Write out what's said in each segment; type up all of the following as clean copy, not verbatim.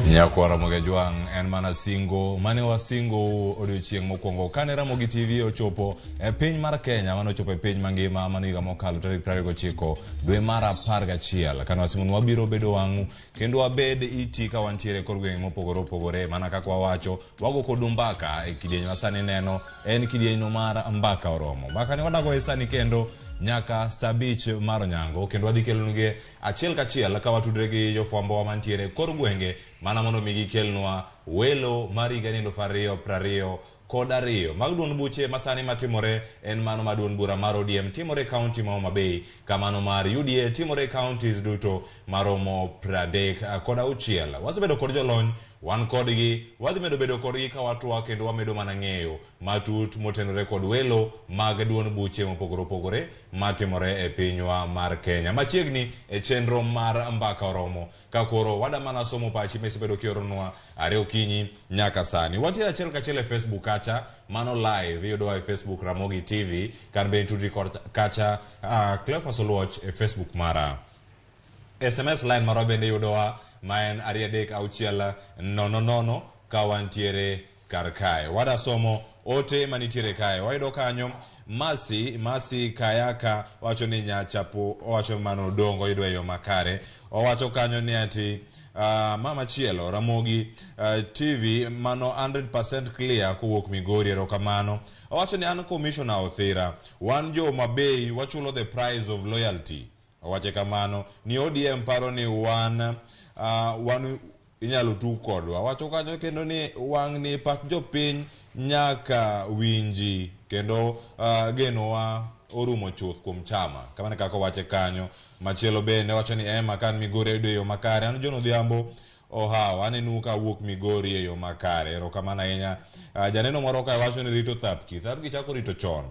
Nyako Ramogi Juang en mana singo mane wasingo odiochieng' mokwongo kane Ramogi TV ochopo e piny mar Kenya, mane ochopo e piny mangima mane higa mokalo tarik 29 dwe mar 11 kane wasingo wabiro bedo wang'u kendo wabed iti ka wantiere kor gwenge mopogore opogore mana kaka wawacho wago kod mbaka e kidieny masani neno en kidieny mar Mbaka Oromo. Mbaka ne wadago e sani kendo nyaka sabich mar nyango kendo wadhi kelonige achiel kachiel ka watudre gi jofwambo wa mantiere kor gwenge mana mondo migi kelnwa welo mar higa 2022 kod ariyo mag duond buche masani matimore en mano ma duond bura mar ODM timore kaunti ma Homa Bay, kamano mar UDA timore counties duto maromo 30 kod auchiel. Wasebedo kod jolony wan kodgi, wadhi medo bedo kodgi ka watwa kendo wamedo mana ng'eyo matut motenore kod welo mag duond buche mopogore opogore matimore e pinywa mar Kenya. Machiegni e chenro mar Mbaka Oromo ka koro wada mana somo pachi mesebedo kioronwa are okinyi nyaka sani. Wantiere achiel kachiel e Facebook kacha mano live iyudo e Facebook Ramogi TV kan be tudri kod kacha Cleophas Oluoch e Facebook mara. SMS line maro bende yudowa maen 336 ka wantiere kar kae. Wada somo ote manitiere kae. Wayudo kanyo Masi Kayaka wacho ni nyachapo wacho mano dongo yudwa yo makare. Wacho kanyo ni ati mama chielo Ramogi TV mano 100% clear kuwuok Migori erokamano. Wacho ni an commissioner Othira wan jo Homa Bay wachulo the price of loyalty. Wache kamano ni ODM paro ni wan inyalo tu kodwa. Wacho kanyo kendo ni wang ni pak jopiny nyaka winji kendo genowa orumo chuth kuom chama kamane kako wache kanyo. Machielo bende wacho ni ema kan Migori yudo yo makare an jono dhiambo ohawa anenu ka wuok Migori e yo makare erokamano ahinya. Janeno moro ka wacho ni rito thapki chako rito chon.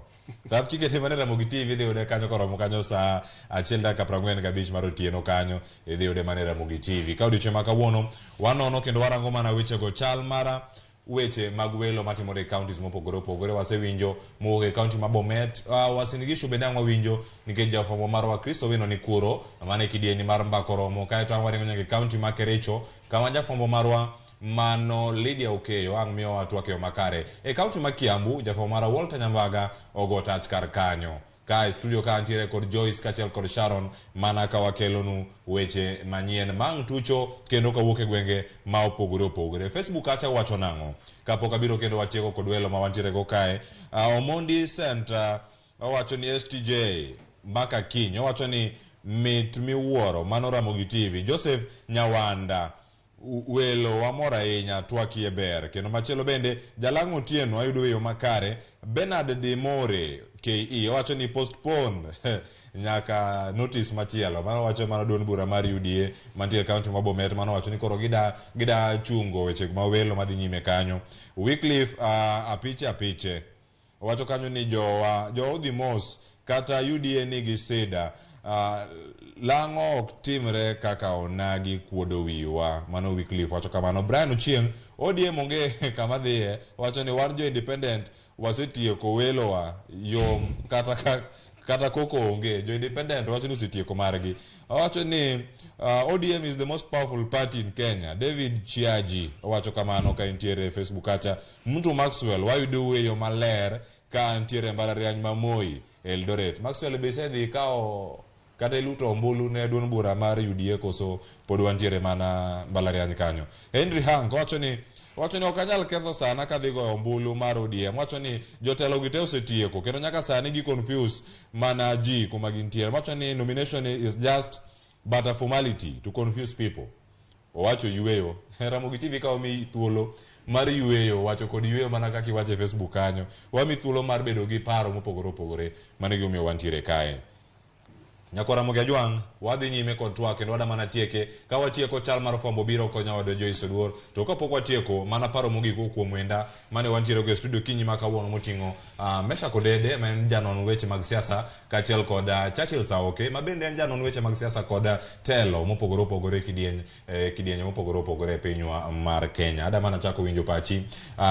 Thapki kete mane Ramogi TV idhi yude kanyo koromo kanyo saa 1:45 mar otieno kanyo idhi yude mane Ramogi TV. Ka odiochieng' ma kawuono wanono kendo warango mana wechego chal mara weche mag welo matimore e counties mopogore opogore. Wasewinjo mowuok e county ma Bomet, Uasin Gishu bende ang' wawinjo nikech jafwambo marwa Kristo Wino ni kuro mane kidieny mar Mbaka Oromo. Kaeto ang' waringo nyaka e county ma Kericho kama jafwambo marwa mano Lydia Okeyo ang' miyo watwak yo makare. E county ma Kiambu jafwambo marwa Walter Nyambaga ogo tach kar kanyo. Ka e studio ka antiere kod Joyce kachiel kod Sharon mana ka wakelonu weche manyien mang' tucho kendo ka wuok e gwenge ma opogore opogore. Facebook acha wacho nang'o kapok abiro kendo watieko kod welo ma wantiere go kae. Omondi Center wacho ni STJ Mbaka Kiny wacho ni mit miwuoro mano Ramogi TV. Joseph Nyawanda welo wamora ahinya twaki e ber kendo machielo bende Jalang' Otieno ayudo yo makare. Bernard Demore KE wacho ni postpone nyaka notice machielo mano wacho mano duond bura mar UDA mantiere county ma Bomet mano wacho ni koro gida chungo weche ma welo madhi nyime kanyo. Wycliffe apiche wacho kanyo ni jo odhi mos kata UDA nigi sida lang'o ok timre kaka onagi kuodo wiwa mano Wycliffe wacho kamano. Brian Ochieng ODM onge kama dhiye wacho ni wan jo independent wasetieko welowa yom kata koko onge. Jo independent wacho ni osetieko margi. Wacho ni ODM is the most powerful party in Kenya. David Chiaji wacho kamano ka intiere Facebook acha. Muntu Maxwell wayudo weyo maler ka intiere mbalariany ma Moi Eldoret. Maxwell be sedhi kao kata luto ombulu ne duond bura mar UDA koso pod wantiere mana mbalariany kanyo. Henry Hank wacho ni ok anyal ketho sana ka dhi goyo ombulu mar ODM. Wacho ni jotelo gite osetieko kendo nyaka sani gi confuse mana ji kuma gintiere. Wacho ni nomination is just but a formality to confuse people. Wacho yueyo Ramogi TV ka omi thuolo mar yueyo wacho kod yueyo mana kaka iwacho e Facebook kanyo. Wami thuolo mar bedo gi paro mopogore opogore mane gimomiyo wantiere kae. Nyako Ramogi Juang wadhi nyime kod twak kendo wada mana tieke ka watieko chal mar fwambo biro konyo wado Joyce Oduor to kapok watieko mana paro mogiko kuom wenda mane wantiere go studio kinyi ma kawuono moting'o Mesha Kodede men janon weche mag siasa kachiel kod Churchill Saoke ma bende en janon weche mag siasa kod telo mopogore opogore kidienye mopogore opogore e pinywa mar Kenya. Ada mana chako winjo pachi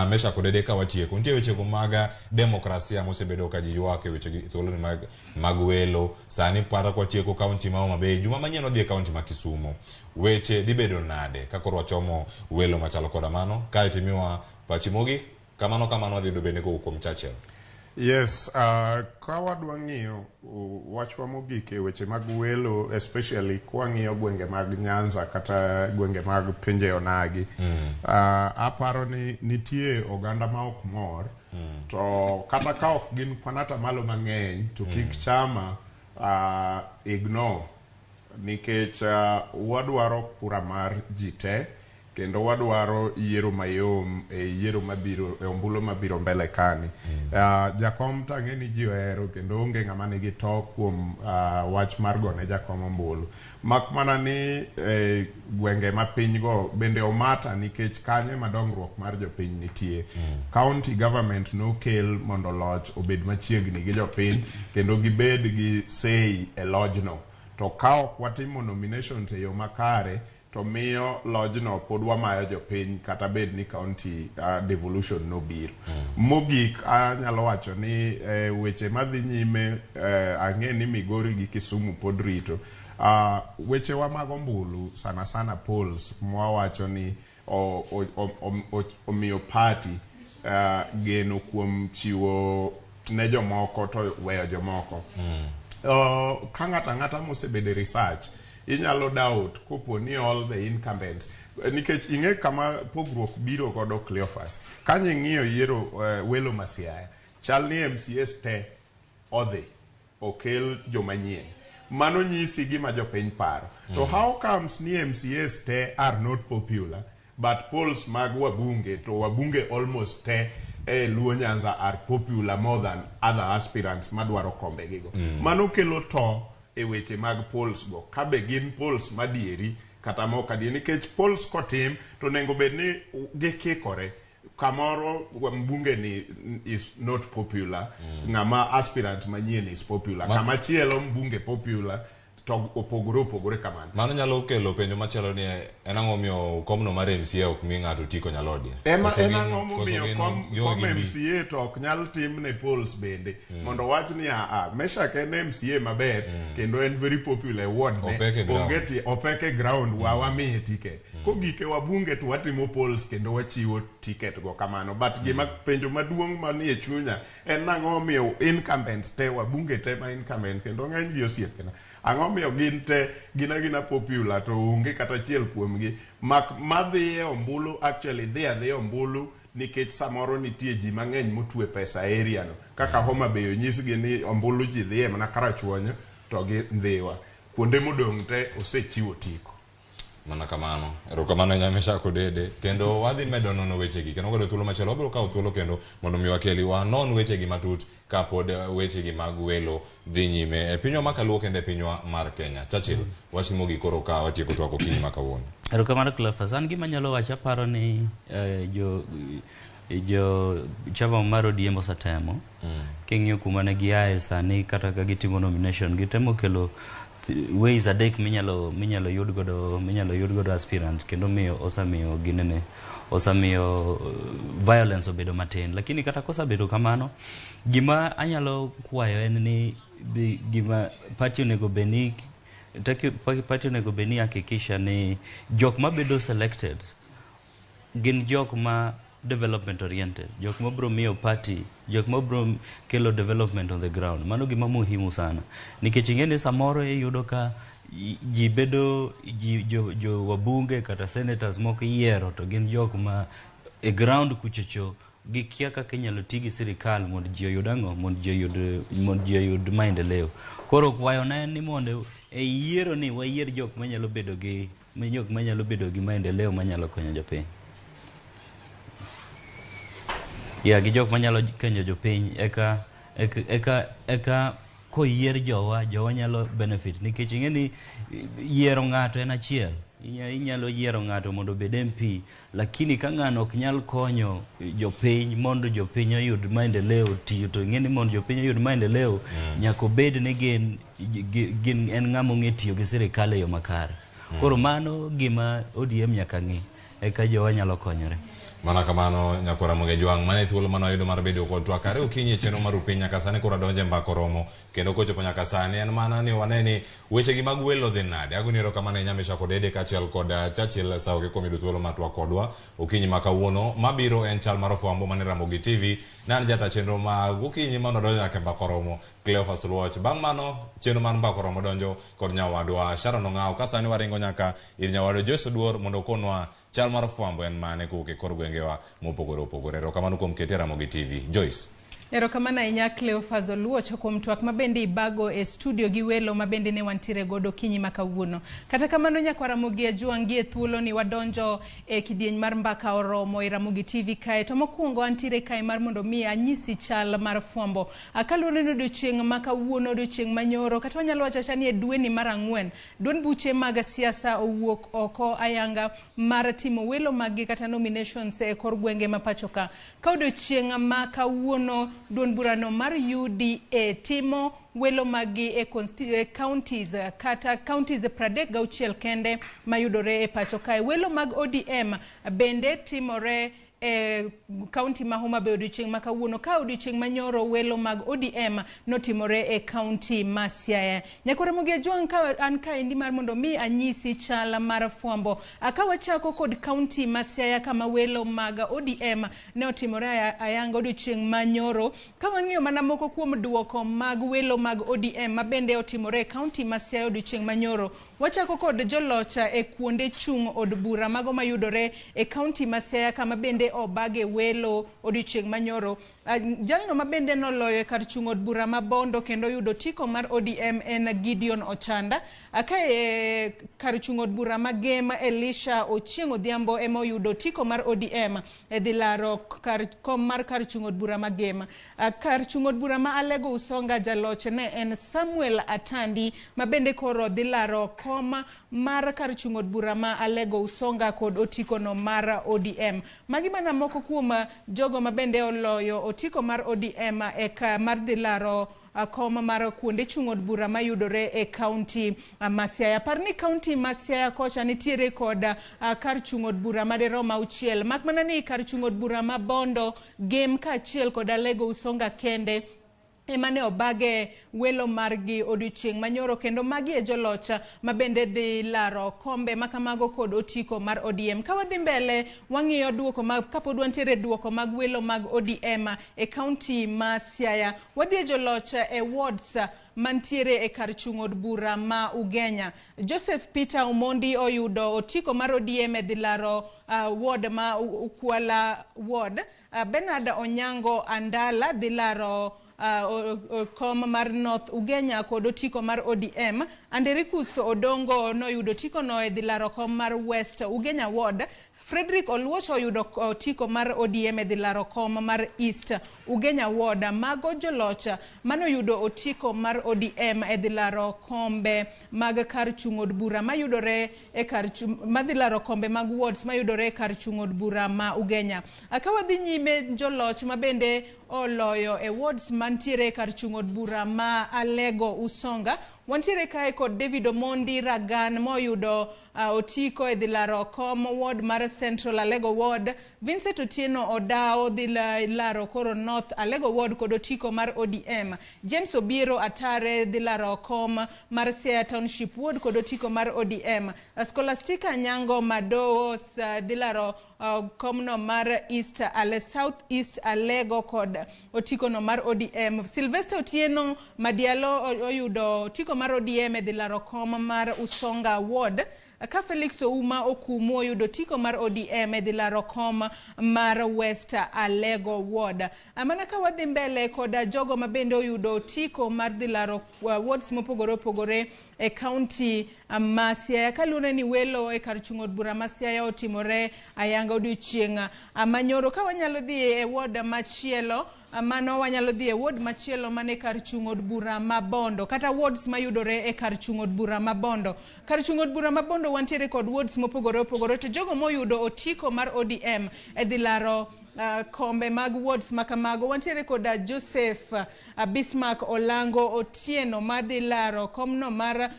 Mesha Kodede ka watieko nitie weche mag demokrasia mosebedo ka ji ywak e weche thuolo mag welo sani para kata kwa tieko kaunti ma Homa Bay juma manyien odhi e kaunti ma Kisumu weche dibedo nade kakoro wachomo welo machalo koda mano kae timiwa pachi mogik kamano wadhi do bende kuom Churchill. Yes, ka wadwa ng'iyo wachwa mogik e weche mag welo, especially kwa ng'iyo gwenge mag Nyanza kata gwenge mag pinje onagi. Aparo ni nitie oganda ma ok mor, to kata ka ok gin kwanata malo mang'eny, to kik chama ignore, nikech wadwaro kura mar jite, kendo wadwaro yiero mayom yiero mabiro ombulu mabiro mbele kani. Jakom tang'e ni ji ohero kendo onge ng'ama nigi to kuom wach mar gone jakom ombulu. Mak mana ni gwenge ma pinygo bende omata nikech kanye ma dongruok mar jopiny nitie. County government nokel mondo loch obed machiegni gi jopiny kendo gibed gi say e lojno. To ka ok watimo nominations e yo makare, to miyo lojno pod wamayo jopiny kata bed ni county devolution no biro. Mogik anyalo wacho ni weche madhi nyime ang'e ni Migori gi Kisumu pod rito. Weche wa mag ombulu sana polls mwawacho ni omiyo party geno kuom chiwo ne jomoko to weyo jomoko. Ka ng'ata mosebede research inyalo doubt kopo ni all the incumbents, nikech ing'e kama pogruok biro godo Cleophas. Kanye ng'iyo yiero Welo Masiaya, chal ni MCS te odhi okel jomanyien. Mano nyisi gima jopiny paro. To how comes ni MCS te are not popular, but polls mag wabunge to wabunge almost te Luo Nyanza are popular more than other aspirants madwaro kombe gigo. Mano kelo to e weche mag polls go, kabe gin polls madieri kata moka di, nikech polls kotim to nengo bed ni gikikore kamoro mbunge ni is not popular, ng'ama aspirant manyien is popular, kama chielo mbunge popular to opogore kamano. Mano nyalo kelo penjo machielo ni en ang'o miyo komno mar MCA ok mi ng'ato tiko nyalodie. En ang'o miyo kom MCA to ok nyal tim ne polls bende mondo wach ni Meshak en MCA maber kendo en very popular ward ne opeke ground wamiye ticket. Kogike wabunge to watimo polls kendo wachiwo ticket go kamano. But gima penjo maduong' manie chunya en ang'o miyo incumbents te wabunge te ma incumbents kendo ng'eny gi osiepena, ang'o miyo gin te gina popular to onge kata chiel kuomgi madhi e ombulu actually dhiye ombulu nikech samoro nitie ji mang'eny motwe pesa area no, kaka Homa Bay nyisgi ni ombulu ji dhiye mana Karachuonyo to gi Ndhiwa, kuonde modong' te osechiwo tiko. Mana kamano erokamano Nyamesha kodede kendo wadhi medo nono wechegi kendo godo thuolo machielo wabiro kawo thuolo kendo mondo mi wakeli wa non wechegi matut ka pod wechegi mag welo dhi nyime e pinywa makaluwo kendo e pinywa mar Kenya. Churchill, wach mogi koro ka watieko twako kinyi makawuono. Erokamano Cleophas, an gima nyalo wacho aparo ni jo chama mar ODM osetemo king'iyo kuma ne giaye sani kata ka gitimo nomination gitemo kelo ways adek minyalo yud godo aspirants kendo miyo osamiyo violence obedo matin, lakini kata kosabedo kamano gima anyalo kwayo en ni gima party onego beni hakikisha ni jok mabedo selected gin jok ma development oriented, jok mabro miyo party, jok mabro kelo development on the ground. Mano gima muhimu sana, nikech ing'eni samoro yudo ka jo wabunge kata senators moko yiero to gin jok ma e ground kuchocho gikia kaka inyalo tigi sirikal mondo ji oyud ang'o, mondo ji oyud maendeleo. Koro kwayo na en ni mondo e yiero ni wayier jok manyalo bedo gi maendeleo manyalo konyo jopiny. Gi jok manyalo konyo jopiny eka koyier jowa nyalo benefit, nikech ing'eni yiero ng'ato en achiel, inyalo yiero ng'ato mondo obed MP, lakini ka ng'ano ok nyal konyo jopiny mondo jopiny oyud maendeleo tiyo, to ing'eni mondo jopiny oyud maendeleo nyaka obed ni gin en ng'ama ong'e tiyo gi sirikal e yo makare. Koro mano gima ODM nyaka ng'i eka jowa nyalo konyore. Mana kamano nyakora Ramogi Jwang' mane thuolo mano yudo mar bedo kod twak are okinyi chenro mar upiny nyaka sani koro donje Mbaka Oromo kendo kochopo nyaka sani en mana ni waneni weche gi mag welo dhi nade. Aguniro kamano Nyamisha kod Ede kachiel kod Churchill Sauge kuom yudo thuolo mar twak kodwa okinyi ma kawuono mabiro en chal mar fwambo mane Ramogi TV nan jata chenro mag okinyi mano donjo nyaka Mbaka Oromo Cleophas Luoch. Bang' mano chenro mar Mbaka Oromo donjo kod nyawadwa Sharon Ong'aw ka sani waringo nyaka ir nyawadwa Joyce Duor mondo konwa chal mar fwambo en mane kuke kor gwengewa mopogore opogore. Erokamano kuom kete Ramogi TV. Joyce. Erokamano ahinya Cleophas Luoch kuom twak mabende ibago e studio gi welo mabende ne wantiere godo kinyi makawuono. Kata kamano nyakwa Ramogi Jwang' gi e thuolo ni wadonjo e kidieny mar Mbaka Oromo e Ramogi TV kae. To mokwongo antiere kae mar mondo mi anyisi chal mar fwambo. Akaluwore ni odiochieng' makawuono, odiochieng' manyoro, kata wanyalo wacho ni e dwe ni mar 4, duond buche mag siasa owuok oko ayanga mar timo welo mag kata nominations e kor gwenge ma pachoka. Ka odiochieng' makawuono duond burano mar UDA timo welo magi e counties kata counties 36 kende mayudore e pacho kae. Welo mag ODM bende timore e county ma Homa Bay odiochieng' ma kawuono, ka odiochieng' manyoro welo mag ODM notimore e county ma Siaya. Nyakwa Ramogi Jwang' ka an ka endi mar mondo mi anyisi chal mar fwambo. Ka wachako kod county ma Siaya kama welo mag ODM ne otimore ayanga odiochieng' manyoro. Ka wang'iyo mana moko kuom duoko mag welo mag ODM mabende otimore e county ma Siaya odiochieng' manyoro. Wachako kod jolocha e kuonde chung' od bura mago mayudore e county ma Siaya kama bende obage welo odiochieng' manyoro. Jalno mabende noloyo kar chung' od bura ma Bondo kendo yudo tiko mar ODM en Gideon Ochanda. Kae kar chung' od bura ma Gem Elisha Ochieng' Odhiambo ema oyudo tiko mar ODM e dhi laro kom mar kar chung' od bura ma Gem. Kar chung' od bura ma Alego Usonga jaloch ne en Samuel Atandi mabende koro dhi laro kom mar kar chung' od bura ma Alego Usonga kod otiko no mar ODM. Magi mana moko kuom jogo mabende oloyo otiko mar ODM mar dhi laro kom mar kuonde chung' od bura mayudore e county ma Siaya. Par ni county ma Siaya kocha nitiere kod kar chung' od bura madirom 6. Mak mana ni kar chung' od bura ma Bondo, Gem kaachiel kod Alego Usonga kende emane obage welo margi odiochieng' manyoro kendo magi e jolocha mabende dhi laro kombe makamago kod otiko mar ODM. Ka wadhi mbele wang'iyo duoko mag kapod wantiere duoko mag welo mag ODM e county ma Siaya. Wadhi e jolocha e wards mantiere e kar chung' od bura ma Ugenya. Joseph Peter Omondi oyudo otiko mar ODM e dhi laro ward ma Ukwala ward. Bernard Onyango Andala dhi laro kom mar North Ugenya kod otiko mar ODM. Andericus Odongo noyudo tiko no e dhi laro kom mar West Ugenya ward. Frederick Oluoch oyudo tiko mar ODM e dhi laro kom mar East Ugenya ward. Mago jolocha manoyudo otiko mar ODM e dhi laro kombe mag kar chung' od bura mayudore e madhi laro kombe mag wards mayudore e kar chung' od bura ma Ugenya. Akawa dhi nyime joloch mabende oloyo e wards mantiere e kar chung' od bura ma Alego Usonga. Wantiere kae kod David Omondi Ragan moyudo otiko e dhi laro kom ward mar Central Alego ward. Vincent Otieno Odao dhi laro koro North Alego ward kod otiko mar ODM. James Obiero Atare dhi laro kom mar Siaya Township ward kod otiko mar ODM. Scholastica Nyango Madoos dhi laro komno mar East South East Alego kod otiko no mar ODM. Sylvester Otieno Madialo oyudo otiko mar ODM e dhi laro kom mar Usonga ward. Ka Felix Ouma Okumu oyudo tiko mar ODM e dhi laro kom mar West Alego ward. Amana ka wadhi mbele kod jogo mabende oyudo tiko mar dhi laro wards mopogore opogore e county ma Siaya. Kaluwore ni welo e kar chung' od bura ma Siaya otimore ayanga odiochieng' manyoro. Ka wanyalo dhi e ward machielo mano wanyalo dhi e ward machielo mane kar chung' od bura ma Bondo kata wards mayudore e kar chung' od bura ma Bondo. Kar chung' od bura ma Bondo wantiere kod wards mopogore opogore to jogo moyudo otiko mar ODM e dhi laro kombe mag wards makamago. Wantiere koda Joseph Bismarck Olango Otieno madhi laro komno mar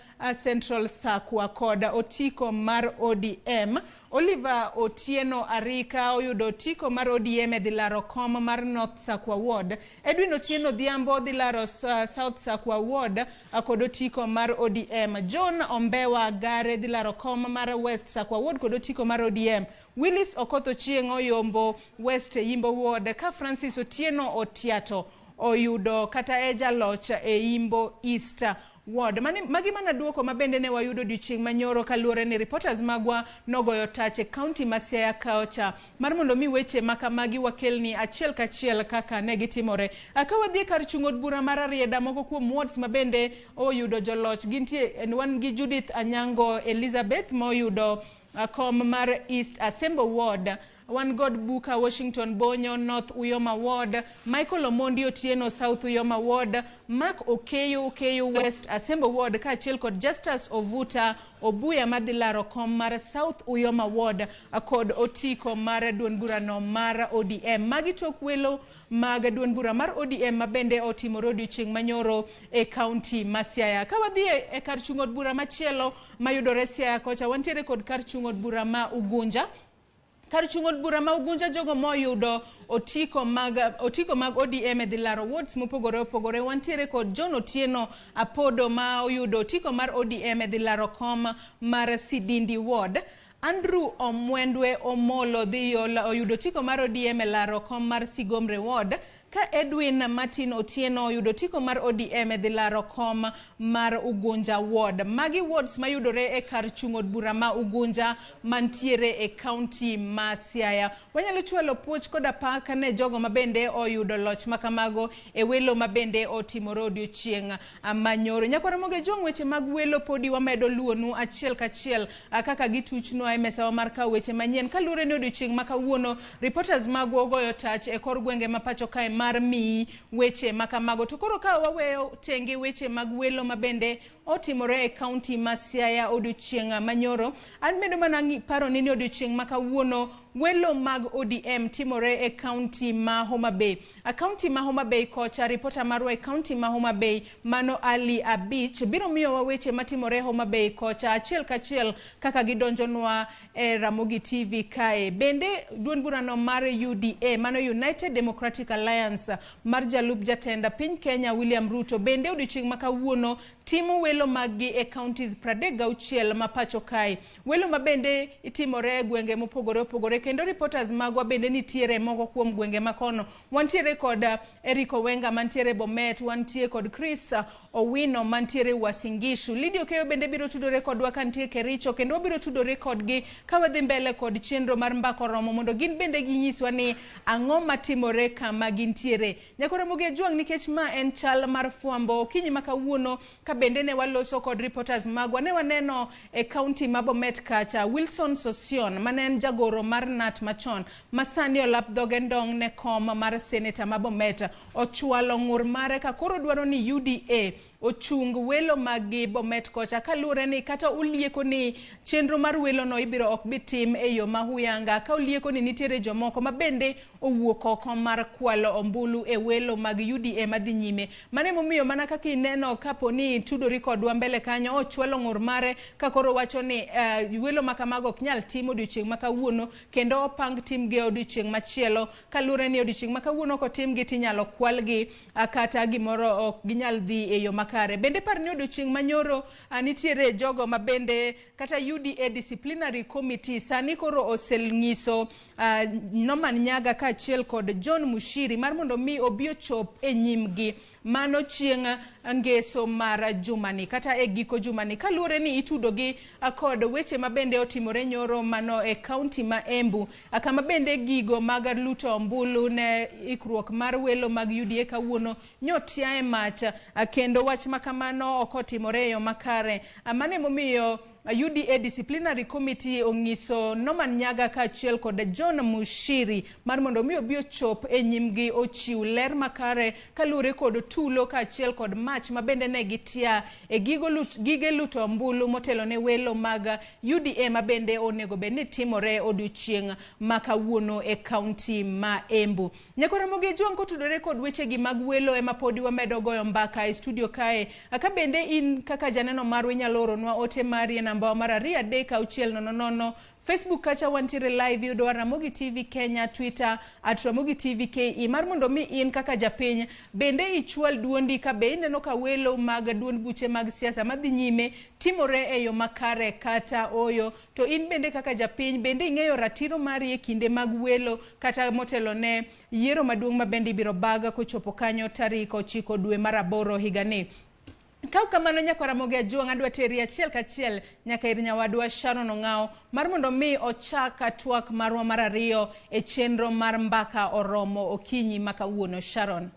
Central Sakwa kod otiko mar ODM. Oliver Otieno Arika oyudo otiko mar ODM e dilaro kom mar North Sakwa Ward. Edwin Otieno Dhiambo dilaro South Sakwa Ward kod otiko mar ODM. John Ombewa Gare dilaro kom mar West Sakwa Ward kod otiko mar ODM. Willis Okotho Chieng oyombo West Yimbo Ward ka Francis Otieno Otiato oyudo kata eja loch e Yimbo East Ward. Magi mana duoko mabende ne wayudo dichieng manyoro kaluore ni reporters magwa nogoyo tache county ma Siaya kaocha mar mondo mi weche makamagi wakelni achiel kachiel kaka ne gitimore. Kawadhi kar chung'od bura mar Rieda moko kuom wards mabende oyudo joloch gintie wan gi Judith Anyango Elizabeth moyudo kom mar East Assembly Ward. Wan God Buka Washington Bonyo North Uyoma Ward, Michael Omondi Otieno South Uyoma Ward, Mark Okeyo West Assembly Ward ka achiel kod Justus Ovuta Obuya madilaro kom mar South Uyoma Ward kod otiko mar duond bura no mar ODM. Magi tok welo mag duond bura mar ODM mabende otimore odiochieng manyoro e county ma Siaya. Ka wadhi e kar chung'od bura machielo mayudore Siaya kocha, wantiere kod kar chung'od bura ma Ugunja. Kar chung'od bura ma Ugunja jogo moyudo otiko mag ODM e dilaro wards mopogore opogore. Wantiere kod John Otieno Apodo ma oyudo otiko mar ODM e dilaro kom mar Sidindi Ward. Andrew Omwendwe Omolo oyudo otiko mar ODM e laro kom mar Sigomre Ward. Ka Edwin Martin Otieno oyudo tiko mar ODM e dilaro kom mar Ugunja Ward. Magi wards mayudore e kar chung'od bura ma Ugunja mantiere e county ma Siaya. Wanyalo chwalo puoch koda paka ne jogo mabende oyudo loch makamago e welo mabende otimore odiochieng manyoro. Nyakwara moge jong weche mag welo podi wamedo luonu achiel kachiel kaka gituchno e mesawa mar ka weche manyien kalure ne odiochieng makawuono. Reporters mag ogoyo tach e kor gwenge mapacho kae mar mi weche makamago. To koro ka waweyo tenge weche mag welo mabende otimore e county ma Siaya odiochieng manyoro, an medo mana paro ni odiochieng makawuono welo mag ODM timore e county ma Homa Bay. A county ma Homa Bay kocha reporter marwa e county ma Homa Bay Mano Ali Abich biro miyo wa weche matimore Homa Bay kocha achiel kachiel kaka gidonjonwa e Ramogi TV kae. Bende duond burano mar UDA mano United Democratic Alliance mar jalup jatenda piny Kenya William Ruto bende odiochieng makawuono timo welo magi e counties 36 mapacho kae. Welo mabende itimore gwenge mopogore opogore kendo reporters magwa bende nitiere moko kuom gwenge makono. Wantiere kod Eric Owenga mantiere Bomet, wantiere kod Chris Owino mantiere Wasingishu. Lidio Keyo bende biro tudore kodwa kantie Kericho kendo biro tudore kodgi kawadhi mbele kod chenro mar Mbaka Oromo mondo gin bende ginyiswa ni ang'o matimore kama gintiere. Nyakora moge juang nikech ma en chal mar fwambo kinyi makawuono ka bende ne waloso kod reporters magwa ne waneno e county ma Bomet kacha Wilson Sosion manen jagoro mar Nat Machon masani olap dhogendong ne kom mar senator ma Bomet ochwalo ng'ur mare ka koro dwaro ni UDA ochung welo magi Bomet kocha kalure ni kata ulieko ni chenro mar welo no ibiro ok bitim e yo mahuyanga ka ulieko ni nitiere jomoko mabende owuok oko mar kwalo ombulu e welo mag UDA madhi nyime. Mane momiyo mana kaka ineno kapo ni tudori kodwa mbele kanyo ochwalo ng'ur mare ka koro wacho ni welo makamago ok nyal timo odiochieng makawuono kendo opang timgi odiochieng machielo kalure ni odiochieng makawuono ko timgi tinyalo kwalgi kata gimoro ok ginyal dhi e yo kare. Bende par ni odiochieng manyoro nitiere jogo mabende kata UDA disciplinary committee sani koro oselnyiso Norman Nyaga ka achiel kod John Mushiri mar mondo mi obio chop e nyimgi mano chieng ngeso mar jumani kata e giko jumani kalure ni itudogi kod weche mabende otimore nyoro mano e county ma Embu kama bende gigo mag luto ombulu ne ikruok mar welo mag UDA kawuono nyotia e mach kendo wach makamano ok otimore yo makare. Mane momiyo UDA Disciplinary Committee onyiso Norman Nyaga kaachiel kod John Mushiri mar mondo mi obi ochop e nyimgi ochiw ler makare kalure kod tulo kaachiel kod mach mabende ne gitia e gige luto ombulu motelo ne welo mag UDA mabende onego bedni timore odiochieng' makawuono e kaunti ma Embu. Nyakora Ramogi Juang kotudore kod wechegi mag welo ema podi wamedo goyo mbaka e studio kae. Aka bende in kaka janeno marwa inyalo oronwa ote mari e namba mar 23900. Facebook kacha wantiere live yudo Ramogi TV Kenya, Twitter @Ramogi TV KE. Mar mondo mi in kaka japiny bende ichwal duondi ka be ineno ka welo mag duond buche mag siasa madhi nyime timore e yo makare kata oyo, to in bende kaka japiny bende ing'eyo ratiro mari e kinde mag welo kata motelo ne yiero maduong' mabende ibiro baga kochopo kanyo tarik 9 dwe mar 8 higani. Kau kamano nyako Ramogi Juang adwa teri achiel kachiel nyaka ir nyawadwa Sharon Ong'ao mar mondo mi ochaka twak marwa mar 2 e chenro mar Mbaka Oromo okinyi makawuono. Sharon.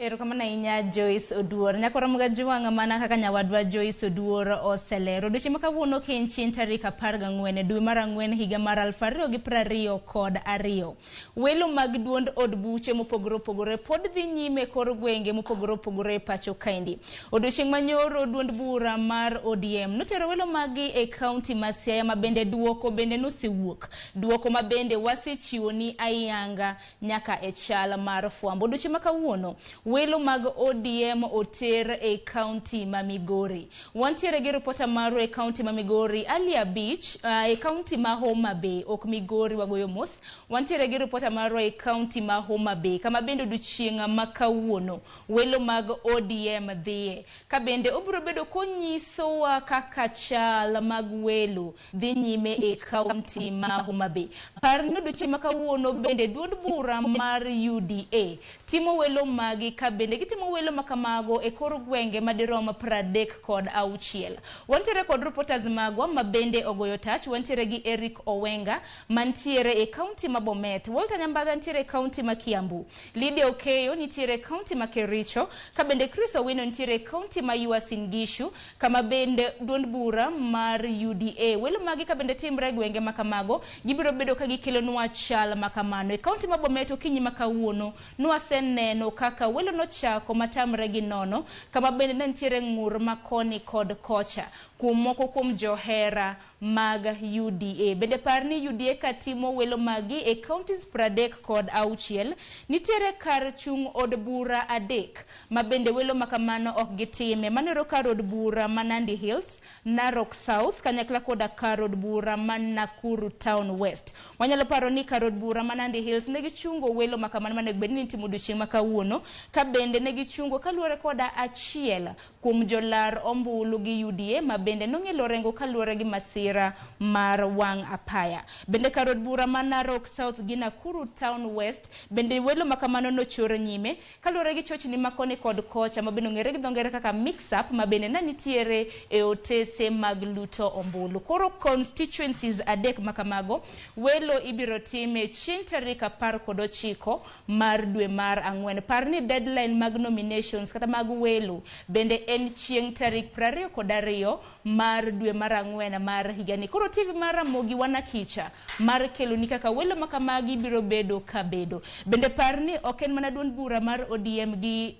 Erokamano ahinya Joyce Oduor. Nyako Ramogi Juang mana kaka nyawadwa Joyce Oduor oselero. Odiochieng' makawuono chieng' tarik 14 dwe mar 4 higa mar 2022. Welo mag duond od buche mopogore opogore pod dhi nyime kor gwenge mopogore opogore pacho kaendi. Odiochieng' manyoro duond bura mar ODM notero welo magi e kaunti ma Siaya mabende duoko bende nosewuok. Duoko mabende wasechiwo ni ayanga nyaka e chal mar fwambo. Odiochieng' makawuono welo mag ODM oter e kaunti ma Migori. Wantiere gi reporter maru e kaunti ma Migori, Alia Beach, e kaunti ma Homa Bay, ok Migori wagoyo mos. Wantiere gi reporter maru e kaunti ma Homa Bay, kama bende odiochieng' makawuono welo mag ODM dhie. Ka bende obiro bedo konyiso wa kaka chal mag welo dhi nyime e kaunti ma Homa Bay. Par no odiochieng' makawuono bende duond bura mar UDA timo welo magi ka bende gitimo welo makamago e kor gwenge madirom 36. Wantiere kod reporters magwa mabende ogoyo touch. Wantiere gi Eric Owenga mantiere e kaunti ma Bomet, Walter Nyambaga ntiere e kaunti ma Kiambu, Lydia Okeyo nitiere e kaunti ma Kericho, ka bende Chris Owino ntiere e kaunti ma Uasin Gishu, kama bende duond bura mar UDA welo magi ka bende timre gwenge makamago gibiro bedo ka gikelo nwa chal makamano. E kaunti ma Bomet okinyi makawuono nwaseneno kaka welo nochako matamre gi nono, kama bende nentiere ng'ur makoni kod kocha kuom moko kuom johera mag UDA. Bende par ni UDA katimo welo magi e counties 36 nitiere kar chung od bura 3 ma bende welo makamano ok gitime. Manero kar od bura ma Nandi Hills, Narok South, kanyakla koda kar od bura ma Nakuru Town West. Wanyalo paro ni kar od bura ma Nandi Hills ne gichungo welo makamano mane bedni timo odiochieng' makawuono, ka bende ne gichungo kaluore koda achiel kuom jolar ombulu gi UDA ma bende nong'elo rengo kaluore gi masira mar wang' apaya. Bende kar od bura ma Narok South gi Nakuru Town West bende welo makamano nochoro nyime kaluore gi chochni makoni kod kocha ma bende ong'ere gi dho ngere kaka mix up ma bende nitiere e otese mag luto ombulu. Koro constituencies 3 makamago welo ibiro time chieng' tarik 19 mar dwe mar 4. Par ni deadline mag nominations kata mag welo bende en chieng' tarik 22 mar dwe mar 4 mar higani. Koro TV mar Ramogi wanakicha mar kelo ni kaka welo makamagi biro bedo kabedo. Bende par ni oken mana duond bura mar ODM gi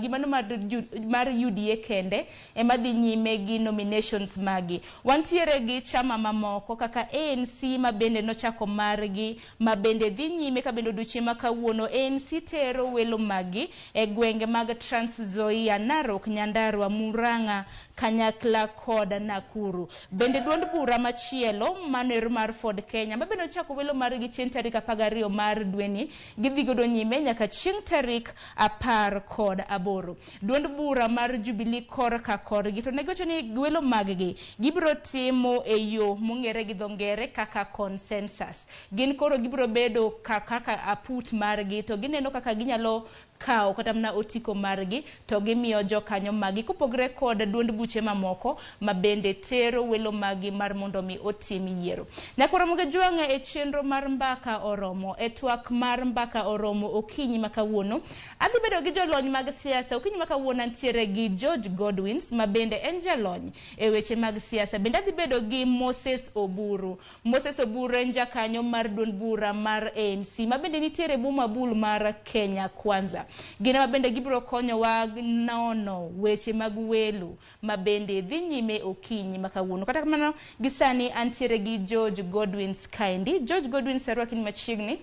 mano mar UDA kende ema dhi nyime gi nominations magi. Wantiere gi chama mamoko kaka ANC ma bende nochako margi ma bende dhi nyime ka bende odiochieng' makawuono ANC tero welo magi e gwenge mag Trans Nzoia, Narok, Nyandarua, Murang'a, kanyakla koda Nakuru. Bende duond bura machielo manero mar Ford Kenya ma bende ochako welo margi chieng' tarik 12 mar dweni gidhi godo nyime nyaka chieng' tarik 18. Duond bura mar Jubilee kor ka korgi to negocho ni welo maggi gibiro timo e yo mong'ere gi dho ngere kaka consensus. Gin koro gibiro bedo kaka aput margi to gineno kaka ginyalo kao kata mana otiko margi to gimiyo jokanyo magi kopogre kod duond buche mamoko mabende tero welo magi mar mondo mi otim yiero. Nyakwa Ramogi Juang e chenro mar Mbaka Oromo e twak mar Mbaka Oromo okinyi makawuono adhi bedo gi jolony mag siasa. Okinyi makawuono antiere gi George Godwins mabende en jalony e weche mag siasa. Bende adhi bedo gi Moses Oburu. Moses Oburu en jakanyo mar duond bura mar ANC mabende nitiere boma bul mar Kenya Kwanza. Gina mabende gibiro konyo wa nono weche mag welo mabende dhi nyime okinyi makawuono. Kata kamano gisani antiere gi George Godwins kaindi. George Godwins arwaki ni machiegni.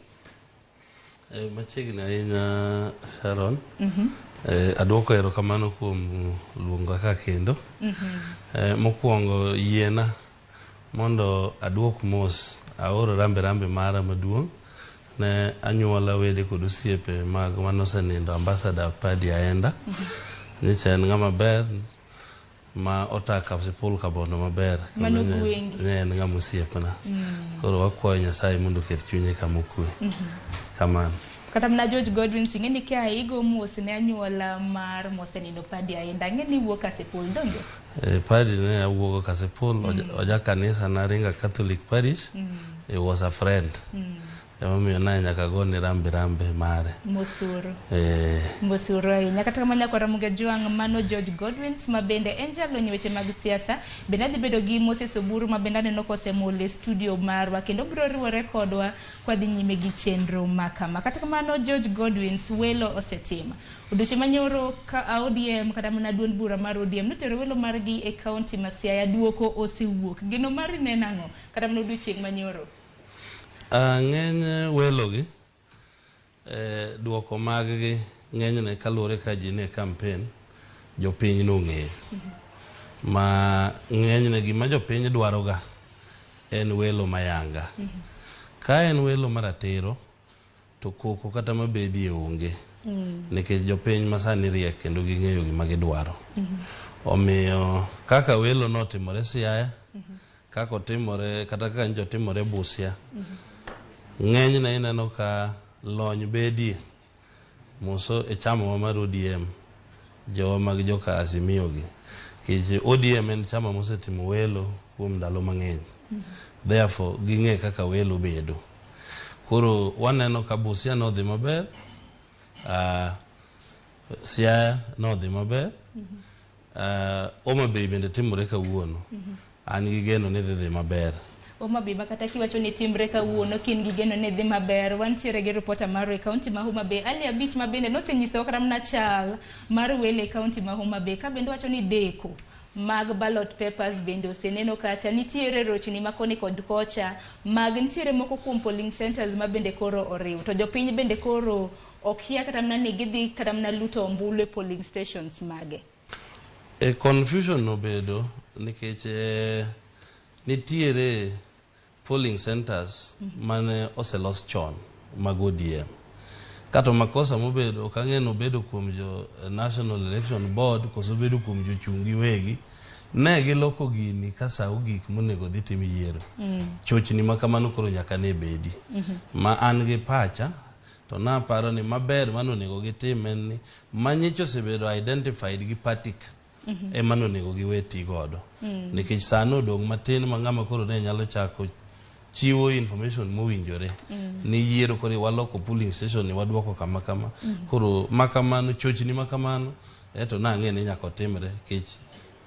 Machiegni ahinya Sharon. Adwoko erokamano kuom luonga ka kendo. Mokwongo yiena mondo adwok mos aoro rambe mara maduong' ne anyuola wede kod osiepe mag manosenindo ambassador Padi Aenda. Nyicha en ng'ama ber ma otaka sipul kabono maber ne en ng'ama osiepna. Koro wakwayo Nyasaye mondo oket chunye kama okwe. Kamano. Kata mana George Godwin singeni kia igo mos ne anyuola mar mosenindo Padi Aenda ngeni wuok asipul donge? Padi ne awuok kasipul oja kanisa na Ringa Catholic Parish. He was a friend. Yamamiyo na nyaka goni rambe mare. Mosuru. Mosuru ahinya. Kata kamano Nyakwa Ramogi Juang mano George Godwins mabende en jalony weche mag siasa. Bende adhi bedo gi Moses Oburu mabende aneno kosemole studio marwa kendo biro riwore kodwa kwadhi nyime gi chenro makama. Kata kamano George Godwins welo osetima. Odiochieng' manyoro ka ODM kata mana duond bura mar ODM notero welo margi e kaunti ma Siaya duoko osewuok. Gino mari ne nang'o kata mana odiochieng' manyoro? Ng'eny welo gi duoko maggi ng'enyne kaluwore ka ji ne campaign jopiny nong'eyo. Ma ng'enyne gima jopiny dwaroga en welo mayanga. Ka en welo maratiro to koko kata mabedi onge. Nikech jopiny masani riek kendo ging'eyo gima gidwaro. Omiyo kaka welo notimore Siaya, kaka otimore kata kaka njo timore Busia. Ng'enyne ineno ka lony bedie moso e chama mar ODM jowa mag joka Azimio gi. Kich ODM en chama mosetimo welo kuom ndalo mang'eny. Therefore ging'e kaka welo bedo. Koro waneno ka Busia nodhi maber, Siaya nodhi maber, Homa Bay bende timore kawuono. An gi geno ni dhi maber. Homa Bay makata kiwacho ni timre kawuono kin gi geno ne dhi maber. Wantiere gi reporter mar e kaunti ma Homa Bay Ali Abich mabende nosenyiso kata mana chal mar welo e kaunti ma Homa Bay ka bende wacho ni deko mag ballot papers bende oseneno kacha. Nitiere rochni makoni kod kocha mag nitiere moko kuom polling centers mabende koro oriw. To jopiny bende koro okia kata mana ni gidhi kata mana luto ombulu e polling stations mage. Confusion no bedo nikech nitiere polling centers mane oselos chon mag ODM. Kato makosa mobedo okang'eno bedo kuom jo National Election Board koso bedo kuom jochungi wegi ne giloko gini kasa ogik monego dhi tim yiero. Chochni makamano koro nyaka ne bedi. Ma an gi pacha to na paro ni maber manonego gitim en ni manyicho osebedo identified gi patik manonego giweti godo. Nikech sano odong' matin ma ng'ama koro ne nyalo chako chiwo information mowinjore ni yiero koro waloko polling station ni wadwoko kama koro makamano chochni makamano eto na ng'e ni nyaka timre kech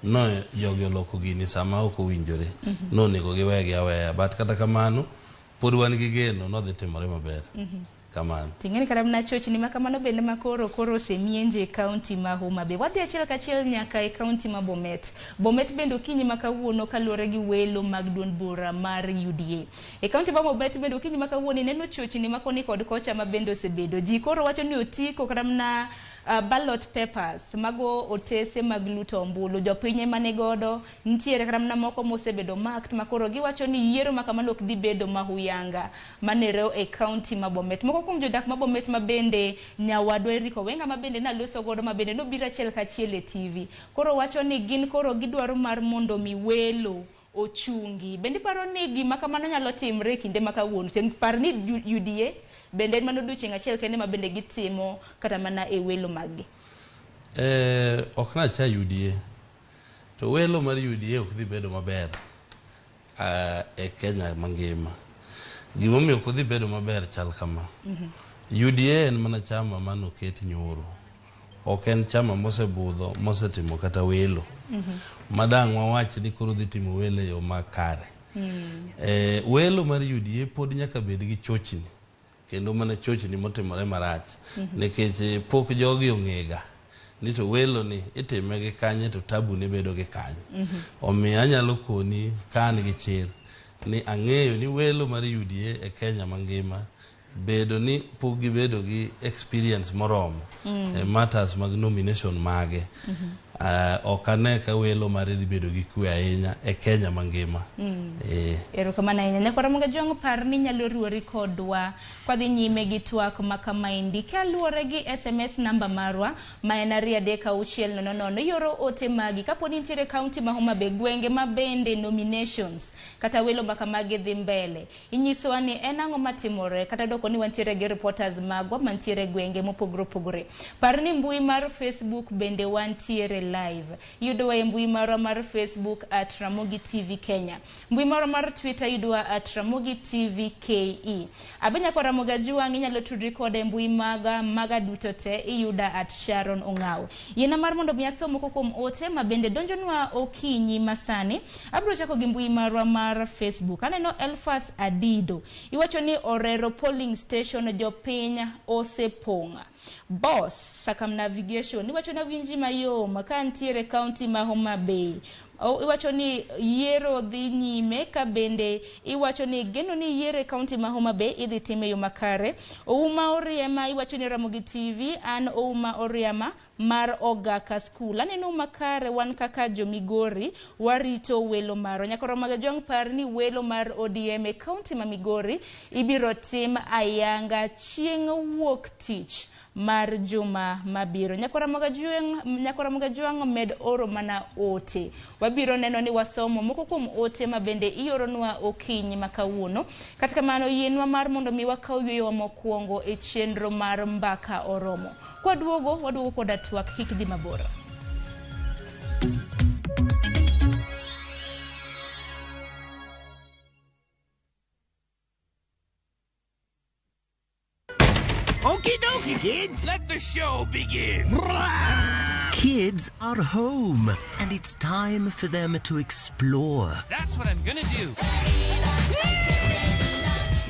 no jogi oloko gini sama ok owinjore no nego giwegi aweya but kata kamano pod wan gi geno no dhi timore maber. Kamano. Tingeni kata mana chochni makamano bende makoro osemienje kaunti ma Homa Bay. Wadhi achiel kachiel nyaka e kaunti ma Bomet. Bomet bende okinyi makawuono kaluwore gi welo mag duond bura mar UDA. E kaunti ma Bomet bende okinyi makawuono neno chochni makoni kod kocha mabende osebedo. Ji koro wacho ni otiko kata mana ballot papers mago otese mag luto ombulu jopinye mane godo ntiere kata mana moko mosebedo marked makoro giwacho ni yiero makamano ok dhi bedo mahuyanga manero e county ma Bomet. Moko kuom jodak ma Bomet mabende nyawadwa Eriko Wenga mabende naloso godo mabende nobiro achiel kachiel e TV koro wacho ni gin koro gidwaro mar mondo mi welo ochungi. Bende paro ni gima kamano nyalo timre kinde makawuono. Par ni UDA bende en mano odiochieng' achiel kende ma bende gitimo kata mana e welo maggi. Ok na cha UDA. To welo mar UDA ok dhi bedo maber e Kenya mangima. Gimomiyo ok dhi bedo maber chal kama. UDA en mana chama mano ket nyoro. Ok en chama mosebudho, mosetimo kata welo. Madang wawach ni koro dhi timo welo yo makare. Welo mar UDA pod nyaka bed gi chochni. Kendo mana chochni motimore marach. Nikech pok jogi ong'ega. Ni to welo ni itime gi kanye to tabu ne bedo gi kanye. Omiyo anyalo koni kan gi chir ni ang'eyo ni welo mar UDA e Kenya mangima bedo ni pok gibedo gi experience moromo matters mag nomination mage. Ok ane ka welo mare dhi bedo gi kwe ahinya e Kenya mangima. Erokamano ahinya. Nyakwa Ramogi Ajwang' par ni nyalo riwori kodwa kwadhi nyime gi twak makamaendi kaluwore gi SMS namba marwa ma en 236000. Yoro ote magi kaponi nitiere kaunti ma Homa Bay, gwenge ma bende nominations kata welo makamagi dhi mbele. Inyisowa ni en ang'o matimore kata doko ni wantiere gi reporters magwa mantiere gwenge mopogore opogore. Par ni mbui mar Facebook bende wantiere live. Yudowa e mbui marwa mar Facebook @Ramogi TV Kenya. Mbui marwa mar Twitter yudowa @Ramogi TV KE. Abenya kwa Ramogi Ajwang' inyalo tudri koda e mbui maga duto te iyuda @Sharon Ong'aw. Yena mar mondo miasomo kuom ote ma bende donjonwa okinyi masani. Abro chako gi mbui marwa mar Facebook. Aneno Elfas Adido. Iwacho ni orero polling station jopiny osepong'a. Boss Sakam Navigation iwacho na winji mayom ka ntiere county ma Homa Bay. Iwacho ni yiero dhi nyime ka bende iwacho ni geno ni yiere county ma Homa Bay idhi time yo makare. Ouma Oriema iwacho ni Ramogi TV an Ouma Oriema mar Ogaka School. Aneno makare wan kaka jo-Migori warito welo maro. Nyakwa Ramogi Ajwang' par ni welo mar ODM e county ma Migori ibiro tim ayanga chieng' wuok tich mar juma mabiro. Nyakwa Ramogi Ajwang' med oro mana ote. Wabiro neno ni wasomo moko kuom ote ma bende ioronwa okinyi makawuono. Katika mano yienwa mar mondo mi wakaw yweyo mokwongo e chenro mar Mbaka Oromo. Waduogo koda twak kik dhi mabor. Okie dokie, kids. Let the show begin. Kids are home, and it's time for them to explore. That's what I'm gonna do.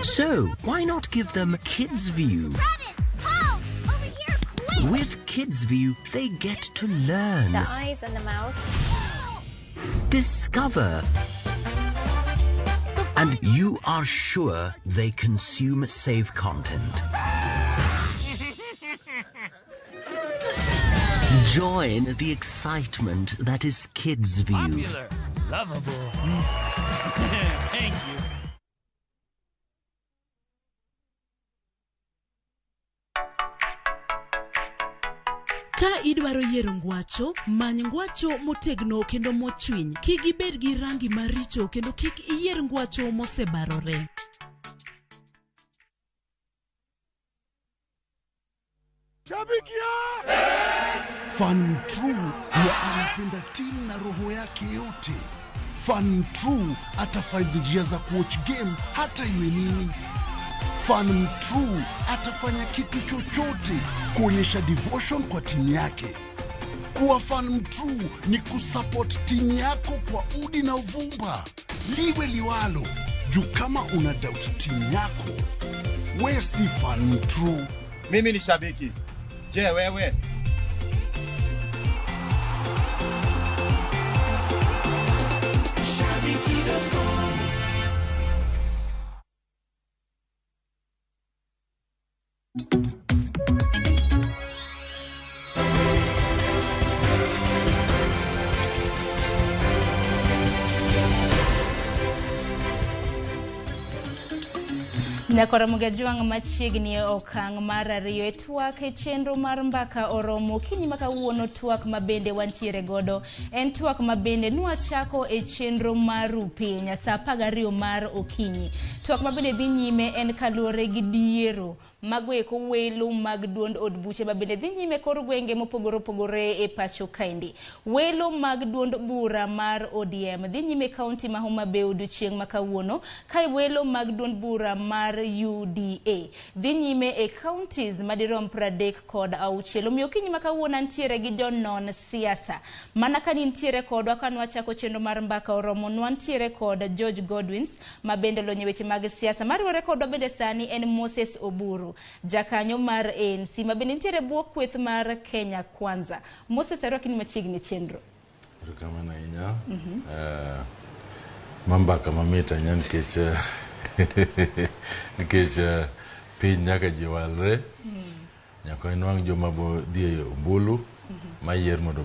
So, why not give them Kids View? Travis, Paul, over here, quick! With Kids View, they get to learn, The eyes and the mouth. discover, and you are sure they consume safe content. Join the excitement that is Kids View. Popular, lovable. Thank you. Ka idwaro yiero ngwacho, many ngwacho motegno kendo mochwiny. Kik ibed gi rangi maricho kendo kik iyier ngwacho mosebarore. Fan True huwa anapenda timu na roho yake yote. Fan True atafind njia za kuwatch game hata iwe nini. Fan True atafanya kitu chochote kuonyesha devotion kwa timu yake. Kuwa Fan True ni kusupport timu yako kwa udi na uvumba. Liwe liwalo, juu kama una doubt timu yako, we si Fan True. Mimi ni shabiki. Je, wewe? Nyakora Mugajuang machiegni okang' mar ariyo e twak e chenro mar Mbaka Oromo kinyi makawuono twak mabende wantiere godo en twak mabende nwachako e chenro mar Upiny saa 12 mar okinyi. Twak mabende dhi nyime en kaluore gi diero magweko welo mag duond od buche mabende dhi nyime kor gwenge mopogore opogore e pacho kaendi. Welo mag duond bura mar ODM dhi nyime kaunti ma Homa Bay odiochieng' makawuono, kai welo mag duond bura mar UDA dhi nyime e counties madirom 30 kod auchiel. Omiyo kinyi makawuono antiere gi jonon siasa. Mana ka nintiere kodwa ka nwachako chenro mar Mbaka Oromo, nwantiere kod George Godwins mabende lonye weche mag siasa. Mariwore kodwa bende sani en Moses Oburu, jakanyo mar ANC mabende nitiere buo kweth mar Kenya Kwanza. Moses ero kini machiegni chenro. Kama na inya mambaka mamita nyan kecha nikech piny nyaka jiwalre nyaka inwang' joma bo dhie ombulu mayier mondo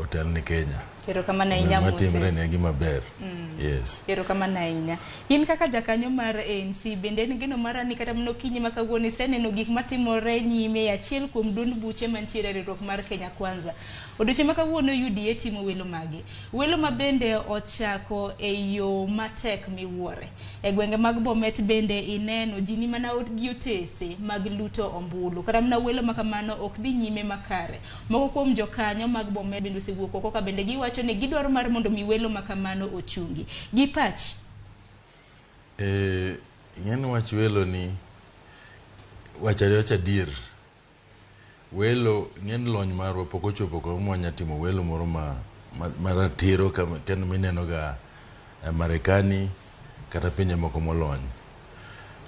otel ni Kenya. Pero kama na inya Moses matimre ne gima ber. Yes. Pero kama na inya in kaka jakanyo mar ANC bende en gino mara ni kata mno kinyi makawuono iseneno gik matimore nyime achiel kuom duond buche mantiere riwruok mar Kenya Kwanza. Odiochieng' makawuono UDA timo welo mage. Welo mabende ochako e yo matek miwuore. E gwenge mag Bomet bende ineno jini mana gi otese mag luto ombulu. Kata mna welo makamano ok dhi nyime makare. Moko kuom jokanyo mag Bomet bende osewuok oko ka bende giwacho ni gidwaro mar mondo mi welo makamano ochungi. Gi pach ng'eno wach welo ni wacha dir. Welo ng'en lony marwa pok ochopo ko mwanya timo welo moro maratiro kendo mineno ga Marekani kata pinje moko molony.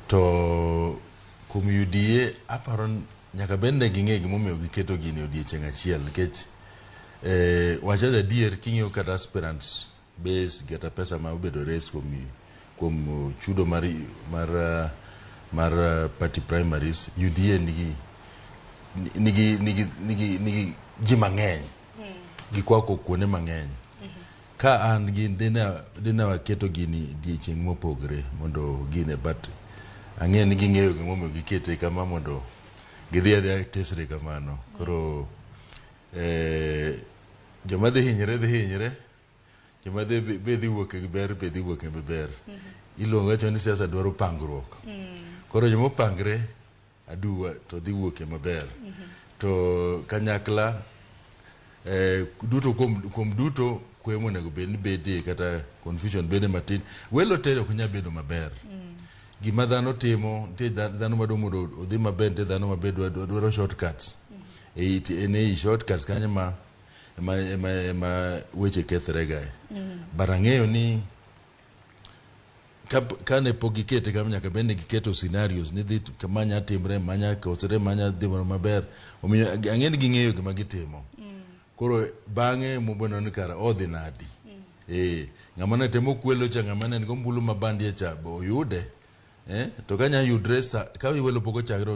To kum UDA aparo nyaka bende ging'e gimomiyo giketo gini odiochieng' achiel nikech wacha dir king'eyo kata aspirants base kata pesa ma obedo res kuom chudo mar party primaries. UDA nigi ji mang'eny gikwako kuone mang'eny. Ka an gi dine waketo gini odiochieng' mopogre mondo gine but ang'e ni ging'eyo gimomiyo gikete kama mondo gidhi tesre kamano. Koro joma dhi hinyre joma dhi wuok e ber be dhi wuok e ber. Iluongo wacho ni siasa dwaro pangruok. Koro joma opangre aduwa to dhi wuok e maber. To kanyakla duto kuom duto kwe monego bed ni bedie kata confusion bede matin. Welo tere ok nya bedo maber. Gima dhano timo nitie dhano madwa mondo odhi maber, nitie dhano maber dwaro shortcuts. E shortcuts kanyo ma weche kethre ga. Barang'eyo ni kane pok gikete kama nyaka bende giketo scenarios ni dhi kama nya timre manya kosre manya dhi maber. Omiyo ang'e ni ging'eyo gima gitimo. Koro bang'e mobono ni kara odhi nadi. Ng'ama ne temo kwelo cha ng'ama ne gombulu mabandie cha bo oyude. To kanya yudre ka welo pok ochagre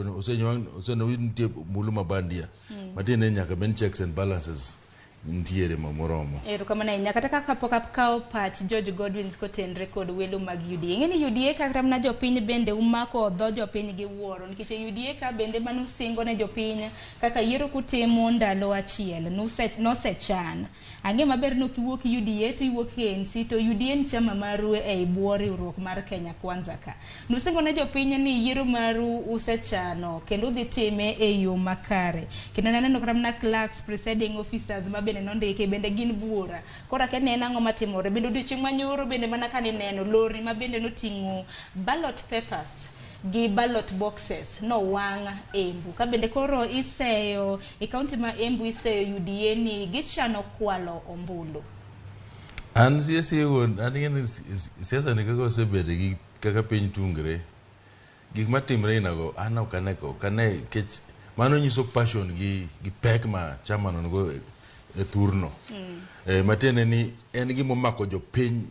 osenitie mbulu mabandia. Matine nyaka ben checks and balances ntiere moromo. Kama na inya kata kaka pok apkaw pach George Godwins kotenre kod welo mag UDA. Ng'eni UDA ka kata mna jopiny bende umako dho jopiny gi wuoro nikech UDA ka bende manusingo ne jopiny kaka yiero kutimo ndalo achiel nosechan. Ang'e maber no kiwuok UDA to iwuok ANC to UDA ni chama maru e buo riwruok mar Kenya Kwanza ka. Nusingo ne jopiny ni yiero maru usechano kendo dhi time e yo makare. Kendo naneno kata mna clerks presiding officers mabende nondike bende gin buora. Kora ke nena ng'o matimore bende odiochieng' manyoro bende mana ka neno lori mabende noting'o ballot papers gi ballot boxes no wang' Embu. Ka bende koro iseyo e kaunti ma Embu iseyo UDA ni gichano kwalo ombulu. An siasa ni kaka osebede gi kaka piny tungre. Gik matimre inago an ok aneko kane kech mano nyiso passion gi pek ma chama no go e thurno. Matene ni en gimo mako jopiny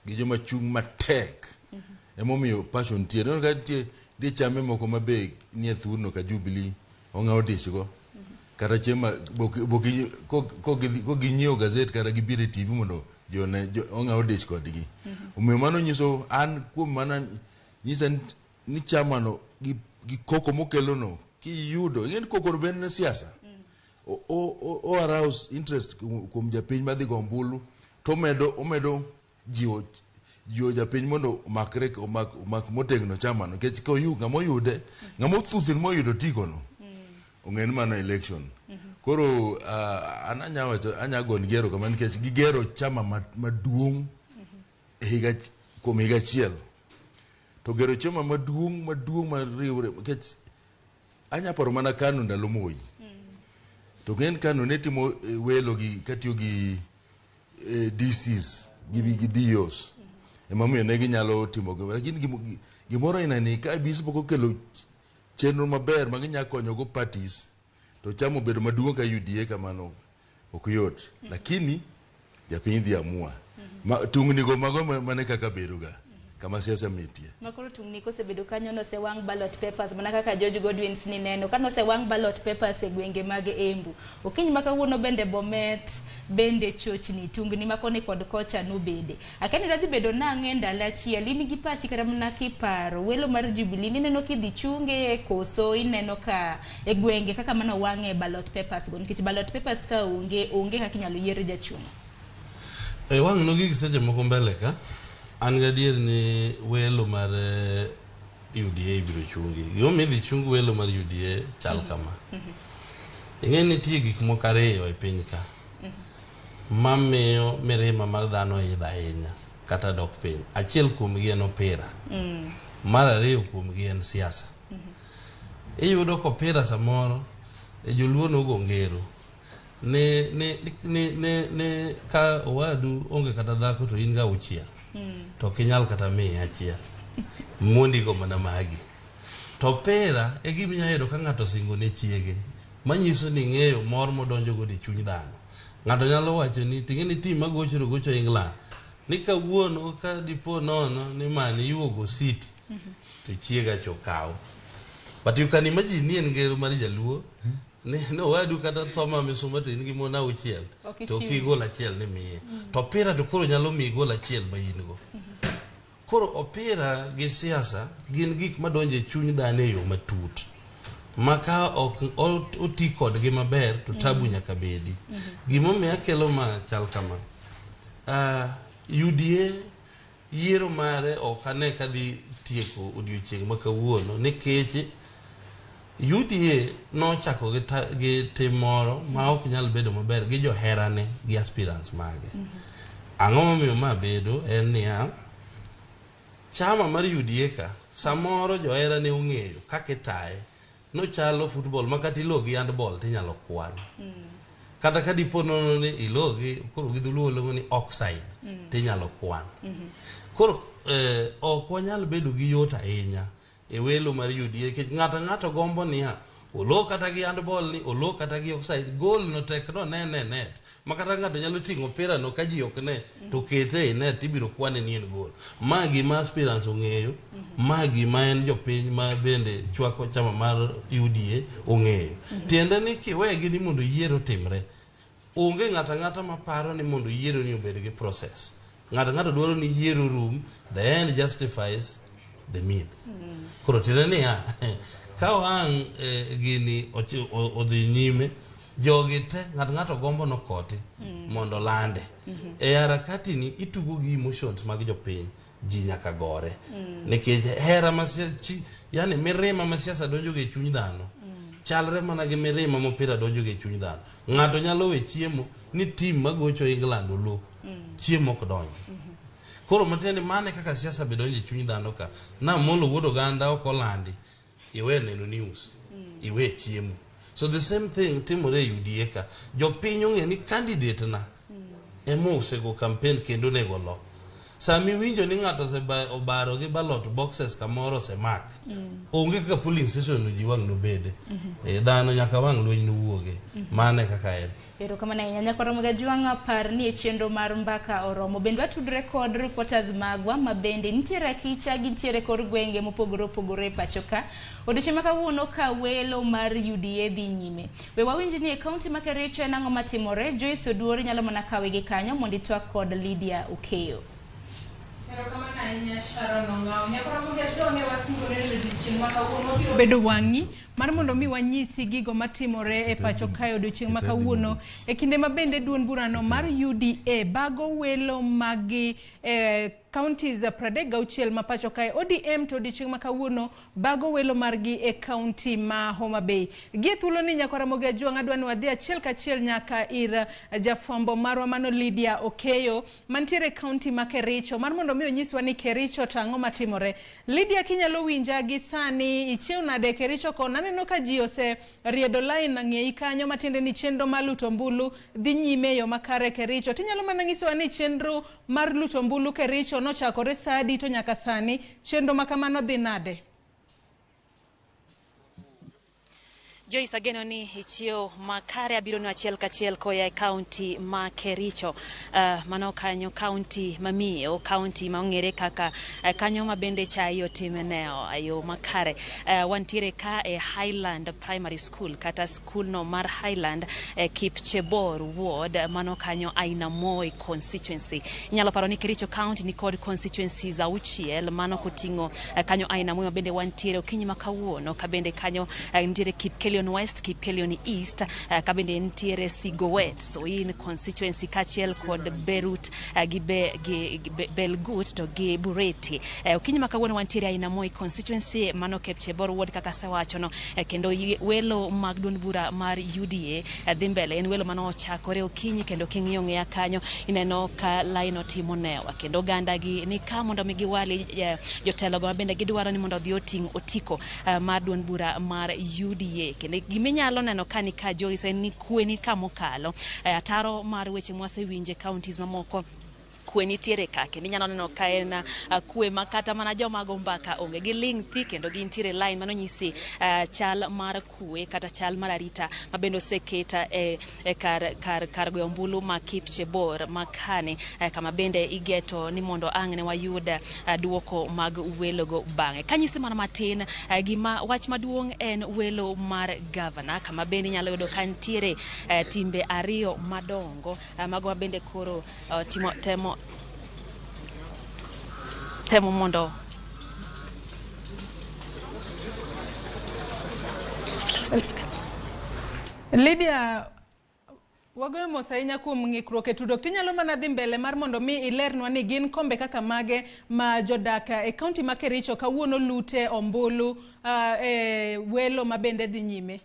gi joma chung' matek. Emomiyo passion tiere. No ka di chame moko mabe ni e thurno ka Jubilee ong'aw dichgo. Kata chema ko ginyiewo gazet kata gibire TV mondo ong'aw dich kodgi. Omiyo mano nyiso an kuom mana nyisa ni chamano gi koko mokelono kiyudo ing'eni koko no bende siasa o arouse interest kuom japiny madhi go ombulu to omedo jiwo japiny mondo omak motegno chamano nikech ng'ama oyude ng'ama othuthin moyudo tikono ong'en mano election koro anya gon gero kama nikech gigero chama maduong' kuom higa achiel to gero chama maduong' mariwre nikech anya paro mana KANU ndalo Moi to ng'en KANU ne timo welo gi katiyo gi DCs gi DOs emamiyo ne ginyalo timo lakini gimoro inani ka bisi pok okelo chenro maber ma ginya konyogo parties to chamo bedo maduong' ka UDA kamano ok yot lakini japiny dhi amua tungni go mago mane kaka bedoga kama siasa mitie makoro tungni kosebedo kanyo no se wang ballot papers mana kaka George Godwin ni neno kano se wang ballot papers e gwenge mag Embu okinyi makawuono bende Bomet bende chochni tungni makoni kod kocha no bede akani radhi bedo nang'e ndalo achiel in gi pachi kata mana kiparo welo mar Jubilee neno kidhi chunge koso ineno ka e gwenge kaka mano wang'e ballot papers go nikech ballot papers ka onge kaka inyalo yier jachung wang' no gik seche moko mbele ka an gadier ni welo mar UDA biro chungi gimomiyo idhi chung welo mar UDA chal kama ing'e nitie gik moko ariyo e piny ka mamiyo mirima mar dhano idho ahinya kata dok piny achiel kuomgi en opira mar ariyo kuomgi en siasa iyudo ko opira samoro joluo nogo ngero ne ka owadu onge kata dhako to in ga uchiel to kinyal kata miye achiel mondi go mana magi to opira e gima inyalo ka ng'ato singo ne chiege manyiso ni ng'eyo mor modonjo go di chuny dhano ng'ato nyalo wacho ni ting'eni tim magocho England ni kawuono ka dipo nono ni mani yuogo City to chiega chokaw but you can imagine ni en ngero mar jaluo no wadu kata thoma misuma to in gi mona uchiel to kigol achiel ni miye to opira to koro nyalo mi gol achiel ma in go koro opira gi siasa gin gik madonje chuny dhano e yo matut maka ok oti kod gi maber to tabu nyaka bedi gimomiyo akelo ma chal kama UDA yiero mare ok ane kadhi tieko odiochieng' ma kawuono nikech UDA nochako gi tim moro ma ok nyal bedo maber gi joherane gi aspirants mage ang'o momiyo ma bedo en niya chama mar UDA ka samoro joherane ong'eyo kaka itaye nochalo football makati ilo gi handball tinyalo kwan kata ka dipo nono ni ilo gi koro gi dhuluo luongo ni offside tinyalo kwan koro ok wanyal bedo gi yot ahinya e welo mar UDA kech ng'ato gombo niya olo kata gi handball ni olo kata gi offside goal no tek no net makata ng'ato nyalo ting'o opira no ka ji ok ne to kete e net ibiro kwane ni en goal magi ma aspirants ong'eyo magi ma en jopiny ma bende chwako chama mar UDA ong'eyo tiende ni kiwegi ni mondo yiero timre onge ng'ata maparo ni mondo yiero ni obed gi process ng'ato dwaro ni yiero rum the end justifies the means koro tiende ni ka wang' gini odhi nyime jogi te ng'ato gombo no koti mondo lande e harakati ni itugo gi emotions mag jopiny ji nyaka gore nikech hera yani mirima ma siasa donjo ge chuny dhano chalre mana gi mirima mopira donjo ge chuny dhano ng'ato nyalo we chiemo ni tim magocho England olo chiemo ok donjo koro matende mane kaka siasa be donjo chuny dhano ka na mondo wuodo ganda ok olandi iwe neno news iwe chiemo so the same thing timore UDA ka jopiny ong'e ni candidate na emo osego campaign kendo nego lo sami winjo ni ng'ato obaro gi ballot boxes kamoro semak onge kaka polling station no ji wang' no bede dhano nyaka wang' lweny no wuoge mane kaka en Pero kama na Ramogi Oromo par ni e chenro mar Mbaka Oromo bende watudre kod reporters magwa mabende nitiere kicha gintiere kor gwenge mopogore opogore pachoka odiochieng' makawuono ka welo mar UDA dhi nyime we wawinji ni e kaunti ma Kericho en ang'o matimore Joyce Oduor nyalo mana kawe gi kanyo mondo itwak kod Lydia Okeyo. Pero kama na bedo wangi mar mondo mi wanyisi gigo matimore e pacho kae odiochieng' ma kawuono e kinde ma bende duond burano mar UDA bago welo magi counties 36 ma pacho kae. ODM to odiochieng' ma kawuono bago welo margi e county ma Homa Bay. Gie thuolo ni nyaka Ramogi Ajwang' adwa ni wadhi achiel kachiel nyaka ir jafwambo marwa mano Lydia Okeyo mantiere county ma Kericho mar mondo mi onyiswa ni Kericho tang'o matimore. Lydia, kinyalo winja gi sani ichiew nade Kericho kona? Aneno ka ji ose riedo line ng'ei kanyo matiende ni chenro mar luto mbulu dhi nyime yo makare Kericho. Tinyalo mana nyisowa ni chenro mar luto mbulu Kericho nochakore saa adi to nyaka sani chenro makamano dhi nade? Joyce ageno ni ichiew makare abiro no achiel kachiel koya e county ma Kericho, mano kanyo county mamiyo, county ma ong'ere kaka kanyo ma bende chayo timeneo ayo makare. Wantiere ka e Highland Primary School kata school no mar Highland Kipchebor Ward, mano kanyo Aina Moi constituency. Inyalo paro ni Kericho county ni kod constituencies auchiel, mano koting'o kanyo Aina Moi bende wantiere Okinyi ma kawuono, ka bende kanyo nitiere Kipkelion West, Kipkelion East, ka bende nitiere Sigowet, so in constituency kachiel kod Berut gi Belgut to gi Bureti. Okinyi ma kawuono wantiere Aina Moi constituency, mano Kipchebor Ward kaka sewacho no, kendo welo mag duond bura mar UDA dhi mbele. En welo mano ochakore okinyi kendo king'iyo ng'eya kanyo ineno ka line otimo newa, kendo ganda gi ni ka mondo mi giwali jotelo go bende gidwaro ni mondo odhi oting' otiko mar duond bura mar UDA. Kendo giminyalo neno kani ka Joyce ni kweni kamokalo ataro mar weche mwasewinje counties mamoko kweni tiere ka, kendo inyalo neno ka en kwe makata mana joma go mbaka onge gi ling thi, kendo gintiere line mano nyisi chal mar kwe kata chal mar arita ma bende oseketa kar goyo mbulu ma Kipchebor makane, kama bende igeto ni mondo ang' ne wayud duoko mag welo go bang'e. Kanyisi mana matin gima wach maduong' en welo mar governor, kama bende inyalo yudo ka ntiere timbe ariyo madongo mago bende koro temo mondo Lydia, wagoyo mos ahinya kuom ng'ikruok e tudruok. Tinyalo mana dhi mbele mar mondo mi ilernwa ni gin kombe kaka mage ma jodak e county ma Kericho kawuono lute ombulu e welo ma bende dhi nyime?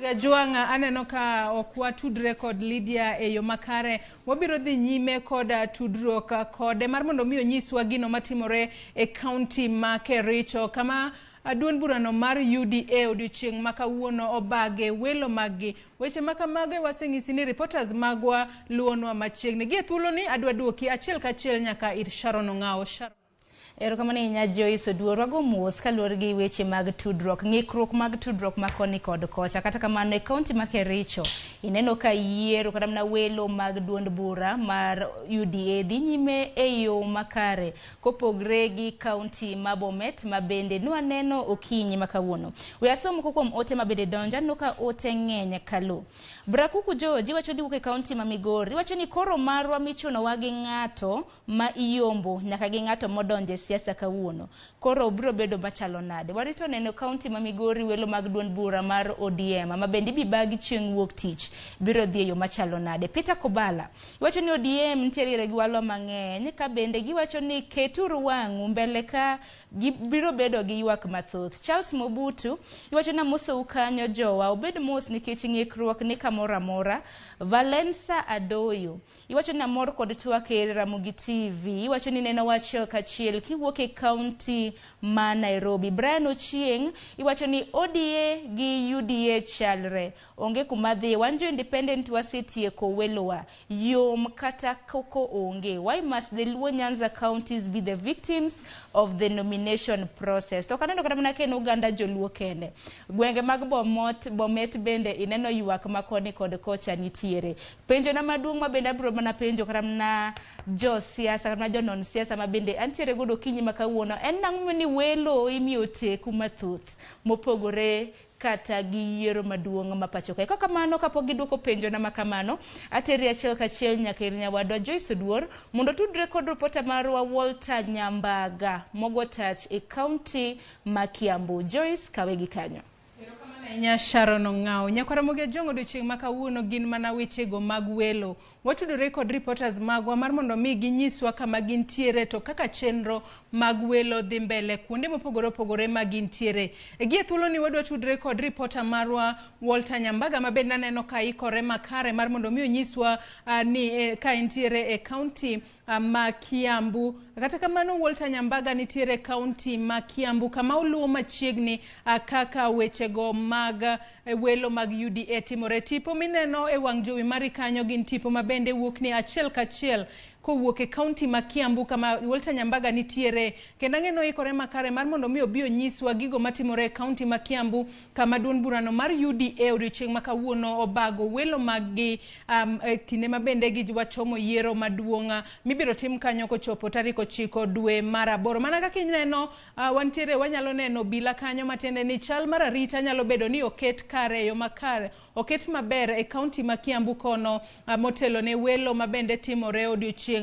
Ajwang' aneno ka okwa tudre kod Lydia e yo makare. Wabiro dhi nyime kod tudruok kode mar mondo mi onyiswa gino matimore e county ma Kericho, kama duond burano mar UDA odiochieng' ma kawuono obage welo maggi. Weche makamage waseng'isi ni reporters magwa luonwa machiegni. Gie thuolo ni adwa duoki achiel kachiel nyaka ir Sharon Ong'ao. Erokamano ahinya Joyce Oduor, go mos kaluwore gi weche mag tudruok, ng'ikruok mag tudruok ma koni kod kocha. Kata kamano e kaunti ma Kericho ineno ka yiero kata mana welo mag duond bura mar UDA dhi nyime e yo makare kopogre gi kaunti ma Bomet ma bende nwaneno okinyi ma kawuono. We asomo kuom ote ma bende donja no ka ote ng'eny kalu. Brakuku George wacho ni wuok e kaunti ma Migori wacho ni koro marwa michuno wa gi ng'ato ma iyombo nyaka gi ng'ato modonje siasa kawuono. Koro biro bedo machalo nade. Warito neno kaunti ma Migori welo mag duond bura mar ODM ma bende bibagi chieng' wuok tich biro dhi yo machalo nade. Peter Kobala wacho ni ODM nitiere gi walo mang'eny, ka bende giwacho ni keturu wang'u mbele ka biro bedo gi ywak mathoth. Charles Mobutu wacho na moso ukanyo jowa obed mos nikech ng'ikruok ni kamora mora. Valensa Adoyo iwacho ni amor kod twake Ramogi TV, iwacho ni neno wacho kachiel kiwuok e county ma Nairobi. Brian Ochieng iwacho ni ODA gi UDA chalre, onge kumadhi wanjo independent wasetieko welowa yom kata koko onge. Why must the Luo Nyanza counties be the victims of the nomination process? To kaneno kata mana keno Uganda joluo kende, gwenge mag Bomet bende ineno ywak makoni kod kocha nitiere. Penjo na maduong' ma bende abiro mana penjo kata mana jo siasa kata mana jo non siasa ma bende antiere godo kinyi makawuono en nang'o ni welo imiyo teku mathoth mopogore kata gi yiero maduong' ma pacho kae. Kaka kamano kapok giduoko penjo na makamano, ateri achiel kachiel nyaka ir nyawadwa Joyce Oduor mondo tudre kod reporter marwa Walter Nyambaga mogo tach e kaunti ma Kiambu. Joyce, kawe gi kanyo. Nya Sharon Ong'ao nyakwara moge jongo odiochieng' ma kawuono gin mana wechego mag welo. Watudore kod reporters magwa mar mondo mi ginyiswa kama gintiere to kaka chenro mag welo dhi mbele kuonde mopogore opogore ma gintiere. Gie thuolo ni wadwa tudre kod reporter marwa Walter Nyambaga ma bende aneno ka ikore makare mar mondo mi onyiswa ni ka intiere e kaunti ma Kiambu. Kata kamano Walter Nyambaga nitiere kaunti ma Kiambu kama uluwo machiegni kaka wechego mag welo mag UDA timore. Tipo mineno e wang' jowi mari kanyo gin tipo ma bende wuok ni achiel kachiel kowuok e kaunti ma Kiambu kama Walter Nyambaga nitiere. Kendo ang'eno ikore makare mar mondo mi obi onyiswa gigo matimore e kaunti ma Kiambu kama duond burano mar UDA odiochieng' ma kawuono obago welo mag kinde ma bende giwachomo yiero maduong' mibiro tim kanyo kochopo tarik 9 dwe mar 8. Mana kaka ineno wantiere wanyalo neno bila kanyo matiende ni chal mar arita nyalo bedo ni oket kare yo makare, oket maber e kaunti ma Kiambu kono motelo ne welo ma bende timore odiochieng'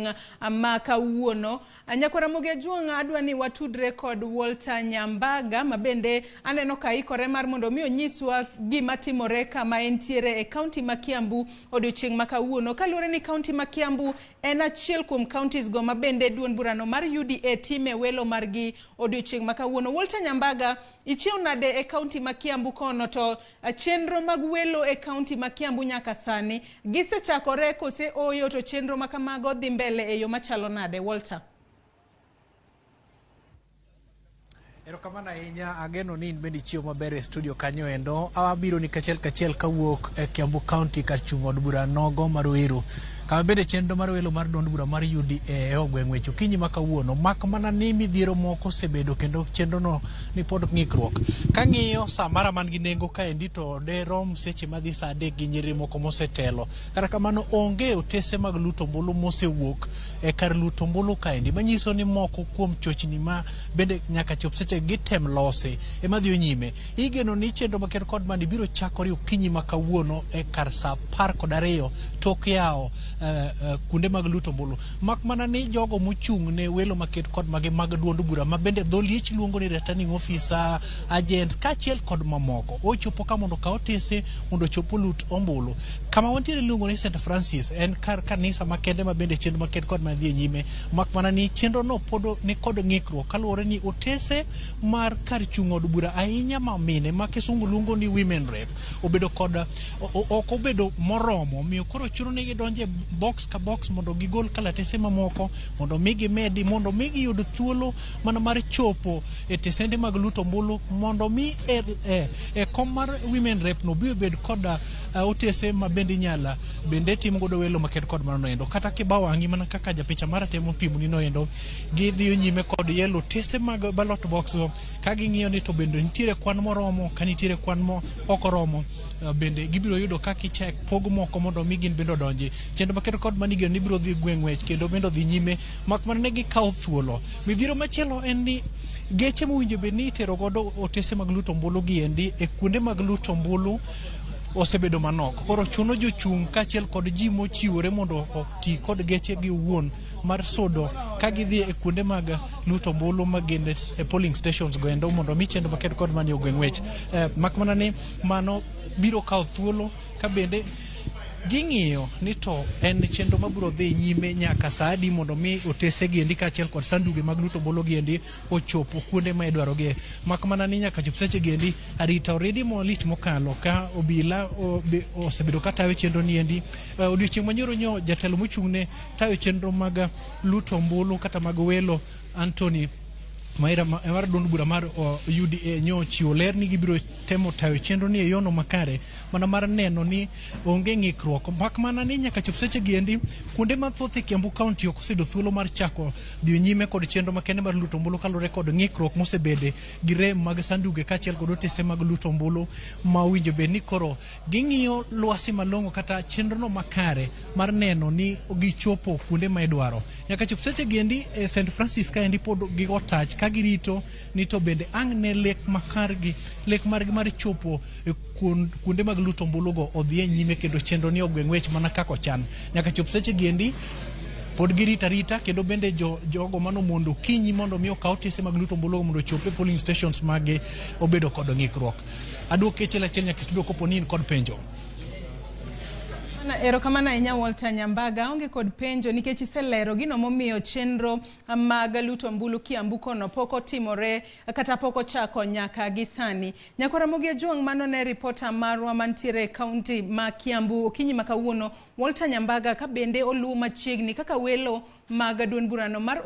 ma kawuono. Nyakwara moge juang' adwa ni watudre kod Walter Nyambaga ma bende aneno ka ikore mar mondo mi onyiswa gima timore kama entiere e kaunti ma Kiambu odiochieng' ma kawuono. Kaluwore ni kaunti ma Kiambu en achiel kuom counties go ma bende duond burano mar UDA time welo margi odiochieng' ma kawuono. Walter Nyambaga, ichiew nade e kaunti ma Kiambu kono to chenro mag welo e kaunti ma Kiambu nyaka sani gisechakore kose oyo to chenro ma kamago dhi mbele e yo machalo nade? Walter. Erokamano ahinya, ageno ni bende ichiew maber e studio kanyo endo. Abiro ni kachiel kawuok e Kiambu County kar chung' od bura nogo mar Ruiru. Kama bende chenro mar welo mar duond bura mar UDA e ogweng' wecho kinyi ma kawuono mak mana ni midhiero moko osebedo kendo chenro no ni pod ng'ikruok. Kang'iyo saa mara man gi nengo kaendi to de rom seche madhi saa 3 gi nyiri moko mosetelo. Kata kamano onge otese mag luto ombulu mosewuok e kar luto ombulu kaendi manyiso ni moko kuom chochni ma bende nyaka chop seche gitem lose ema dhi nyime. Igeno ni chenro maker kod mani biro chakore okinyi ma kawuono e kar saa 12 tok yao kunde mag luto ombulu. Mak mana ni jogo mochung' ne welo maket kod mag duond bura ma bende dholiech luongo ni returning officer, agent kachiel kod mamoko ochopo ka mondo ka otese mondo chopo lut ombulu. Kama wantiere luongo ni St Francis en kar kanisa makende ma bende chenro maket kod ma dhi nyime. Mak mana ni chenro no podo ni kod ng'ikruok kaluwore ni otese mar kar chung' od bura ahinya ma mine ma kisungu luongo ni women rep obedo kod ok obedo moromo miyo koro chuno ni gidonje box ka box mondo gigol kalatese mamoko mondo migi medi mondo migi yud thuolo mana mar chopo e tesende mag luto ombulu mondo mi kom mar women rep no biro bed kod otese ma bende nyala bende tim godo welo maket kod mano endo kata kibawangi mana kaka japicha mara temo pimo ni no endo gidhi nyime kod yelo tese mag ballot box ka ging'iyo ni to bende nitiere kwan moromo ka nitiere kwan mo okoromo bende gibiro yudo kaka ichek pog moko mondo mi gin bende odonji chenro maket kod manigeno ni biro dhi gweng' wech kendo bende dhi nyime mak mana ne gikawo thuolo. Midhiero machielo en ni geche mowinjo bed ni itero godo otese mag luto ombulu gi endi e kuonde mag luto ombulu osebedo manok. Koro chuno jochung' kachiel kod ji mochiwore mondo oti kod geche gi wuon mar sodo ka gidhi e kuonde mag luto ombulu magin e polling stations go endo mondo mi chenro maket kod mani ogweng' wech. Mak mana ni mano biro kawo thuolo ka bende ging'iyo ni to en chenro mabiro dhi nyime nyaka saa adi mondo mi otese gi endi kachiel kod sanduge mag luto ombulu gi endi ochopo kuonde ma idwaro gi. Mak mana ni nyaka chop seche gi endi arita already molit mokalo ka obila osebedo ka tayo chenro ni endi. Odiochieng' manyoro nyo jatelo mochung' ne tayo chenro mag luto ombulu kata mag welo Anthony Maira mar duond bura mar UDA nyo chiwo ler ni gibiro temo tayo chenro ni e yono makare mana mar neno ni onge ng'ikruok. Mak mana ni nyaka chop seche gi endi kuonde mathoth e Kiambu County ok osedo thuolo mar chako dhi nyime kod chenro makende mar luto ombulu kalure kod ng'ikruok mosebede gi rem mag sanduge kachiel kod otese mag luto ombulu ma winjo bed ni koro ging'iyo lwasi malong'o kata chenro no makare mar neno ni gichopo kuonde ma idwaro. Nyaka chop seche gi endi e St Francis ka endi pod gigo tach ka girito ni to bende ang' ne lek margi mar chopo kuonde mag luto ombulugo odhi nyime kendo chenro ni ogweng' wech mana kako chan nyaka chop seche giendi pod girita rita kendo bende jogo mano mondo kinyi mondo mi okaw tese mag luto ombulugo mondo chope polling stations mage obedo kod ng'ikruok. Aduoke chela nyaka studio kopo ni kod penjo. Erokamano ahinya Walter Nyambaga, onge kod penjo nikech iselero gino momiyo chenro mag luto ombulu Kiambu kono pok otimore kata pok ochako nyaka gisani. Nyakora Ramogi Ajuang mano ne reporter marwa mantiere kaunti ma Kiambu okinyi ma kawuono. Walter Nyambaga ka bende oluwo machiegni kaka welo mag duond burano mar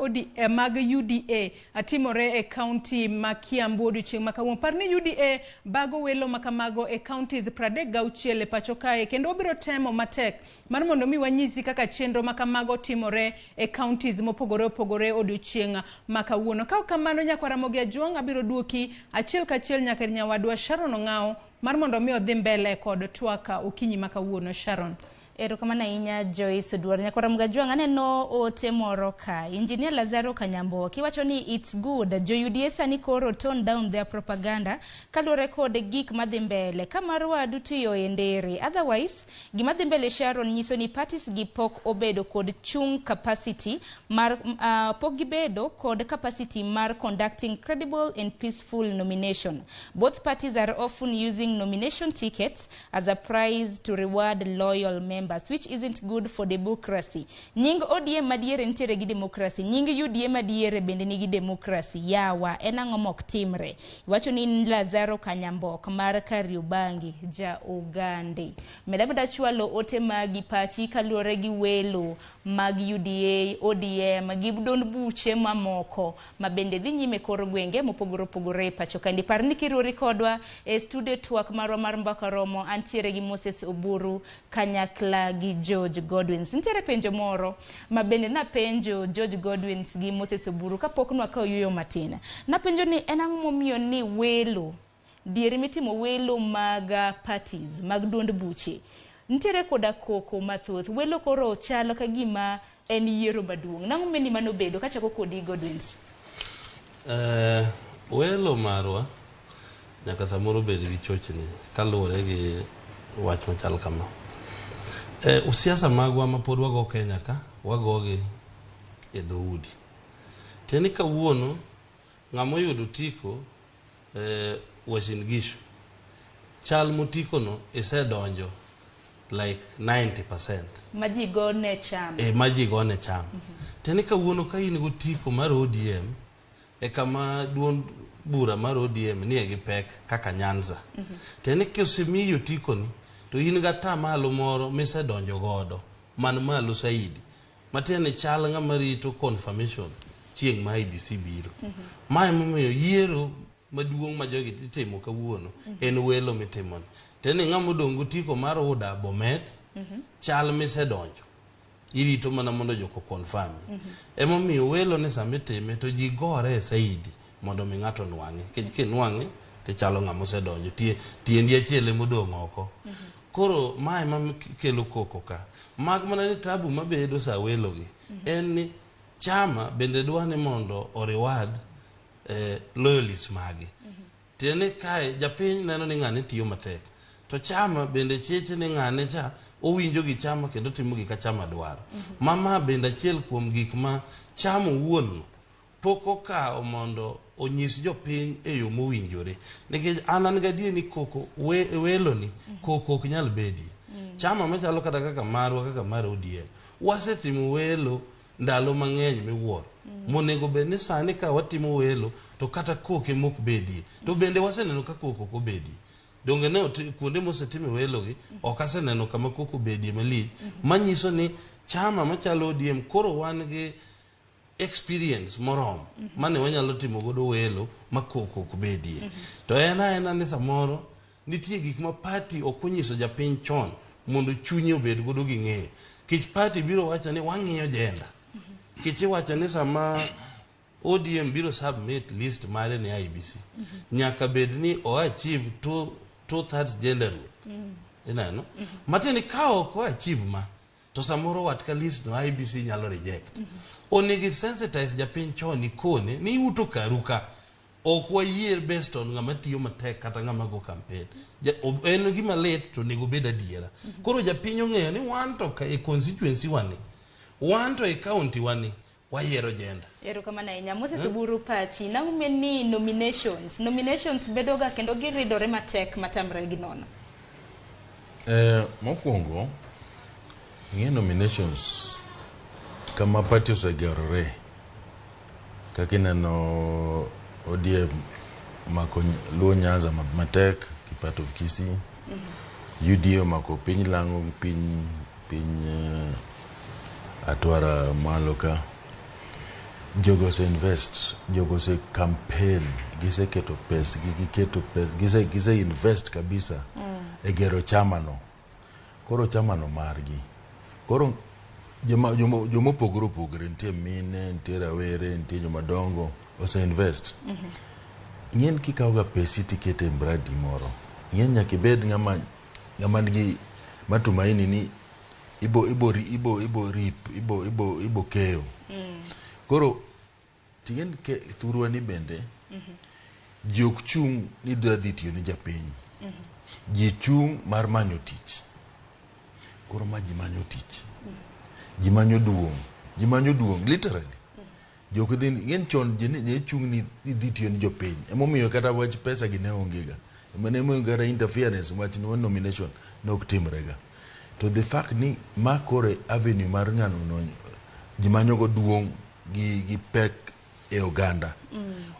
mag UDA atimore e kaunti ma Kiambu odiochieng' ma kawuono. Parni UDA bago welo makamago e counties 36 e pacho kae kendo obiro temo matek mar mondo mi wanyisi kaka chenro makamago timore e counties mopogore opogore odiochieng' ma kawuono. Ka kamano Nyakwa Ramogi Ajuang abiro duoki achiel kachiel nyaka nyawadwa Sharon Ong'ao mar mondo mi odhi mbele kod twaka okinyi ma kawuono. Sharon. Erokamano ahinya Joyce Duor. Nyakwa Ramogi Ajuang aneno ote moro ka. Engineer Lazaro Kanyambo kiwacho ni it's good jo UDA sani koro tone down their propaganda kaluwore kod gik madhi mbele ka marwa dutiyo e ndere. Otherwise gima dhi mbele Sharon nyiso ni parties gi pok obedo kod chung capacity mar pok gibedo kod capacity mar conducting credible and peaceful nomination. Both parties are often using nomination tickets as a prize to reward loyal members, which isn't good for democracy. Nying ODM madiere ntiere gi democracy, nying UDA madiere bende nigi democracy. Yawa ena ng'omok timre. Iwacho ni Lazaro Kanyambok mar Kariobangi ja Ugande. Medameda chwalo ote magi pachi kaluwore gi welo mag UDA, ODM, gi duond buche mamoko mabende dhi nyime kor gwenge mopogore opogore pacho kandi. Parni kiruri kodwa e studio twak marwa mar Mbaka Oromo antiere gi Moses Oburu kanyakla gi George Godwins. Ntiere penjo moro mabende na penjo George Godwins gi Moses Oburu kapok nwakaw yuyo matina. Na penjo ni enang' momiyo ni welo diere mitimo welo mag parties mag duond buche ntiere koda koko mathoth welo koro chalo ka gima en yiero maduong'. Nang'o meni mano bedo kachako kodi Godwins? Welo marwa nyaka samoro bedo gi chochni kaluwore gi wach machal kama. Usiasa magwa mapod wago Kenya ka wagogi e dhoudi. Teni kawuono ng'amo yudo tiko Uasin Gishu chal motiko no isedonjo like 90%. Maji gone cham. Maji gone cham. Teni kawuono ka in go tiko mar ODM e kama duond bura mar ODM nie gi pek kaka Nyanza. Teni kisemiyo tiko ni to in ga tamalo moro misedonjo godo man malo saidi matene chal ng'ama rito confirmation chieng' ma IBC biro. Mae momiyo yiero maduong' ma jogi timo kawuono en welo mitimo. Tene ng'ama odongo tiko mar Uda Bomet chal misedonjo irito mana mondo joko confirm. Emomiyo welo ne samitime to ji gore saidi mondo mi ng'ato nwang'e kech kenwang'e te chalo ng'ama osedonjo tiendi achiel modong' oko. Koro mae kelo koko ka. Mag mana ni tabu mabedo sa welo gi. En ni chama bende dwani mondo o reward loyalists magi. Tene kae japiny neno ni ng'ane tiyo matek. To chama bende cheche ni ng'ane cha owinjo gi chama kendo timo gi ka chama dwaro. Mama bende achiel kuom gik ma chama wuon poko ka mondo onyis jopiny e yo mowinjore. Nikech an gadie ni koko welo ni koko ok nyal bedi. Chama machalo kata kaka marwa kaka mar ODM wasetimo welo ndalo mang'eny miwuoro. Monego bed ni sani ka watimo welo to kata koke mok bedie. To bende waseneno ka koko ko bedie. Donge ne kuonde mosetime welo gi ok aseneno kama koko bedie malich. Manyiso ni chama machalo ODM koro wan gi experience morom mane wanyalo timo godo welo makoko kubedie. To ena ni samoro nitie gik ma party okunyiso japiny chon mondo chunye obed godo gi ng'eyo. Kich party biro wacha ni wang'iyo jenda. Kich wacha ni sama ODM biro submit list mare ni IBC nyaka bed ni o achieve two-thirds gender rule. Inano mateni kao ko achieve ma to samoro wat ka list no IBC nyalo reject. Onegi sensitize japiny chon ikone ni uto karuka ok wayier based on ng'ama tiyo matek kata ng'ama go campaign. En gima late to nego bed adiera. Koro japiny ong'eyo ni wan to e constituency wani, wan to e county wani wayiero jenda. Ero kama na inya Moses Buru pachi na umeni nominations bedoga kendo giridore matek matamre gi nono. Mokwongo ng'e nominations kama party osegerore kaka ineno ODM mako Luo Nyanza matek kipato of Kisii, UDA mako piny Lang'o gi piny Atwara malo ka. Jogo se invest, jogo se campaign, gise keto pes, gise invest kabisa e gero chama no. Koro chama no margi. Koro jomo pogore, nitie mine, nitie rawere, nitie jomadongo, ose invest. Ng'en kikawoga pesi tikete mradi moro. Ng'en nyaka ibed ng'ama nigi matumaini ni ibo keyo. Koro tingen ke thurwa ni bende jok chung ni dhi tiyo ni japiny. Ji chung mar manyo tich. Koro ma ji manyo tich. Ji manyo duong literally. Jok dhi ng'en chon ne chung ni dhi tiyo ni jopiny. Emomiyo kata wach pesa gi ne ongega. Emomiyo gara interference wach no nomination nok timrega. To the fact ni ma kore avenue mar ng'ano no ji manyo go duong gi pek e oganda.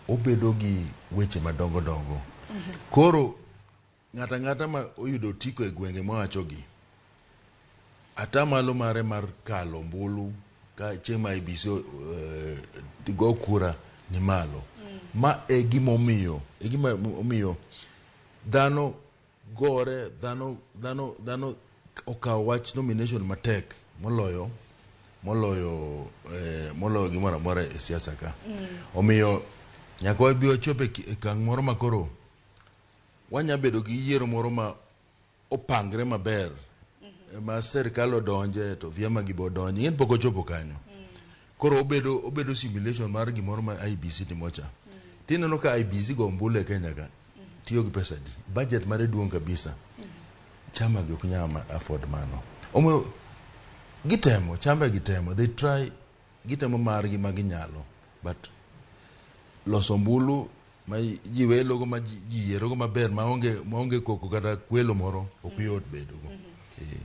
Obedo gi weche madongo dongo. Koro ng'ata ma oyudo tiko e gwenge mowacho gi atamalo mare mar kalo mbulu ka chema IBC go kura ni malo. Ma e gima omiyo dhano gore, dhano okawo wach nomination matek moloyo gimoro amora e siasa ka. Omiyo nyaka wabi wachope e kang' moro makoro wanya bedo gi yiero moro ma opangre maber, ma serikal odonje to vyama gi bodonje. Ng'en pok ochopo kanyo. Koro obedo simulation mar gimoro ma IBC timocha. Tineno ka IBC go mbule Kenya ka tiyo gi pesa di. Budget mare duong kabisa. Chama gi ok nyama afford mano. Omiyo gitemo, they try, gitemo margi maginyalo, but loso mbulu ma ji welo go ma ji yiero go maber maonge koko kata kwelo moro ok yot bedo go.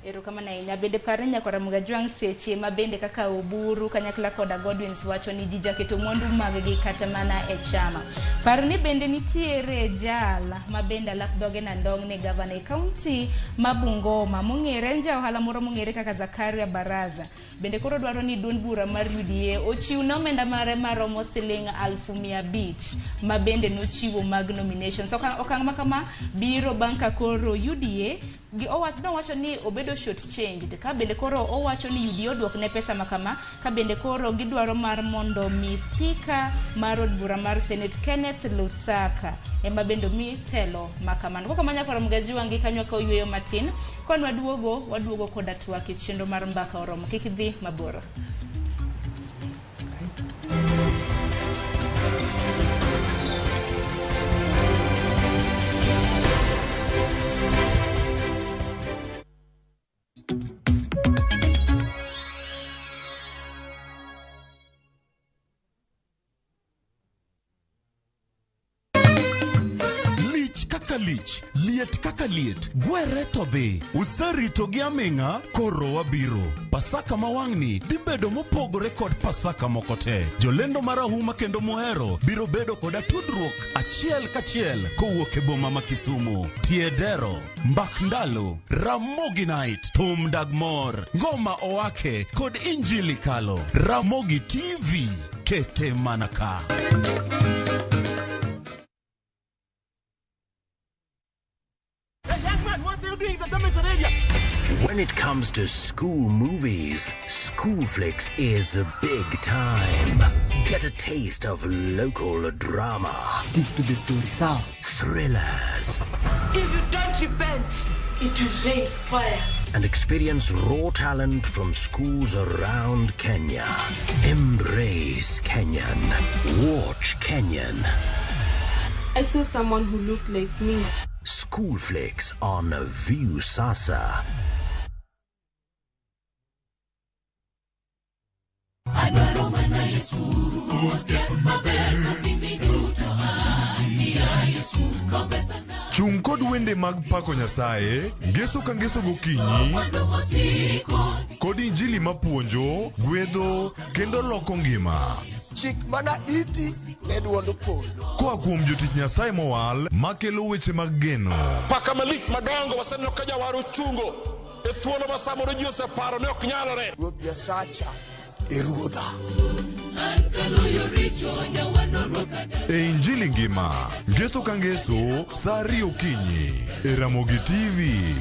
Ero kama na inya bende pare nyakora Mugajwang seche ma bende kaka Oburu kanyakla koda Godwins wacho ni jija keto mwandu mag gi kata mana e chama. Pare ni bende nitiere jala ma bende alak doge na ndong ne governor e county ma Bungoma mong'ere nja ohala moro mong'ere kaka Zakaria Baraza. Bende koro dwaro ni duond bura mar UDA ochiw nomenda mare maromo siling 500,000 ma bende nochiwo mag nominations. Okang' makama biro banka koro UDA gi owacho ni obedo short changed ka bende koro owacho ni UDA odwok ne pesa makama ka bende koro gidwaro mar mondo mi speaker mar od bura mar Senate Kenneth Lusaka ema bendo mi telo makama. Koko manya koro Mugajwang gi kanyo ka oyweyo matin kon waduogo koda twak e chenro mar Mbaka Oromo. Kik dhi maboro. Liet kaka liet, gwere to dhi. Userito gi aming'a, koro wabiro. Pasaka mawang'ni dhi bedo mopogore kod pasaka moko te. Jolendo marahuma kendo mohero biro bedo koda tudruok achiel kachiel kowuok e boma ma Kisumu. Tiedero, Mbak Ndalo, Ramogi Night, Thum Dagmor, Ngoma Oake kod Injili Kalo. Ramogi TV, kete manaka. When it comes to school movies, School Flicks is a big time. Get a taste of local drama. Stick to the story, sir. Thrillers. If you don't repent, it will rain fire. And experience raw talent from schools around Kenya. Embrace Kenyan. Watch Kenyan. I saw someone who looked like me. School Flicks on View Sasa. Chung kod wende mag pako Nyasaye, ngeso ka ngeso gokinyi, kod injili mapuonjo, gwedho, kendo loko ngima. Chik mana iti ne duond polo. Koa kuom jotich Nyasaye mowal, makelo weche mag geno. Paka malik madongo waseneno ka jawaro chungo. E thuolo ma samoro ji oseparo ne ok nyalore. Ruoth Nyasacha e ruodha. E injili ngima, ngeso ka ngeso, saa 2 okinyi, e Ramogi TV.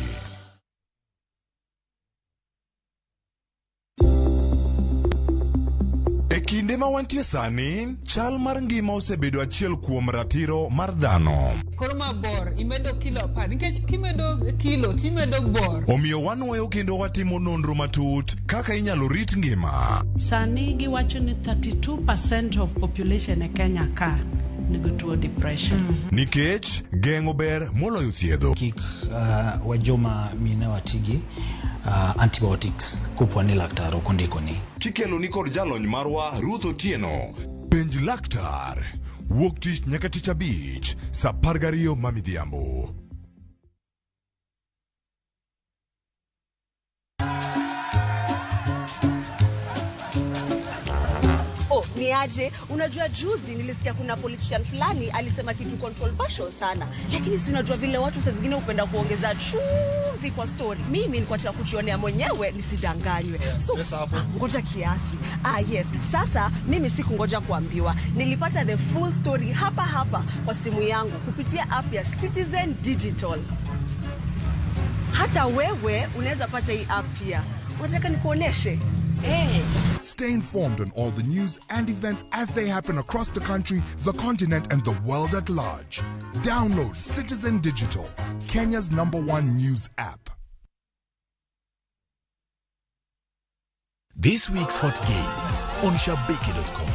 E kinde ma wantie sani, chal mar ngima osebedo achiel kuom ratiro mar dhano. Koro mabor, imedo kilo 10, nikech kimedo kilo, timedo bor. Omiyo wanuoyo kendo watimo nonro matut kaka inyalo rit ngima. Sani giwacho ni 32% of population e Kenya ka nigi tuo depression. Nikech geng'o ber moloyo thiedho. Kik wajoma mine watigi antibiotics kuponi laktar okondiko ni. Kikelo ni kod jalony marwa Ruth Otieno. Penj laktar. Wuok tich nyaka tich abich, saa 12 mamidhiambo. Niaje, unajua juzi nilisikia kuna politician fulani alisema kitu controversial sana. Lakini si unajua vile watu saa zingine upenda kuongeza chumvi kwa story. Mimi nilikuwa nataka kujionea mwenyewe nisidanganywe. So, ngoja kiasi. Yes. Sasa mimi sikungoja kuambiwa. Nilipata the full story hapa kwa simu yangu kupitia app ya Citizen Digital. Hata wewe unaweza pata hii app pia. Unataka nikuoneshe? Stay informed on all the news and events as they happen across the country, the continent, and the world at large. Download Citizen Digital, Kenya's #1 news app. This week's hot games on Shabiki.com.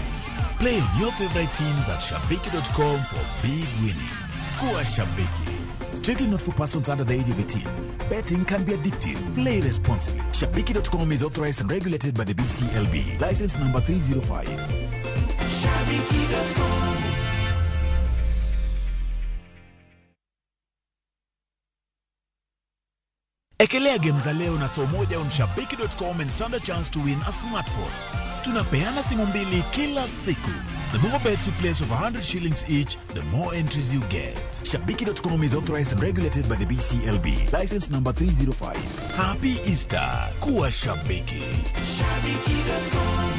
Play on your favorite teams at Shabiki.com for big winnings. Kuwa Shabiki. Strictly not for persons under the age of 18. Betting can be addictive. Play responsibly. Shabiki.com is authorized and regulated by the BCLB. License number 305. Shabiki.com. Ekelea game za leo na so moja on Shabiki.com and stand a chance to win a smartphone. Tunapeana simu mbili kila siku. The more bets you place of 100 shillings each, the more entries you get. Shabiki.com is authorized and regulated by the BCLB. License number 305. Happy Easter. Kuwa Shabiki. Shabiki.com.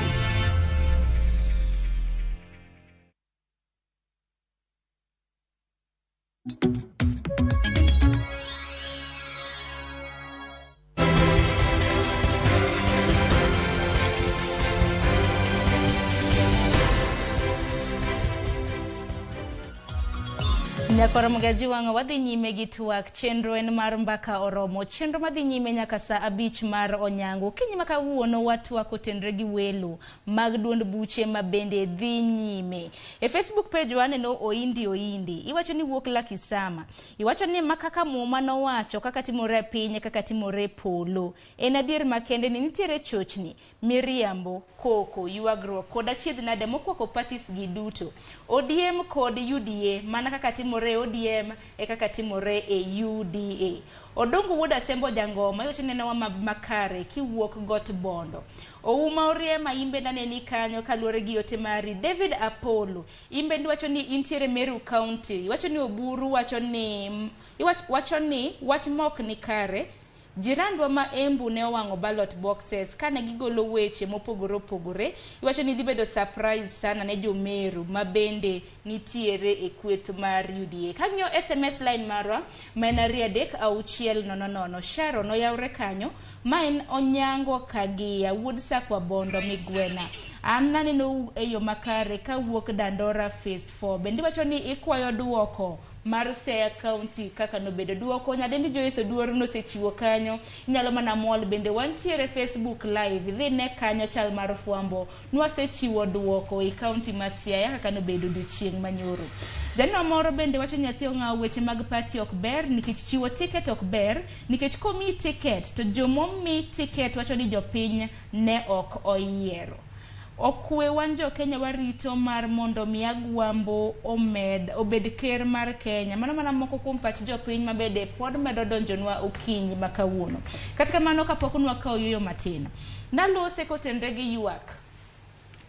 Nyakoro Ramogi wanga wadhi nyime gi twak chenro en mar Mbaka Oromo. Chenro madhi nyime nyaka saa 5 mar onyango. Kinyi maka wuono watwak otenre gi welo mag duond buche mabende dhi nyime. E Facebook page waneno oindi. Iwacho ni wuok Lucky Sama. Iwacho ni makaka muma no wacho kaka timore pinye kaka timore polo. En adier makende ni nitiere chochni, miriambo, koko, yuagruok kod achiedh nade mokwako parties gi duto. ODM kod UDA mana kaka timore ODM e kaka timore e UDA. Odongo wuod Asembo Jangoma iwacho ni newa makare kiwuok got bondo. Ouma Oriema imbe nane ni kanyo kaluore gi ote mari. David Apollo imbe iwacho ni intiere Meru County. Iwacho ni Oburu wacho ni wach mok ni kare. Jirandwa ma Embu ne owango ballot boxes kane gigolo weche mopogore. Iwacho ni dhibedo surprise sana ne jomeru mabende nitiere e kweth mar UDA. Kanyo SMS line marwa mainaria dek auchiel nonono. Sharo no yaure kanyo main onyango Kagia Woodsa kwa bondo migwena. an naneno e yo makare ka wuok Dandora phase 4 bende wacho ni ikwayo duoko mar Siaya County kaka nobedo duoko nyadendi Joyce Oduor nosechiwo kanyo inyalo mana mol bende wantiere Facebook live dhi ne kanyo chal mar fwambo nwasechiwo duoko e county ma Siaya kaka nobedo odiochieng' manyoro. Jano moro bende wacho nyathi ong'awo weche mag party ok ber nikech chiwo ticket ok ber nikech komi ticket to jomomi ticket wacho ni jopiny ne ok oyiero. Okwe wan jo Kenya warito mar mondo mi Agwambo obed ker mar Kenya. Mano mana moko kuom pach jopiny mabede pod medo donjonwa okinyi makawuono. Kata kamano kapok nwakawo yuyo matin. Nalose kotenre gi ywak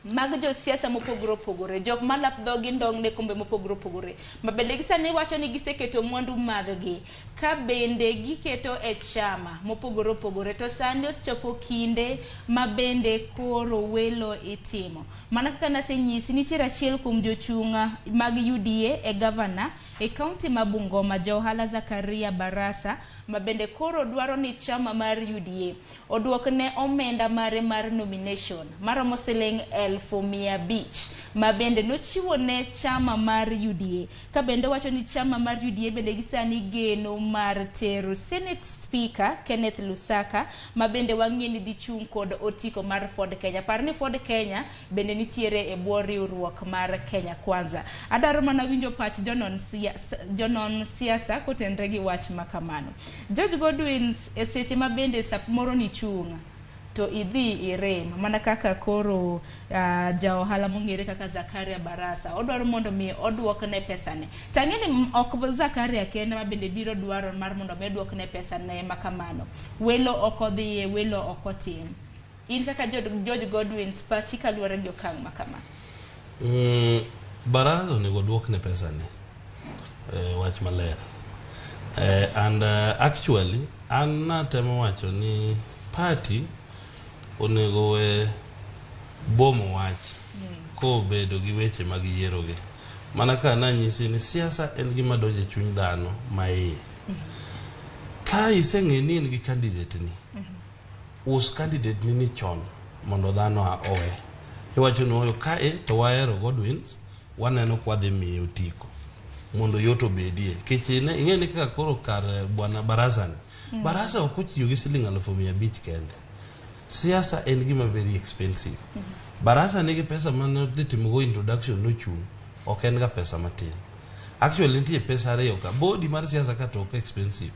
mag jo siasa mopogore opogore, jok malap dhogi ndong ne kombe mopogore opogore. Mabende gisani wacho ni giseketo mwandu mag-gi ka bende giketo e chama mopogore opogore. To sani osechopo kinde mabende koro welo itimo. Mana kaka nasenyisi nitiere achiel kuom jochunga mag UDA e gavana e kaunti ma Bungoma, Johala Zakaria Barasa, mabende koro dwaro ni chama mar UDA oduokne omenda mare mar nomination maromo siling 1,500 mabende nochiwo ne chama mar UDA. Ka bende wacho ni chama mar UDA bende gisani geno mar tero Senate Speaker Kenneth Lusaka mabende wang'eni dhi chung kod otiko mar Ford Kenya. Parni Ford Kenya bende nitiere e bwo riwruok mar Kenya Kwanza. Adaro mana winjo pach jonon siasa kotenre gi wach makamano. George Godwin e seche mabende sap moro ni chung to idhi irem mana kaka koro jaohala mong'ere kaka Zakaria Barasa odwaro mondo mi oduokne pesane. Tang'eni ok Zakaria kende mabende biro dwaro mar mondo mi oduokne pesane makamano. Welo ok odhiye, welo ok otim. In kaka George Godwin pachi kaluwore gi okang' makama. Barasa onego duokne pesane. Wach maler. And actually an natemo wacho ni party onego we bomo wach ko bedo gi weche mag yiero gi. Mana ka nanyisi ni siasa en gima donjo e chuny dhano ma iye. Ka iseng'e ni in gi candidate ni us candidate ni chon mondo dhano owe. Iwacho ni oyo kae to wahero Godwins waneno kwa dhi miye otiko mondo yoto bedie. Kichine ing'eni kaka koro kar bwana Barasa ni Barasa ok ochiwo gi siling 1,500 kende. Siasa en gima very expensive. Barasa nigi pesa mane dhi timogo introduction nochung ok en ga pesa matin. Actually nitie pesa ariyo ka body mar siasa ka to ok expensive.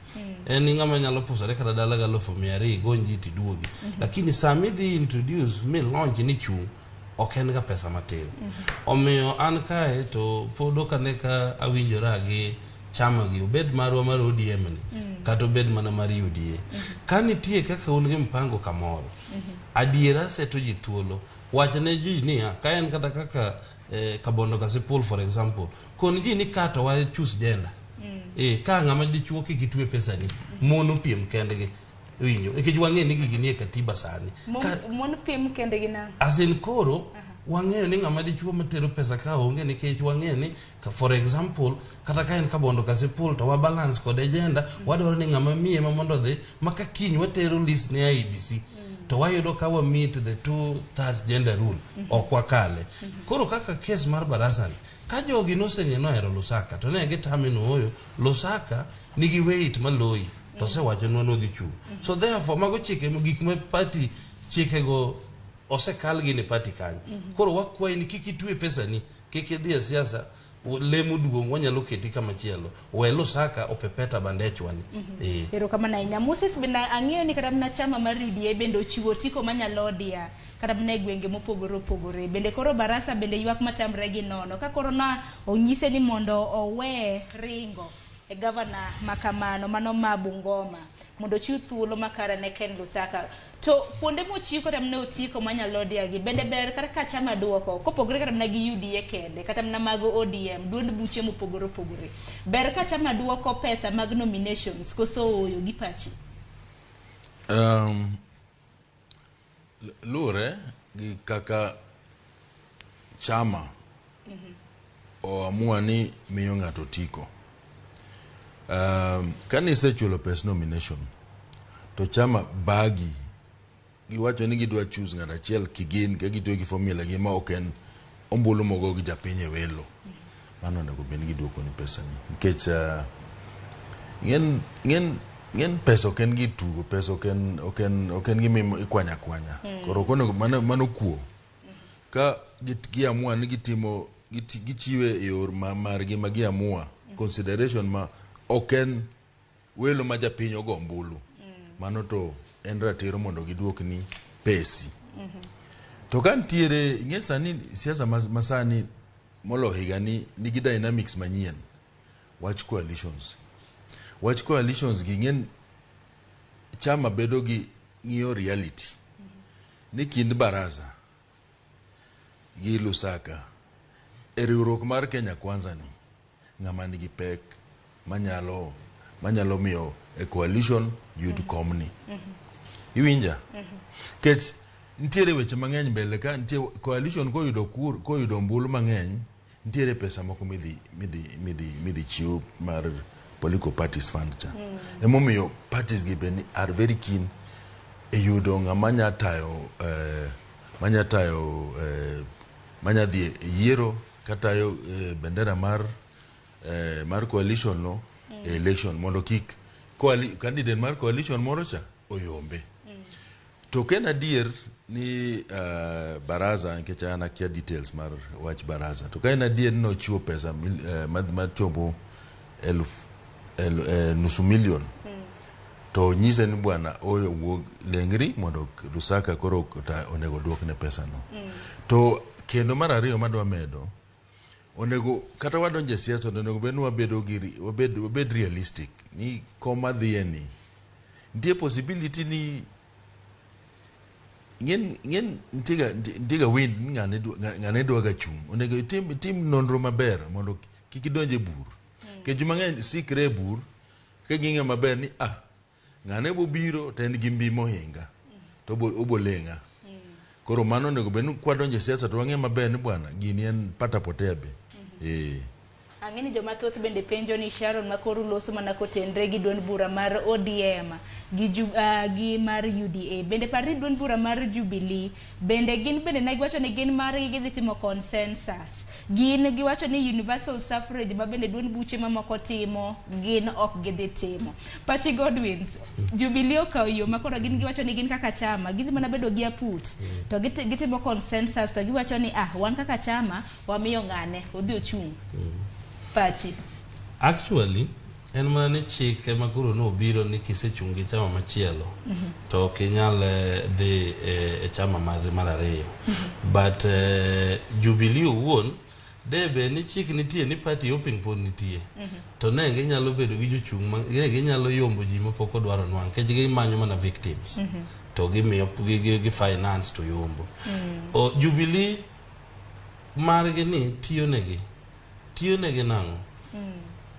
En ng'ama nyalo pusore kata dala ga 200,000 gonji tiduogi. Lakini sami dhi introduce me launch ni chung ok en ga pesa matin. Omiyo an kae to podo kaneka awinjora gi chama gi obed marwa mar ODM ni kata obed mana mar UDA. Ka nitie kaka un gi mpango kamoro adiera seto ji thuolo wachne ji niya ka en kata kaka Kabondo Kasipul for example kon ji ni kato wa choose gender ka ng'ama dichuo kitwe pesa ni mono piem kendgi winjo nikech wang'e ni gigi nie katiba sani mono piem kendgi na asin koro wang'eyo ni ng'ama dichuo matero pesa ka onge nikech wang'e ni for example kata ka en Kabondo Kasipul to wa balance kod agenda wadwaro ni ng'ama miye ma mondo dhi maka kiny watero list ne IEBC to wayudo ka wa meet the 2/3 gender rule ok wakale. Koro kaka case mar Barasa ni ka jogi noseng'e nohero Lusaka to ne gitame nooyo Lusaka nigi weight maloi to se wacho no dhi chung. So therefore mago chike gik ma party chikego osekal gi ne party kanyo. Koro wakwayi ni kik itwe pesa ni kik idhi e siasa lemo duong' wanyalo keti kama chielo we Lusaka opepeta bandechwani. Ero kama na Nyamusis benda ang'eyo ni kata mna chama mar UDA bende ochiwo tiko manyalo dia kata mna gwenge mopogore opogore bende koro Barasa bende ywak matamre gi nono ka koro na onyise ni mondo owe ringo e gavana makamano mano ma Bungoma mondo chiw thuolo makara ne Ken Lusaka to kuonde mochiw kata mna otiko manyalo dia gi bende ber kata ka chama duoko kopogore kata mna gi UDA kende kata mna mago ODM duond buche mopogore opogore ber ka chama duoko pesa mag nominations koso oyo gi pachi. Lure gi kaka chama oamua ni miyo ng'ato tiko. Kanise chulo pes nomination to chama bagi giwacho ni gidwa choose ng'at achiel kigin ka gitiyo gi formula gi ma ok en ombulu mogo gi japiny e Welo. Mano onego bed ni giduoko ni pesa ni nikech ng'en pesa ok en gitugo, pesa ok en gima ikwanya kwanya. Koro konego mano kuo ka giamua ni gitimo gichiwe e yor margi ma giamua consideration ma ok en Welo ma japiny ogo ombulu. Mano to en ratiro mondo giduok ni pesi. To ka ntiere ing'e sani siasa masani molo higa ni nigi dynamics manyien. Wach coalitions gi ng'en chama bedo gi ng'iyo reality ni kind baraza gi Lusaka e riwruok mar Kenya Kwanza ni ng'ama nigi pek manyalo miyo e coalition yud komni. Iwinja? Kech ntiere weche mang'eny mbele ka ntiere coalition koyudo mbulu mang'eny ntiere pesa moko midhi chiw mar political parties fund cha. Emomiyo parties gi beni are very keen e yudo ng'ama manya dhi yiero katayo bendera mar coalition no election mondo kik candidate mar coalition moro cha oyombe. To ken adier ni baraza nikech an akia details mar wach baraza. To ken adier no chiwo pesa machopo nusu milion. To nyise ni bwana oyo wuog lengri mondo Lusaka koro onego duok ne pesa no. To kendo mar ariyo madwa medo onego kata wadonje siasa onego bed ni wabed realistic ni koma dhiye ni ntie possibility ni ng'en ntiga wind ng'ane dwaga chung. Onego tim nonro maber mondo kik idonje bur. Ke juma ng'eny sikre bur ke ging'e maber ni ng'ane bobiro to en gi mbi mohinga to oboleng'a. Koro mano onego bed ni kwadonje siasa to wang'e maber ni bwana gini en pata potea be. Ang'eni joma thoth bende penjo ni Sharon Makoro loso mana kotenre gi duond bura mar ODM gi mar UDA. Bende parni duond bura mar Jubilee bende gin bende ne giwacho ni gin mar gidhi timo consensus. Gin giwacho ni universal suffrage ma bende duond buche mamoko timo gin ok gidhi timo. Pachi Godwins, Jubilee okawo yo makoro gin giwacho ni gin kaka chama gidhi mana bedo gi aput to gitimo consensus to giwacho ni wan kaka chama wamiyo ng'ane odhi ochung'. Pachi. Actually, en mana ni chike makoro no biro ni kisechungi chama machielo to kinyal dhi e chama mar ariyo. But Jubilee owuon debe ni chik nitie ni party hopping pod nitie. To ne ginyalo bedo gi jochung' ginyalo yombo ji mapok odwaro nwang' kech gimanyo mana victims. To gimiyo gi finance to yombo. Jubilee margi ni tiyo negi nang'o.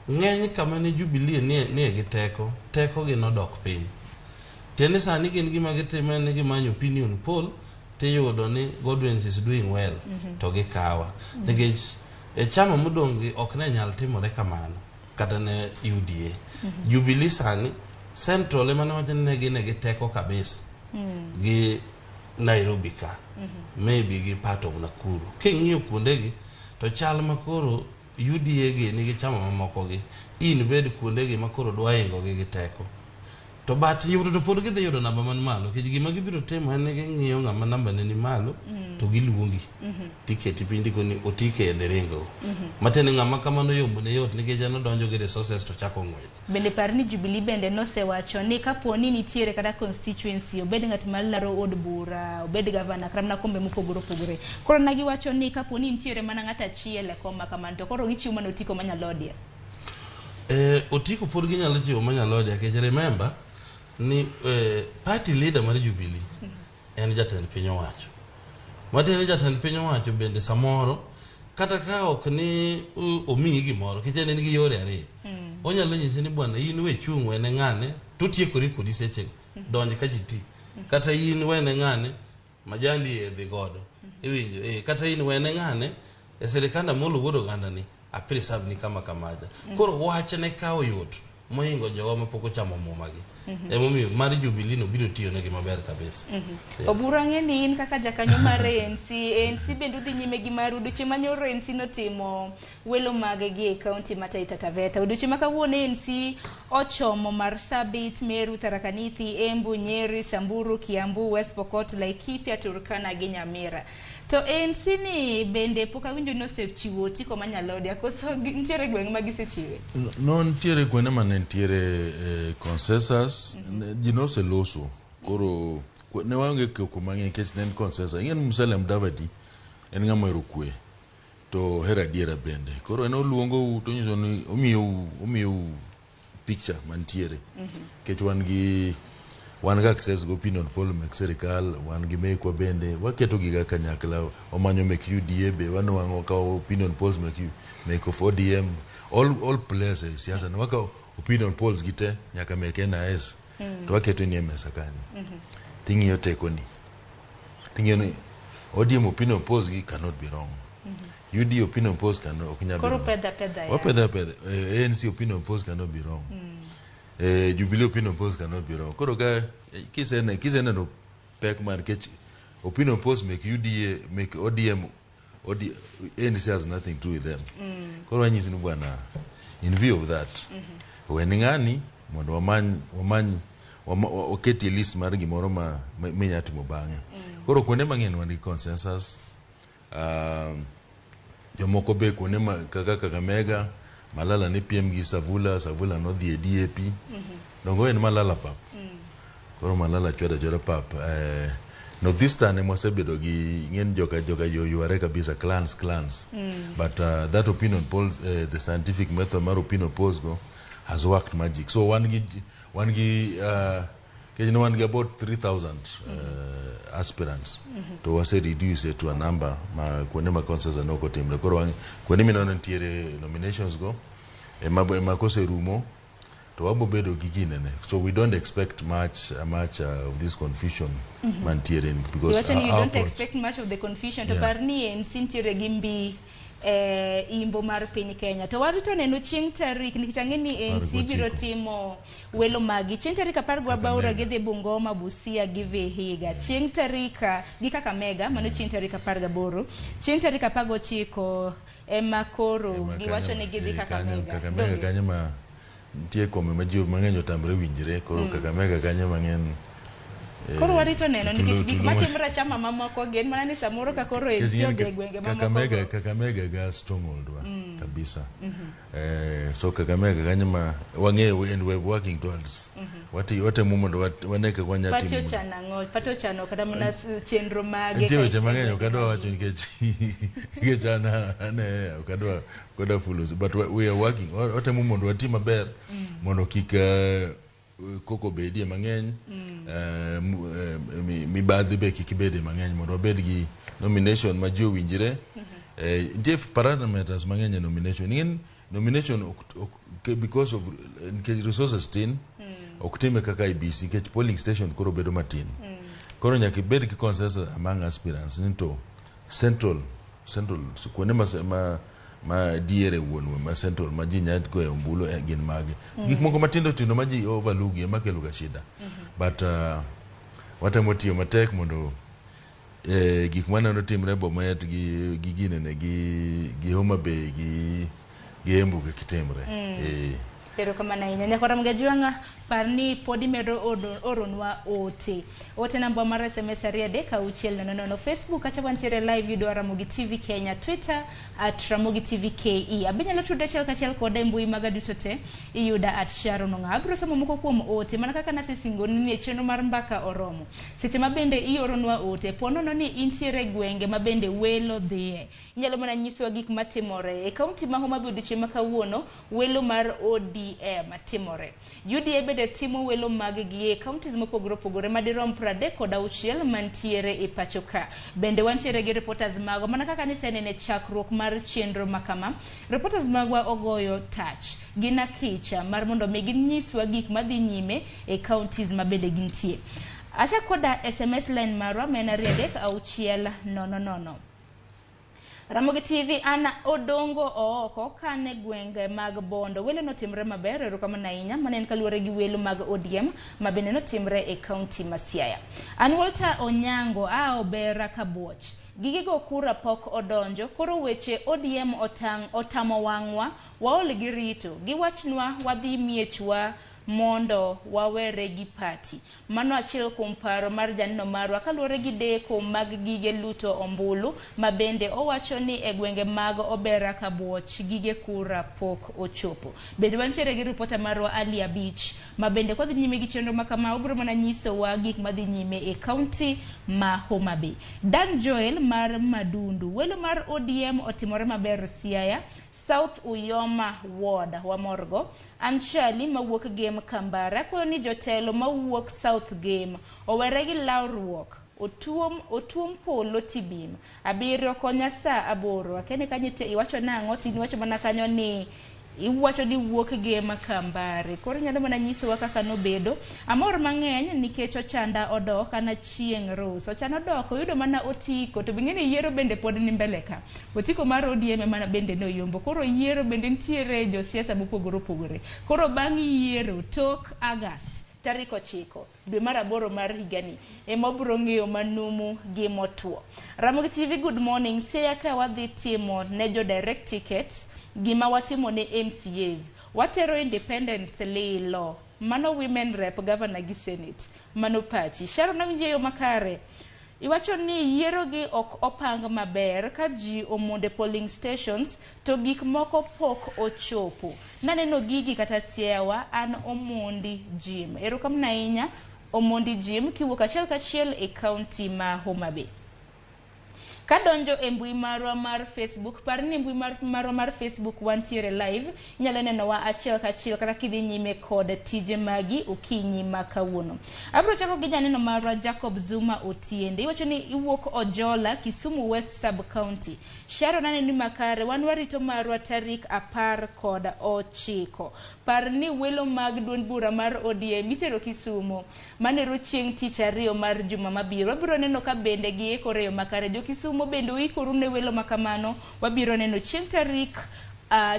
Ng'eny kama ni Jubilee ni gi teko gi nodok piny. Tiende sani gin gima gitime ni gimanyo opinion poll tiyudo ni Godwin is doing well to gikawa. Nikech chama modong' gi ok ne nyal timore kamano kata ne UDA. Jubilee sani central emane wacho ni gi teko kabisa gi Nairobi ka. Maybe gi part of Nakuru. King'iyo kuondegi to chal makoro UDA gi nigi chama mamoko gi invade kuondegi makoro dwa ingo gi teko. To bat yudo to pod gidhi yudo namba man malo kech gima gibiro timo en ni ging'iyo ng'ama namba ne ni malo to giluongi tiketi pindi koni otike e dherengo. Matene ng'ama kamano yombo ne yot nikech en odonjo gi resources to chako ng'wech. Bende parni Jubilee bende nosewacho ni kaponi nitiere kata constituency obed ng'at malaro od bura obed gavana kramna kombe mopogore opogore. Koro nagiwacho ni kaponi nitiere mana ng'at achiel e koma kamano to koro gichiwo mana otiko manyalodia. Otiko pod ginyalo chiwo manyalodia kech remember ni party leader mar Jubilee en jatend piny owacho. Matene jatend piny owacho bende samoro kata ka ok ni omiyi gimoro kech en gi yore ariyo. Onyalo nyisi ni bwana in we chung' wene ng'ane to tiekori kodi seche donj ka jiti. Kata in wene ng'ane majandi e dhi godo. Iwinjo kata in wene ng'ane e serikanda molo wuodo ganda ni apiri sab ni kama kamaja. Koro wachne kawo yot moingo jowa mapoko chamo momagi. Emomiyo mar Jubilee no biro tiyo negi maber kabisa. Obura ng'eni in kaka jakanyo mar ANC bende udhi nyime gi mar odiochieng' manyoro ANC notimo welo mage gi e kaunti ma Taita Taveta. Odiochieng' ma kawuono ANC ochomo Marsabit, Meru, Tharaka Nithi, Embu, Nyeri, Samburu, Kiambu, West Pokot, Laikipia, Turkana gi Nyamira. To ANC ni bende pok awinjo ni osechiwo otiko manyalode koso nitiere gweng' ma gisechiwe. No nitiere gwenge mane nitiere consensus ji noseloso koro ne waonge koko mang'eny nikech ne en consensus. Ing'en Musalia Mudavadi en ng'ama ohero kwe to hera diera bende koro en oluongo to nyiso ni omiyo picture mantiere nikech wan ga access go opinion poll mek serikal, wan gi mekwa bende waketo giga kanyakla, wamanyo mek UDA be wanwang'o ka opinion polls mek of ODM all players siasa na waka opinion polls gite nyaka mek NIS to waketo ni mesa kanyo. Ting'iyo teko ni ting'iyo ni ODM opinion polls gi cannot be wrong. UDA opinion polls ok nyal be wrong. Koro pedha ANC opinion polls cannot be wrong. Jubilee opinion polls cannot be wrong. Koro ka kisene no pek mar kech opinion polls make UDA make ODM ANC has nothing to do with them. Koro anyisi ni bwana in view of that when ng'ani mondo wamany oketi list mar gimoro ma minyatimo bang'e. Koro kuonde mang'eny wan gi consensus. Jomoko be kuonde kaka Kakamega Malala ne piem gi Savula no dhi e DAP. Dongo en Malala pap. Koro Malala chwada pap. No this time mosebedo gi ng'en joka yuare kabisa clans. But that opinion polls, the scientific method mar opinion polls go has worked magic. So one gi about 3,000 aspirants to was reduce it to a number ma kuonde ma consensus no kotimre. Koro kuonde minono ntiere nominations go ma kose rumo to wabo bedo gi ginene. So we don't expect much of this confusion mantiere because you don't expect much of the confusion to barni en sintiere gimbi imbo mar piny Kenya. To warito neno chieng' tarik nikech ang'eni ANC biro timo welo magi chieng' tarik 18 gidhi Bungoma, Busia gi Vihiga. Chieng' tarik gi Kakamega mano chieng' tarik 18. Chieng' tarik 19 ema koro giwacho ni gidhi Kakamega. Kakamega kanyo ma ntie kome ma ji mang'eny otamre winjre koro Kakamega kanyo mang'eny. Koro warito neno nikech gik matimre chama mamoko gen mana ni samoro ka koro entie gwenge mamoko. Kakamega ga stronghold wa kabisa. So Kakamega kanyo ma wang'eyo and we're working towards wate mumondo waneke kwa nyati pato chano kada muna chenro mage ntie weche mang'eny okadwa wacho nikech ane okadwa koda fulus but we are working wate mumondo wati maber mondo kik koko bedie mang'eny mibadhi be kik bede mang'eny mondo wabed gi nomination ma ji owinjre. Ntie parameters mang'eny nomination because of resources tin ok time kaka IBC nikech polling station koro bedo matin. Koro nyaka ibed gi consensus among aspirants into central kuonde ma diere wuonwa ma central ma ji nyat go e ombulu gin mage. Gik moko matindo ma ji overlook ema kelo ga shida. But watemo tiyo matek mondo gik maneno timre Bomet gi ginene gi Homa Bay gi Embu kitimre. Pero kama na inya nyakora mgajwanga parni podi medo oronwa ote namba mara SMS ariade ka uchiel no Facebook acha wantiere live video Ramogi TV Kenya, Twitter @Ramogi TV KE. Abinyalo tude chel kode mbui magadutote iyuda @Sharon Ngabro somo moko kuom ote mana kaka nase singoni ni chenro mar Mbaka Oromo. Seche mabende ioronwa ote ponono ni intiere gwenge mabende welo dhie. Inyalo mana nyiswa gik matimore e kaunti ma Homa Bay odiochieng' ma kawuono welo mar ODM timore. UDA bede timo welo mag gi e counties mopogore madirom 36 mantiere e pacho ka. Bende wantiere gi reporters magwa mana kaka ni senene chakruok mar chenro makama. Reporters magwa ogoyo touch gina kicha mar mondo ginyiswa gik madhi nyime e counties mabende gintie. Acha koda SMS line marwa mena riadek auchiel 00. Ramogi TV ana odongo oko kane gwenge mag Bondo. Welo notimre maber erokamano ahinya manen kaluwore gi welo mag ODM mabende notimre e kaunti ma Siaya. An Walter Onyango obera kabuoch. Gige go kura pok odonjo, koro weche ODM otamo wangwa, waol gi rito, giwachnwa wadhi miechwa mondo wawere gi pati. Mano achiel kuom paro mar janino marwa kaluwore gi deko mag gige luto ombulu mabende owacho ni e gwenge mag Obera Kabuoch gige kura pok ochopo. Bende wantiere gi ripota marwa Ali Abich mabende kodhi nyime gi chenro makama obiro mana nyisowa gik madhi nyime e kaunti ma Homa Bay. Dan Joel mar Madundu, welo mar ODM otimore maber Siaya, South Uyoma Ward Wamorgo, Anchali mawuok Game Kambara, kwa ni jotelo mawuok South Game, owere gi lawruok, otuom polo tibim, abiro konya sa aboro, akene kanyite iwacho nango, tiniwacho mana kanyo ni iwacho ni wuok Game Kambare. Koro nyalo mana nyisowa kaka nobedo. Amor mang'eny nikech ochanda odok kana chieng' rus. Ochanda odok oyudo mana otiko to bing'eni yiero bende pod ni mbele ka. Otiko mar ODM mana bende no yombo. Koro yiero bende ntiere josiasa mopogore opogore. Koro bang' yiero tok August tarik 9 dwe mar 8 mar higani ema obiro ng'eyo manumu gi motuo. Ramogi TV, good morning. Siaya ka wadhi timo ne jo direct tickets gima watimo ne MCAs, watero independence lilo, mano women rep, governor gi senate, mano pachi. Sharon nawinjeyo makare, iwacho ni yiero gi ok opang maber ka ji omonde polling stations to gik moko pok ochopo. Naneno gigi kata Siaya an Omondi Jim. Erokamano ahinya Omondi Jim kiwuok achiel kachiel e kaunti ma Homa Bay. Kadonjo e mbui marwa mar Facebook, parni mbui marwa mar Facebook wantiere live, inyalo neno wa achiel kachiel kata kidhi nyime kod tije magi okinyi ma kawuono. Abiro chako gi janeno marwa Jacob Zuma Otiende, iwacho ni iwuok Ojola, Kisumu West Sub County. Sharon aneni makare, wan warito marwa tarik 19. Parni welo mag duond bura mar ODM mitero Kisumu manero chieng' tich ariyo mar juma mabiro. Wabiro neno ka bende giikore yo makare, jo Kisumu bende uikoru ne welo makamano. Wabiro neno chieng' tarik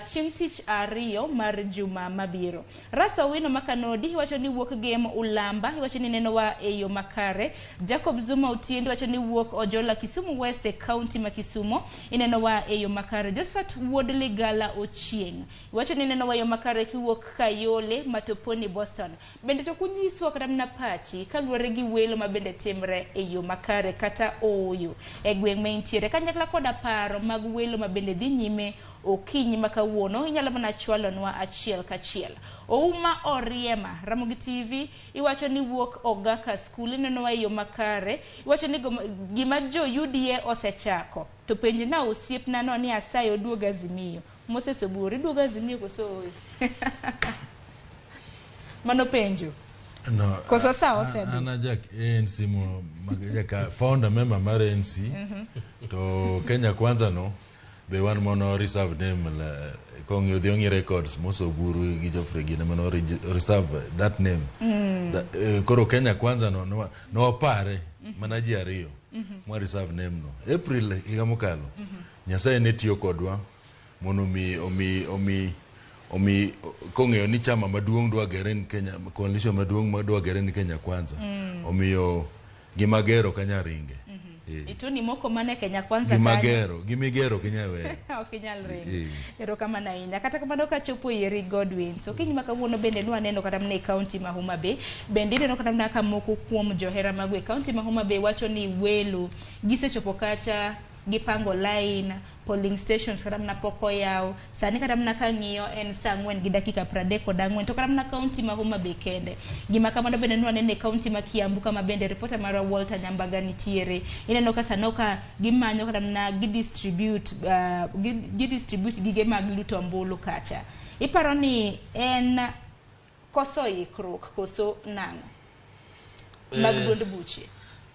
chieng' tich ariyo mar juma mabiro. Rasa Wino Makanodi iwacho ni wuok Game Ulamba, iwacho ni neno wa e yo makare. Jacob Zuma Otiende iwacho ni wuok Ojola, Kisumu West e county ma Kisumu, ineno wa e yo makare. Josephat Woodley Gala Ochieng iwacho ni neno wa yo makare kiwuok Kayole, Matoponi, Boston. Bende to kunyiswa kata mna pachi kaluwore gi welo mabende timre e yo makare kata oyo e gweng' ma intiere. Kanyakla koda paro mag welo mabende dhi nyime okinyi makawuono, inyalo mana chwalonwa achiel kachiel. Ouma Oriema, Ramogi TV iwacho ni wuok Ogaka School, ineno wa yo makare. Iwacho ni gima jo UDA osechako to penje na osiepna no ni asayo duoga Azimio. Moses Oburi duoga Azimio koso mano penjo. No, koso sawa said. Ana Jack ANC mo magaka founder member mar ANC to Kenya Kwanza no be wan mono reserve name la kongyo the only records Moso Buru gi Geoffrey gi mono reserve that name. Koro Kenya Kwanza no pare manaji ariyo mo reserve name no April higa mokalo. Nyasaye ne tiyo kodwa mono omi kong'eyo ni chama maduong' dwa geren Kenya, coalition maduong' dwa geren Kenya Kwanza, omiyo gimagero kanya ringe. Ituni moko mane Kenya Kwanza gimigero Kenya we. Okinyal ringe. Erokamano ahinya. Kata kamano ka chopo Yeri Godwin. So kinyi makawuono bende nwa neno kata mne county ma Homa Bay. Bende neno kata mna kamoko kuom johera magwe county ma Homa Bay wacho ni welo gisechopo kacha gipango line polling stations kata mna poko yao sani kata mna kang'iyo en saa 4 gi dakika 34 to kata mna county ma Homa Bay kende. Gima kamano bende nwa nene county ma Kiambu kama bende reporter mara Walter Nyambaga nitiere ineno ka sanoka gimanyo kata mna gidistribute gige mag luto ombulu kacha. Iparo ni en koso ikrok koso nang'o mag duond buche.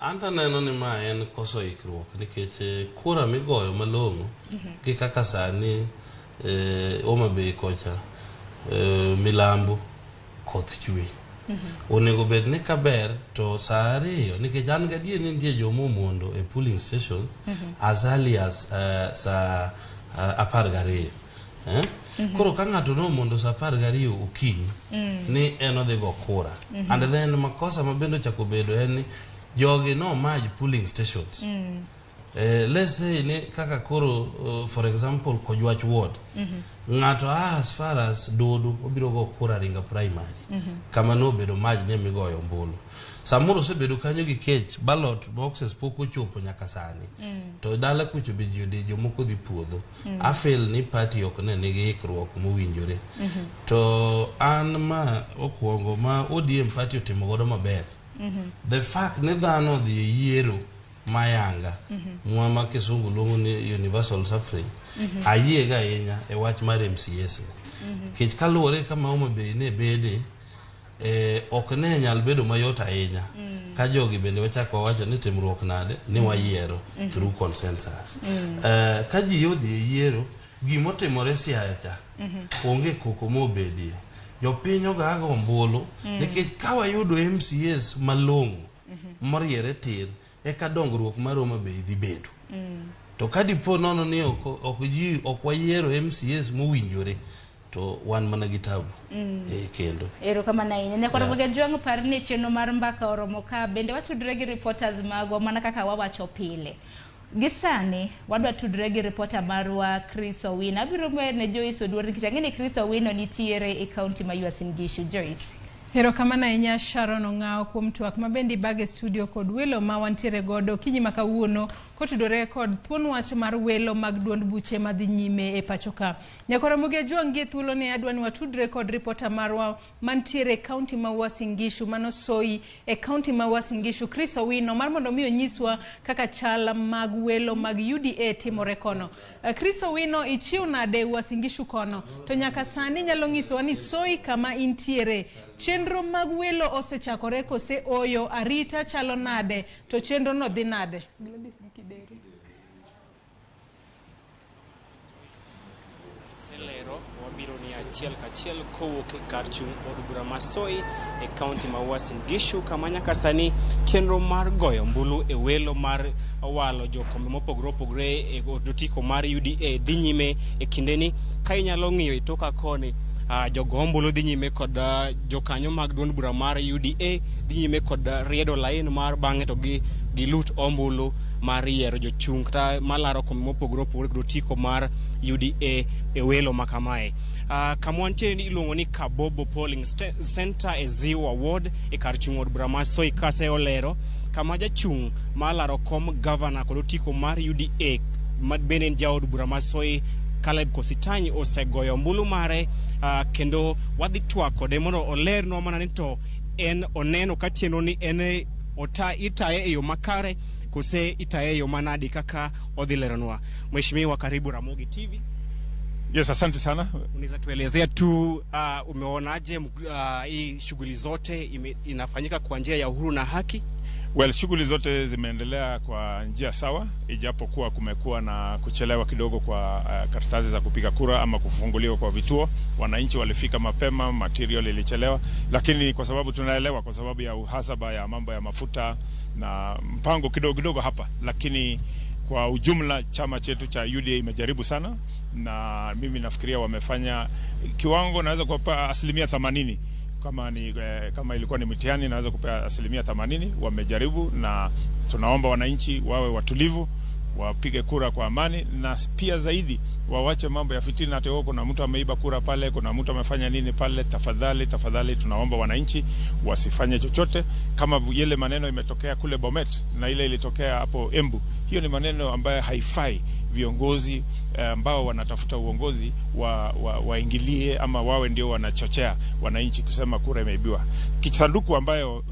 Anta neno ni ma en koso ikruok nikech kura migoyo malong'o gi kaka sani Homa Bay kocha milambo koth chwe onego bed ni kaber to saa ariyo nikech an gadier ni nitie jomo mondo e polling stations as early as saa 12. Koro ka ng'ato no mondo saa 12 okinyi ni en odhi go kura and then makosa mabendo chako bedo en ni jogi no maj polling stations. Let's say ni kaka koro for example Kojwach ward ng'ato as far as Dodo obiro go kura Ringa primary kama no bedo maj ne migoyo ombulu samoro se bedo kanyo gi kech ballot boxes poko chopo nyaka sani to dala kucho be jode jomoko dhi puodho afel ni party ok ne nigi ikruok mowinjore to an ma okuongo ma ODM party otimo godo maber the fact ni dhano dhi yiero mayanga mwama kisungu luongo ni universal suffrage ayie ga ahinya e wach mar MCS kech kaluwore kama Homa Bay ne bede ok ne nyal bedo mayot ahinya ka jogi bende wachako wacho ni timruok nade ni wayiero through consensus ka ji yodhi yiero gimotimore siacha onge koko mobedie jopiny ogago ombulu nikech ka wayudo MCS malong'o moriere tir eka dongruok mar Homa Bay dhi bedo to ka dipo nono ni ok wayiero MCS mowinjore to wan mana gitabu kendo ero kama na inya nyakora Ramogi Juang par ni chenro mar Mbaka Oromo ka bende watudre gi reporters magwa mana kaka wawacho pile gisani wadwa tudre gi reporter marwa Chris Owino abiro ne Joyce Oduor kitangeni Chris Owino nitiere e county ma Uasin Gishu. Joyce Hero kama na inya Sharon Ong'ao kuom twak mabendi bage studio kod Welo ma wantiere godo kinyi makawuono kotudore kod thuon wach mar welo mag duond buche madhi nyime e pachoka. Nyakora Ramogi Juang gie thuolo ne adwani watudre kod reporter marwa mantiere county ma Uasin Gishu manosoi e county ma Uasin Gishu Chris Owino mar mondo miyo nyiswa kaka chal mag welo mag UDA timore kono. Chris Owino ichiu nade Uasin Gishu kono to nyaka sani nyalo nyisowa ni soi kama intiere chenro mag welo osechakore kose oyo arita chalo nade to chenro no dhi nade. Selero wabiro ni achiel kachiel kowuok e kar chung' od bura masoi e county ma Uasin Gishu kama nyaka sani chenro mar goyo mbulu e welo mar walo jokombe mopogore opogore e otiko mar UDA dhi nyime e kindeni ka inyalo ng'iyo itoka koni jogo ombulu dhi nyime kod jokanyo mag duond bura mar UDA dhi nyime kod riedo lain mar bang'e to gi lut ombulu mar yiero jochung' kata malaro kombe mopogore opogore kod otiko mar UDA e welo makamae. Kama wantiere ni iluongo ni Kabobo Polling Center e Ziwa Ward e kar chung' od bura masoi kase olero kama jachung' malaro kom governor kod otiko mar UDA bende jaod bura masoi Caleb Kositany osegoyo mbulu mare kendo wadhi twak kode mondo olernwa mana ni to en oneno ka chenro ni en itaye e yo makare kose itaye e yo manadi kaka odhi leronwa. Mheshimiwa, karibu Ramogi TV. Yes, asante sana. Unaweza tuelezea tu umeonaje hii shughuli zote inafanyika kwa njia ya uhuru na haki? Well, shughuli zote zimeendelea kwa njia sawa, ijapokuwa kumekuwa na kuchelewa kidogo kwa karatasi za kupiga kura ama kufunguliwa kwa vituo. Wananchi walifika mapema, material ilichelewa, lakini kwa sababu tunaelewa kwa sababu ya uhasaba ya mambo ya mafuta na mpango kidogo hapa, lakini kwa ujumla chama chetu cha UDA imejaribu sana na mimi nafikiria wamefanya kiwango naweza kupa 80%. Kama ilikuwa ni mtihani naweza kupea 80%. Wamejaribu na tunaomba wananchi wawe watulivu, wapige kura kwa amani na pia zaidi wawache mambo ya fitina ati kuna mtu ameiba kura pale, kuna mtu amefanya nini pale. Tafadhali tunaomba wananchi wasifanye chochote kama yale maneno imetokea kule Bomet na ile ilitokea hapo Embu. Hiyo ni maneno ambayo haifai. Viongozi ambao wanatafuta uongozi waingilie ama wawe ndio wanachochea wananchi kusema kura imeibiwa. Kisanduku ambayo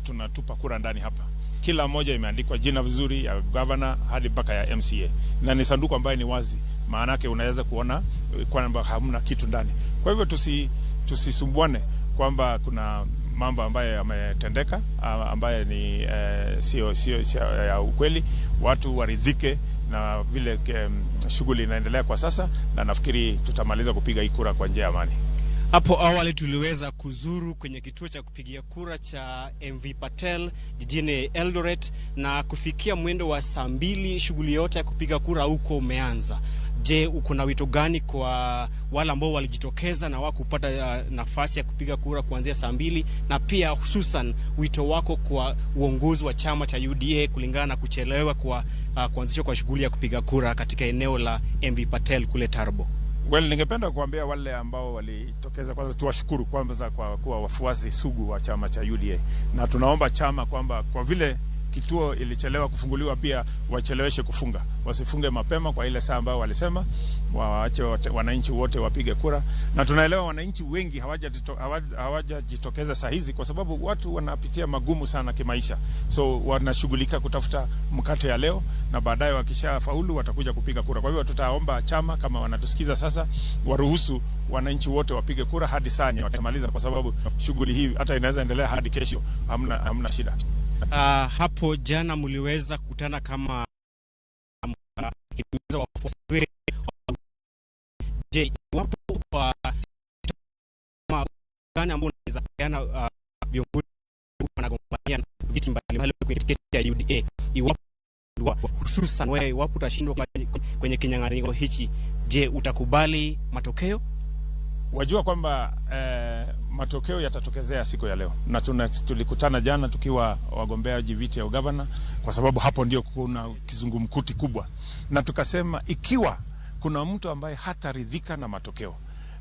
tunatupa kura ndani hapa, kila moja imeandikwa jina vizuri ya governor hadi mpaka ya MCA, na ni sanduku ambayo ni wazi, maana yake unaweza kuona kwamba hamna kitu ndani. Kwa hivyo tusisumbuane kwamba kuna mambo ambayo yametendeka ambayo ni sio ya ukweli. Watu waridhike na vile shughuli inaendelea kwa sasa, na nafikiri tutamaliza kupiga kura kwa njia ya amani. Hapo awali tuliweza kuzuru kwenye kituo cha kupigia kura cha MV Patel jijini Eldoret, na kufikia mwendo wa saa 2 shughuli yote ya kupiga kura huko umeanza. Je, uko na wito gani kwa wale ambao walijitokeza na wakupata nafasi ya kupiga kura kuanzia saa 2, na pia hususan wito wako kwa uongozi wa chama cha UDA kulingana na kuchelewa kwa kuanzishwa kwa shughuli ya kupiga kura katika eneo la MV Patel kule Tarbo? Well, ningependa kuambia wale ambao walitokeza, kwanza tuwashukuru kwanza kwa kuwa wafuasi sugu wa chama cha UDA, na tunaomba chama kwamba kwa vile kituo ilichelewa kufunguliwa pia wacheleweshe kufunga, wasifunge mapema kwa ile saa ambayo walisema, waache wananchi wote wapige kura. Na tunaelewa wananchi wengi hawajajitokeza saa hizi kwa sababu watu wanapitia magumu sana kimaisha, so wanashughulika kutafuta mkate ya leo, na baadaye wakisha faulu watakuja kupiga kura. Kwa hivyo tutaomba chama, kama wanatusikiza sasa, waruhusu wananchi wote wapige kura hadi saa 4 watamaliza, kwa sababu shughuli hii hata inaweza endelea hadi kesho, hamna shida. Hapo jana mliweza kukutana kama wafuasi. Je, wapo gani ambao unaweza kuona viongozi wanagombania viti mbalimbali kwenye tiketi ya UDA, iwapo hususan wewe wapo utashindwa kwenye kinyang'anyiro hichi, je utakubali matokeo? Wajua kwamba matokeo yatatokezea siku ya leo, na tulikutana jana tukiwa wagombeaji viti ya ugavana, kwa sababu hapo ndio kuna kizungumkuti kubwa, na tukasema ikiwa kuna mtu ambaye hataridhika na matokeo,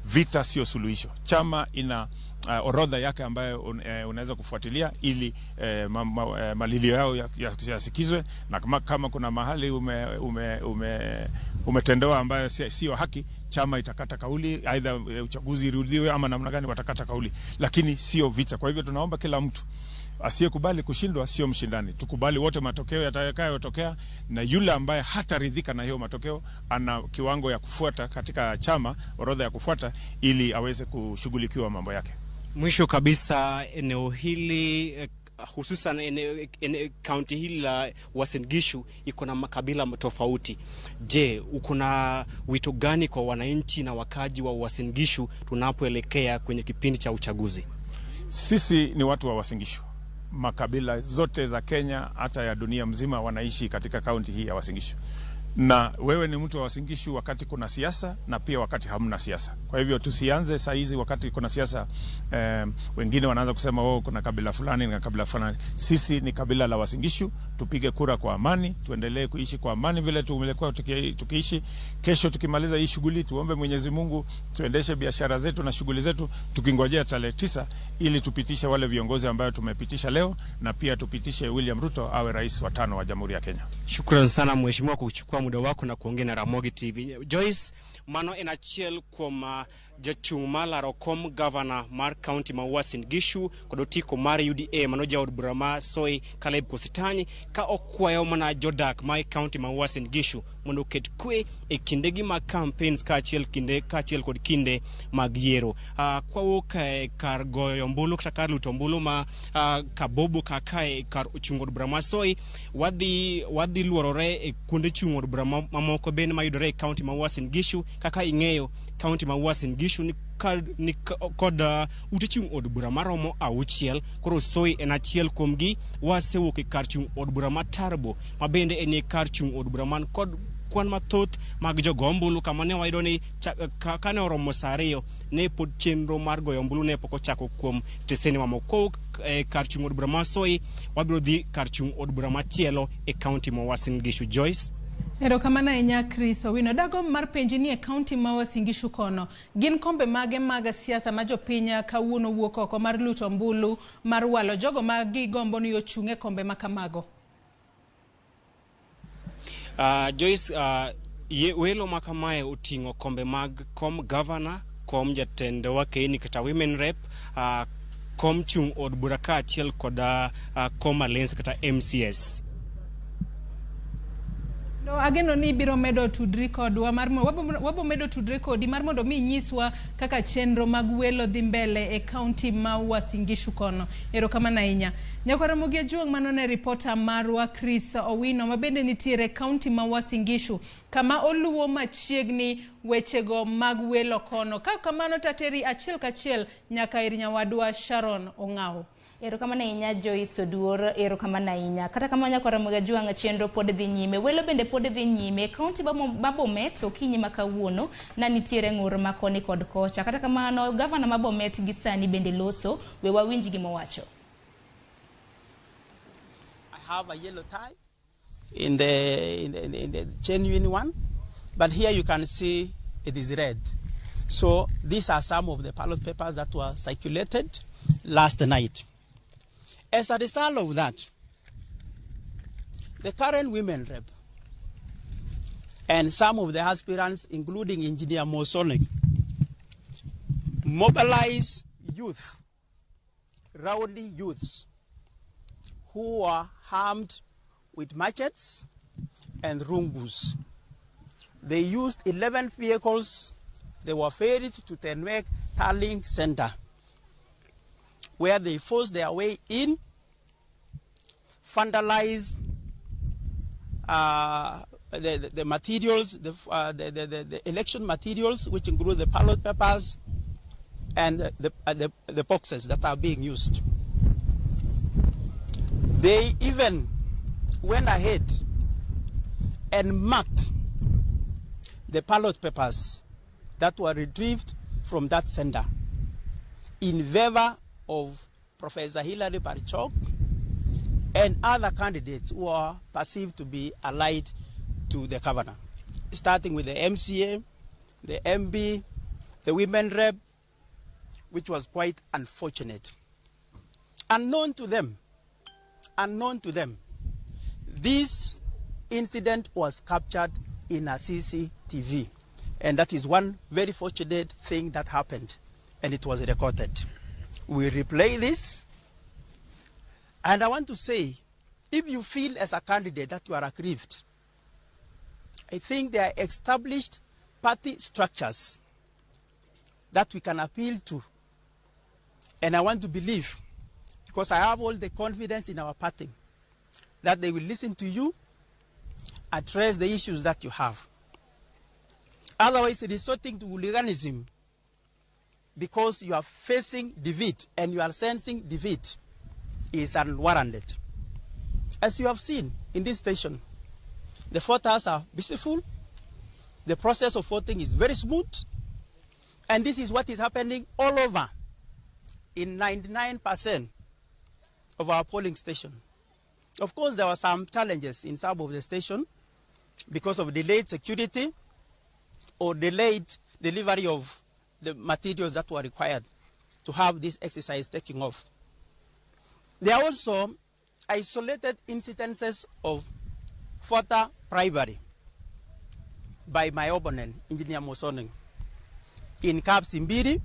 vita sio suluhisho. Chama ina orodha yake ambayo unaweza kufuatilia ili malilio yao yasikizwe, na kama kuna mahali umetendewa ambayo sio haki, chama itakata kauli, aidha uchaguzi irudiwe ama namna gani watakata kauli, lakini sio vita. Kwa hivyo tunaomba kila mtu asiyekubali kushindwa sio mshindani, tukubali wote matokeo yatakayotokea, na yule ambaye hataridhika na hiyo matokeo ana kiwango ya kufuata katika chama, orodha ya kufuata, ili aweze kushughulikiwa mambo yake. Mwisho kabisa, eneo hili hususan county hili la Uasin Gishu iko na makabila tofauti. Je, uko na wito gani kwa wananchi na wakaji wa Uasin Gishu tunapoelekea kwenye kipindi cha uchaguzi? Sisi ni watu wa Uasin Gishu. Makabila zote za Kenya hata ya dunia mzima wanaishi katika kaunti hii ya Uasin Gishu. Na wewe ni mtu wa Uasin Gishu wakati kuna siasa na pia wakati hamna siasa. Kwa hivyo tusianze saa hizi wakati kuna siasa wengine wanaanza kusema kuna kabila fulani na kabila fulani. Sisi ni kabila la Uasin Gishu, tupige kura kwa amani, tuendelee kuishi kwa amani vile tumekuwa tukiishi. Kesho tukimaliza hii shughuli, tuombe Mwenyezi Mungu tuendeshe biashara zetu na shughuli zetu, tukingojea tarehe 9 ili tupitishe wale viongozi ambao tumepitisha leo, na pia tupitishe William Ruto awe rais wa 5 wa Jamhuri ya Kenya. Shukrani sana mheshimiwa kwa kuchukua muda wako na kuongea na Ramogi TV. Joyce, mano en achiel kuom jachung' malaro kom governor mar county ma Uasin Gishu kod otiko mar UDA mano jaod bura ma Soy Caleb Kositany, ka okwayo mana jodak ma county ma Uasin Gishu mondo oket kwe e kindegi mag campaigns kaachiel kod kinde mag yiero. Kwawuok kar goyo ombulu kata kar luto ombulu ma Kabobo kaka kar ochung' od bura ma Soy, wadhi luorore e kuonde chung' od bura mamoko bende mayudore e county ma Uasin Gishu. Kaka ing'eyo, county ma Uasin Gishu ni kod ute chung' od bura maromo 6, koro Soy en achiel kuomgi. Wasewuok e kar chung' od bura ma Tarbo, ma bende en kar chung' od bura man kod kwan mathoth mag jogo ombulu, kama ne wayudo ni kane oromo saa 2 ne pod chenro mar goyo ombulu ne pok ochako kuom steseni mamoko. Kar chung' od bura ma Soy wabiro dhi kar chung' od bura machielo e county ma Uasin Gishu. Joyce. Erokamano ahinya Chris Owino. Dago mar penji ni e county ma Uasin Gishu kono, gin kombe mage mag siasa ma jopiny kawuono wuok oko mar luto ombulu mar walo jogo ma gigombo ni ochung' e kombe makamago? Joyce, Welo makamae oting'o kombe mag kom governor, kom jatend wakeni kata women rep, kom chung' od bura kaachiel kod kom alliance kata MCS. Do ageno ni biro medo tudri kodwa wabo medo tudri kodi mar mondo mi nyiswa kaka chenro mag welo dhi mbele e kaunti ma Uasin Gishu kono. Erokamano ahinya. Nyako Ramogi Ajuang manone reporter marwa Chris Owino mabende nitiere kaunti ma Uasin Gishu kama oluwo machiegni wechego mag welo kono. Ka kamano tateri achiel kachiel nyaka ir nyawadwa Sharon Ong'aw. Erokamano ahinya Joyce Oduor, erokamano ahinya. Kata kamano Nyako Ramogi Ajuang chenro pod dhi nyime, welo bende pod dhi nyime. Kaunti ma Bomet okinyi ma kawuono na nitiere ng'ur ma koni kod kocha. Kata kamano gavana ma Bomet gi sani bende loso, we wawinj gima owacho. I have a yellow tie in the genuine one, but here you can see it is red. So these are some of the ballot papers that were circulated last night. As a result of that, the current women rep and some of the aspirants, including Engineer Mosonic, mobilize youth, rowdy youths, who are armed with machetes and rungus. They used 11 vehicles. They were ferried to Tenwek Tarling Center, where they forced their way in, vandalized the materials, the election materials, which include the ballot papers and the boxes that are being used. They even went ahead and marked the ballot papers that were retrieved from that center in favor of Professor Hilary Barchok and other candidates who are perceived to be allied to the governor, starting with the MCA, the MB, the women rep, which was quite unfortunate. Unknown to them, this incident was captured in a CCTV, and that is one very fortunate thing that happened, and it was recorded. We replay this, and I want to say, if you feel as a candidate that you are aggrieved, I think there are established party structures that we can appeal to, and I want to believe, because I have all the confidence in our party, that they will listen to you, address the issues that you have. Otherwise, resorting to hooliganism because you are facing defeat and you are sensing defeat is unwarranted. As you have seen in this station, the voters are peaceful, the process of voting is very smooth, and this is what is happening all over in 99% of our polling station. Of course, there were some challenges in some of the station because of delayed security or delayed delivery of the materials that were required to have this exercise taking off. There are also isolated incidences of voter bribery by my opponent, Engineer Mosoning, in Kapsimbiri,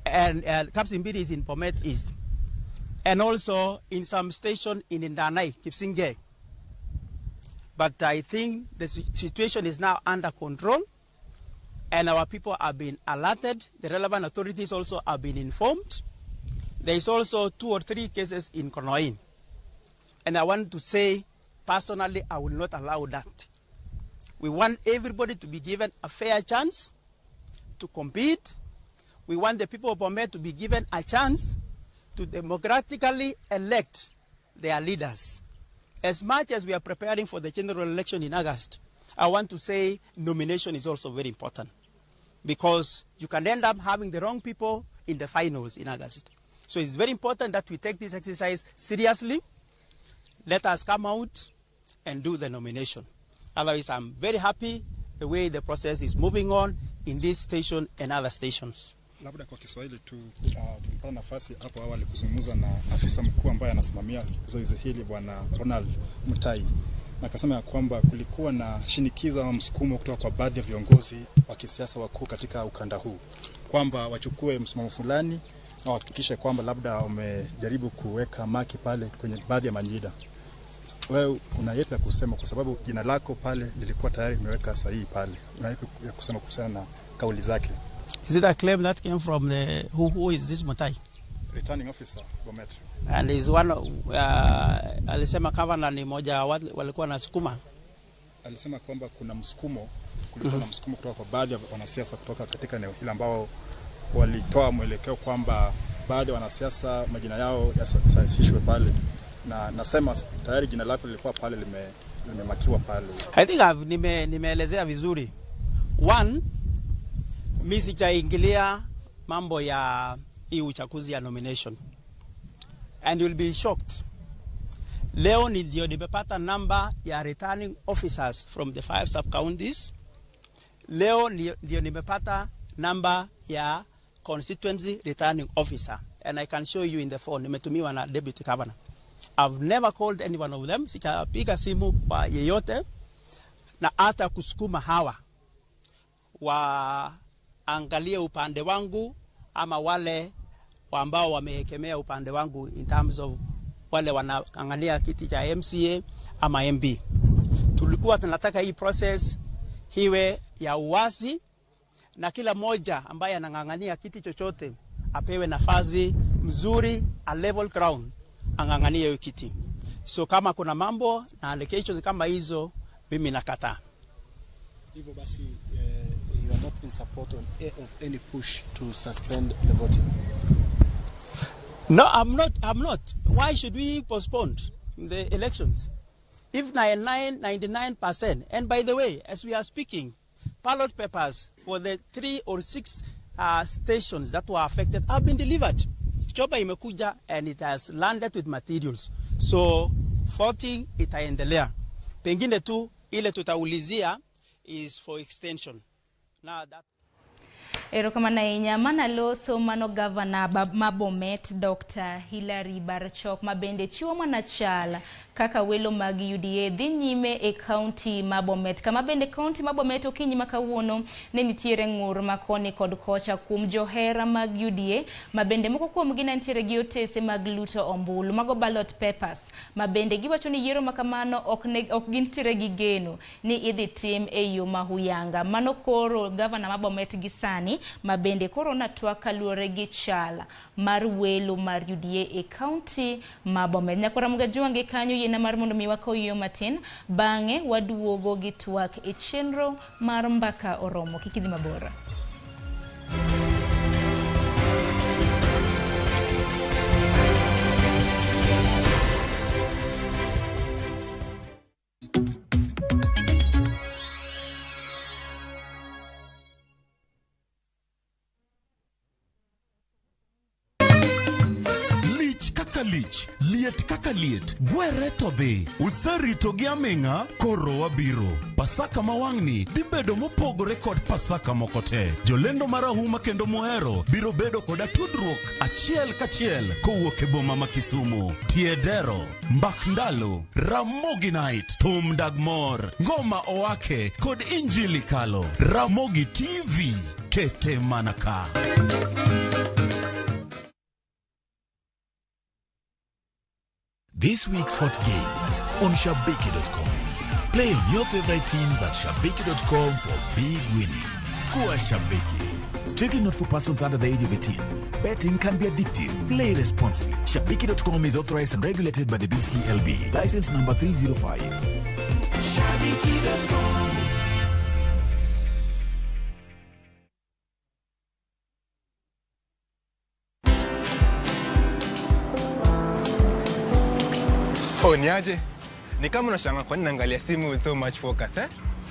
and Kapsimbiri is in Bomet East, and also in some station in Indanai, Kipsingay. But I think the situation is now under control, and our people have been alerted. The relevant authorities also have been informed. There is also 2 or 3 cases in Konoin. And I want to say, personally, I will not allow that. We want everybody to be given a fair chance to compete. We want the people of Bomet to be given a chance to democratically elect their leaders. As much as we are preparing for the general election in August, I want to say nomination is also very important, because you can end up having the wrong people in the finals in August. So it's very important that we take this exercise seriously. Let us come out and do the nomination. Otherwise, I'm very happy the way the process is moving on in this station and other stations. Labda kwa Kiswahili tu tulipata nafasi hapo awali kuzungumza na afisa mkuu ambaye anasimamia zoezi hili Bwana Ronald Mutai, na akasema ya kwamba kulikuwa na shinikizo au msukumo kutoka kwa baadhi ya viongozi wa kisiasa wakuu katika ukanda huu kwamba wachukue msimamo fulani na wahakikishe kwamba labda wamejaribu kuweka maki pale kwenye baadhi ya majida. wewe una yepi ya kusema, kwa sababu jina lako pale lilikuwa tayari imeweka sahihi pale. Una yepi ya kusema kuhusiana na kauli zake? Is it a claim that came from the who is this Mutai? Returning officer Bomet. And is one alisema kama ni moja walikuwa na sukuma. Alisema kwamba kuna msukumo, kulikuwa na msukumo kutoka kwa baadhi ya wanasiasa kutoka katika eneo hili ambao walitoa mwelekeo kwamba baadhi ya wanasiasa majina yao yasasishwe pale, na nasema tayari jina lako lilikuwa pale limemakiwa pale. I think nimeelezea vizuri. One, mimi sijaingilia mambo ya hii uchaguzi ya nomination. And you'll be shocked. Leo ndio nimepata namba ya returning officers from the 5 sub-counties. Leo ndio nimepata namba ya constituency returning officer. And I can show you in the phone. Nimetumiwa na deputy governor. I've never called any one of them. Sijapiga simu kwa yeyote. Na hata kusukuma hawa waangalie upande wangu ama wale ambao wameekemea upande wangu in terms of wale wanaangalia kiti cha MCA ama MB. Tulikuwa tunataka hii process hiwe ya uwazi na kila moja ambaye anangangania kiti chochote apewe nafasi mzuri, a level ground, anganganie hiyo kiti. So kama kuna mambo na allocations kama hizo, mimi nakataa. Hivyo basi you are not in support of any push to suspend the voting? No, I'm not. Why should we postpone the elections? If 99%, and by the way, as we are speaking, ballot papers for the 3 or 6 stations that were affected have been delivered. Choba imekuja and it has landed with materials. So, voting itaendelea. Pengine tu ile tutaulizia is for extension. Now that Erokamana inya manaloso mano governor Mabomet Dr. Hilary Barchok mabende chiwo manachala kaka welo mag UDA dhi nyime e county Mabomet. Kama bende county Mabomet okinyi makawuono ne nitiere ng'ur makoni kod kocha kuom johera mag UDA mabende moko kuom gi nitiere gi otese mag luto ombulu mago ballot papers mabende giwacho ni yiero makamano ok gintiere gi geno ni idhi tim e yo mahuyanga. Mano koro governor Mabomet gi sani mabende koro na twak kaluore gi chala mar welo mar UDA e county Mabomet. Nyakora mga juange kanyo yena mar mondo miwa ko yo matin bange waduogo gi twak e chenro mar Mbaka Oromo. Kikidhi mabora. Lich, liet kaka liet, gwere to dhi. Usarito gi aming'a, koro wabiro. Pasaka mawang'ni dhi bedo mopogore kod pasaka moko te. Jolendo marahuma kendo mohero biro bedo koda tudruok achiel kachiel kowuok e boma ma Kisumu. Tiedero, mbak ndalo, Ramogi Night, thum dagmor, ngoma oake kod injili kalo. Ramogi TV, kete manaka. This week's hot games on Shabiki.com. Play on your favorite teams at Shabiki.com for big winnings. Kuwa Shabiki. Strictly not for persons under the age of 18. Betting can be addictive. Play responsibly. Shabiki.com is authorized and regulated by the BCLB. License number 305. Shabiki.com. Niaje? Ni kama unashangaa kwa nini naangalia simu with so much focus eh?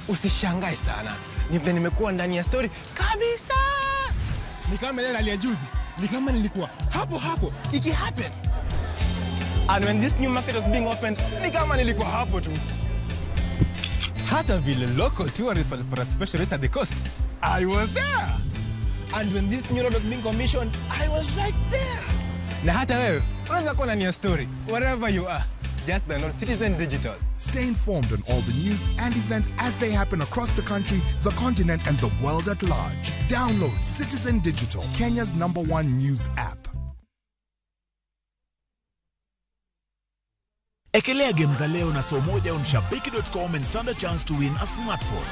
Usishangae sana. Ni vile nimekuwa ndani ya story kabisa. Ni kama ile hali ya juzi. Ni kama nilikuwa hapo. Iki happen. And when this new market was being opened, ni kama nilikuwa hapo tu. Hata vile local tourists for a special rate at the coast, I was there. And when this new road was being commissioned, I was right there. Na hata wewe, unaweza kuwa ndani ya story wherever you are. Just download Citizen Digital. Stay informed on all the news and events as they happen across the country, the continent, and the world at large. Download Citizen Digital, Kenya's #1 news app. Ekelea game za leo na so moja on shabiki.com and stand a chance to win a smartphone.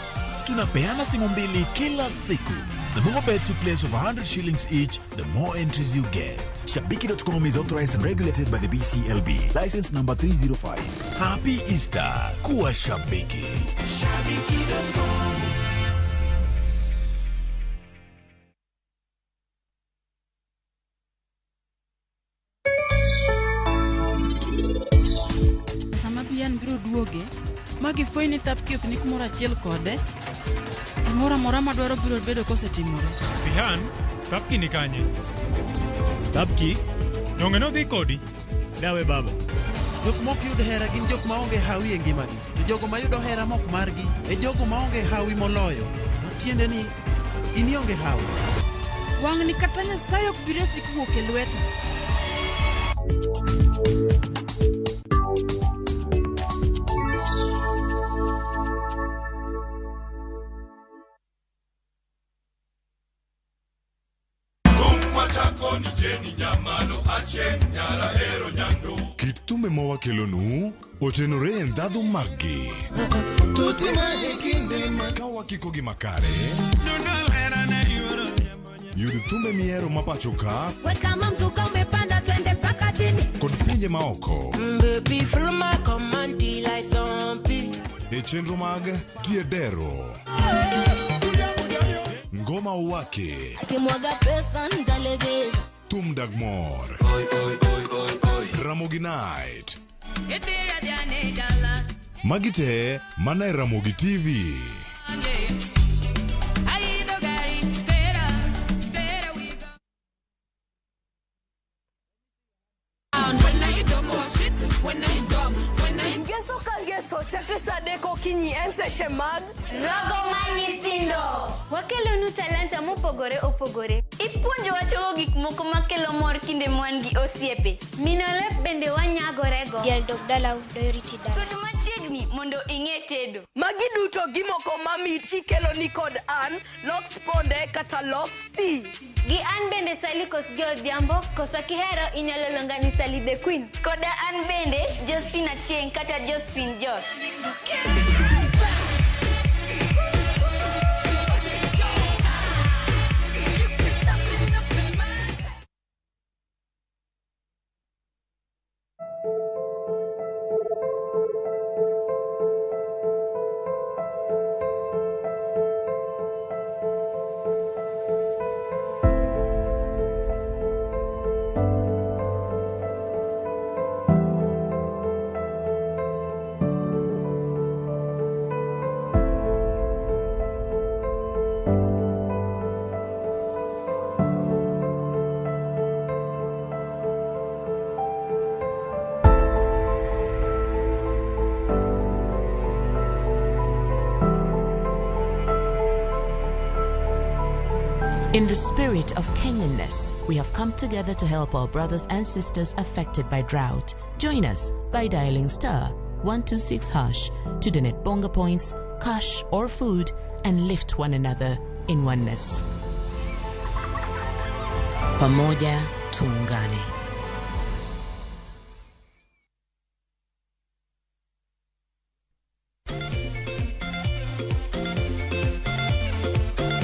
Tunapeana simu mbili kila siku. The more bets you place of 100 shillings each, the more entries you get. Shabiki.com is authorized and regulated by the BCLB. License number 305. Happy Easter. Kuwa Shabiki. Shabiki.com. Samabian biro duoge magi foini tapki ok ni kumora achiel kode mora madwaro biro bedo kosetimore. Bihan tapki ni kanye? Tapki donge no dhi kodi dawe baba. Jok mok yud hera gin jok maonge hawi e ngimagi. Jogo mayudo hera mok margi e jogo maonge hawi moloyo. Tiende ni in ionge hawi. Wang ni kata Nyasaye ok biresi kuok e lweta. Kitume mawakelonu otenore ndhadhu magi. Kawa kikogi makare. Yud thumbe miero mapachoka. Weka mzuka umepanda twende mpaka chini. Kod pinje maoko. Baby feel my command like zombie. E chenro mag tiedero. Ngoma uwake. Akimwaga pesa ndalegeza. Tum Dagmor. Ramogi Night. Magite mana Ramogi TV. Geso chakisa deko kinyi enseche mag Rago Manyithindo. Wakelo talanta mopogore opogore. Ipuonjo wachogo gik moko makelo mor kinde mwan gi osiepe. Minolep bende wanyagorego. Dial dog dala doyoriti dala. Tud machiegni mondo ing'e tedo. Magi duto gimoko mamit ikelo ni kod an Lox Ponde kata Lox P. Gi an bende Salikos Giodhiambo kosa kihero inyalo longa ni Sally the Queen. Koda an bende Josephine Achieng kata Josephine Jos. In the spirit of Kenyanness, we have come together to help our brothers and sisters affected by drought. Join us by dialing *126# to donate bonga points, cash or food, and lift one another in oneness. Pamoja tuungane.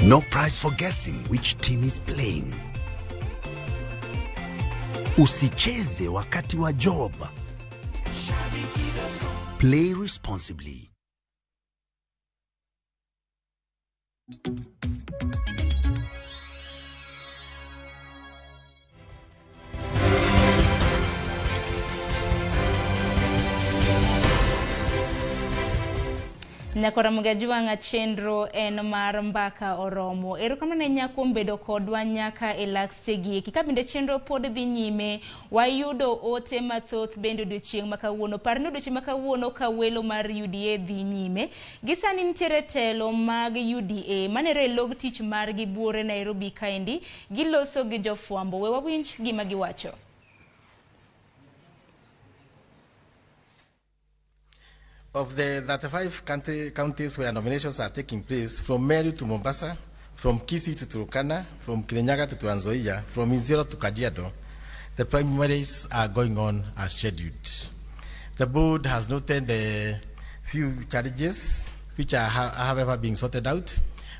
No prize for guessing which team is playing. Usicheze wakati wa job. Play responsibly. Nyakora mugajwanga chendro en mar Mbaka Oromo. Erokamano nyako mbedo kodwa nyaka elaksegi. Kikabinde chendro pod dhi nyime, wayudo ote mathoth bende odiochieng' makawuono. Parno odiochieng' makawuono ka welo mar UDA dhi nyime. Gisani nitiere telo mag UDA manere log tich margi buore Nairobi kaendi. Giloso gi jofwambo. We wawinj gima giwacho. Of the 35 counties where nominations are taking place, from Meru to Mombasa, from Kisii to Turkana, from Kirinyaga to Trans Nzoia, from Isiolo to Kajiado, the primaries are going on as scheduled. The board has noted a few challenges which are, however, being sorted out.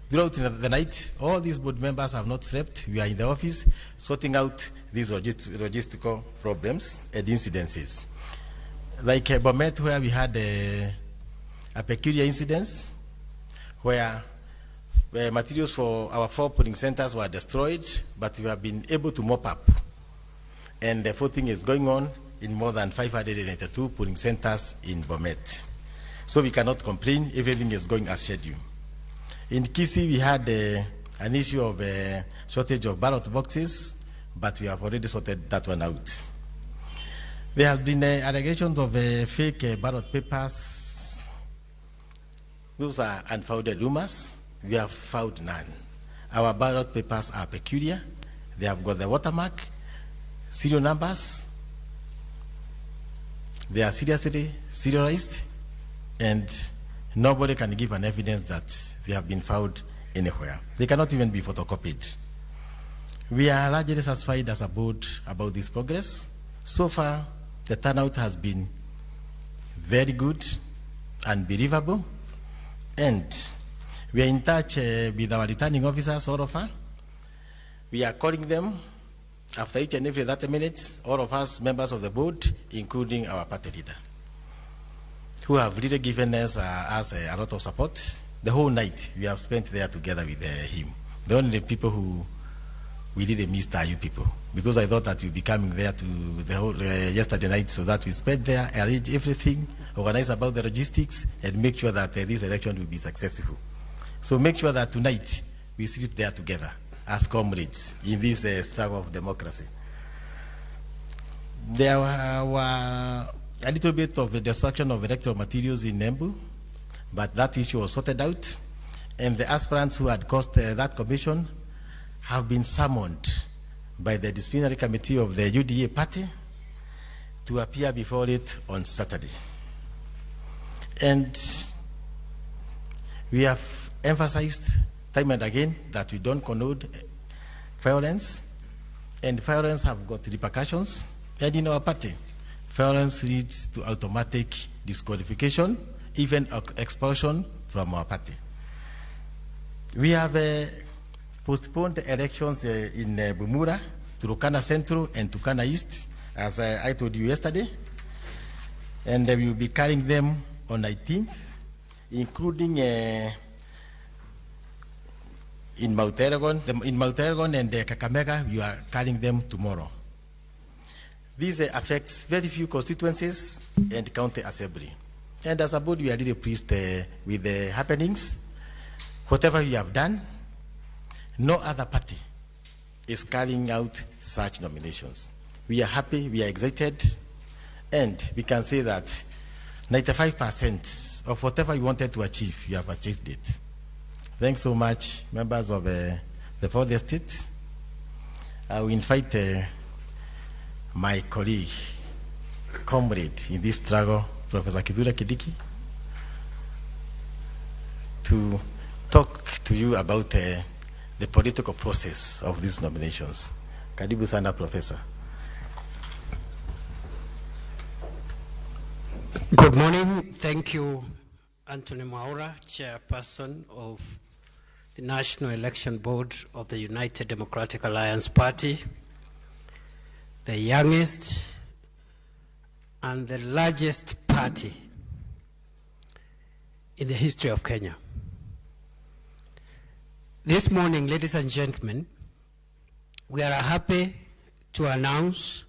Throughout the night, all these board members have not slept. We are in the office sorting out these logistical problems and incidences. Like Bomet, where we had a peculiar incident where materials for our 4 polling centers were destroyed, but we have been able to mop up. And the voting is going on in more than 582 polling centers in Bomet. So we cannot complain, everything is going as scheduled. In Kisii, we had an issue of a shortage of ballot boxes, but we have already sorted that one out. There have been allegations of fake ballot papers. Those are unfounded rumors. We have found none. Our ballot papers are peculiar. They have got the watermark, serial numbers. They are seriously serialized, and nobody can give an evidence that they have been found anywhere. They cannot even be photocopied. We are largely satisfied as a board about this progress. So far, the turnout has been very good and believable, and we are in touch with our returning officers, all of us. We are calling them after each and every 30 minutes, all of us members of the board, including our party leader, who have really given us a lot of support. The whole night we have spent there together with him. The only people who we really missed are you people, because I thought that you'd be coming there to the whole yesterday night, so that we spent there, arrange everything, organize about the logistics, and make sure that this election will be successful. So make sure that tonight we sleep there together as comrades in this struggle of democracy. There were a little bit of the destruction of electoral materials in Embu, but that issue was sorted out, and the aspirants who had caused that commission have been summoned by the disciplinary committee of the UDA party to appear before it on Saturday. And we have emphasized time and again that we don't condone violence, and violence have got repercussions. And in our party, violence leads to automatic disqualification, even expulsion from our party. We have postponed the elections in Bumura, Turkana Central, and Turkana East, as I told you yesterday. And we will be carrying them on 19th, including in Mount Elgon and Kakamega. We are carrying them tomorrow. This affects very few constituencies and county assembly. And as a board, we are really pleased with the happenings. Whatever we have done, no other party is carrying out such nominations. We are happy, we are excited, and we can say that 95% of whatever we wanted to achieve, we have achieved it. Thanks so much, members of the fourth estate. I will invite my colleague, comrade in this struggle, Professor Kidura Kidiki, to talk to you about the political process of these nominations. Karibu sana, Professor. Good morning. Thank you, Anthony Mwaura, Chairperson of the National Election Board of the United Democratic Alliance Party, the youngest and the largest party in the history of Kenya. This morning, ladies and gentlemen, we are happy to announce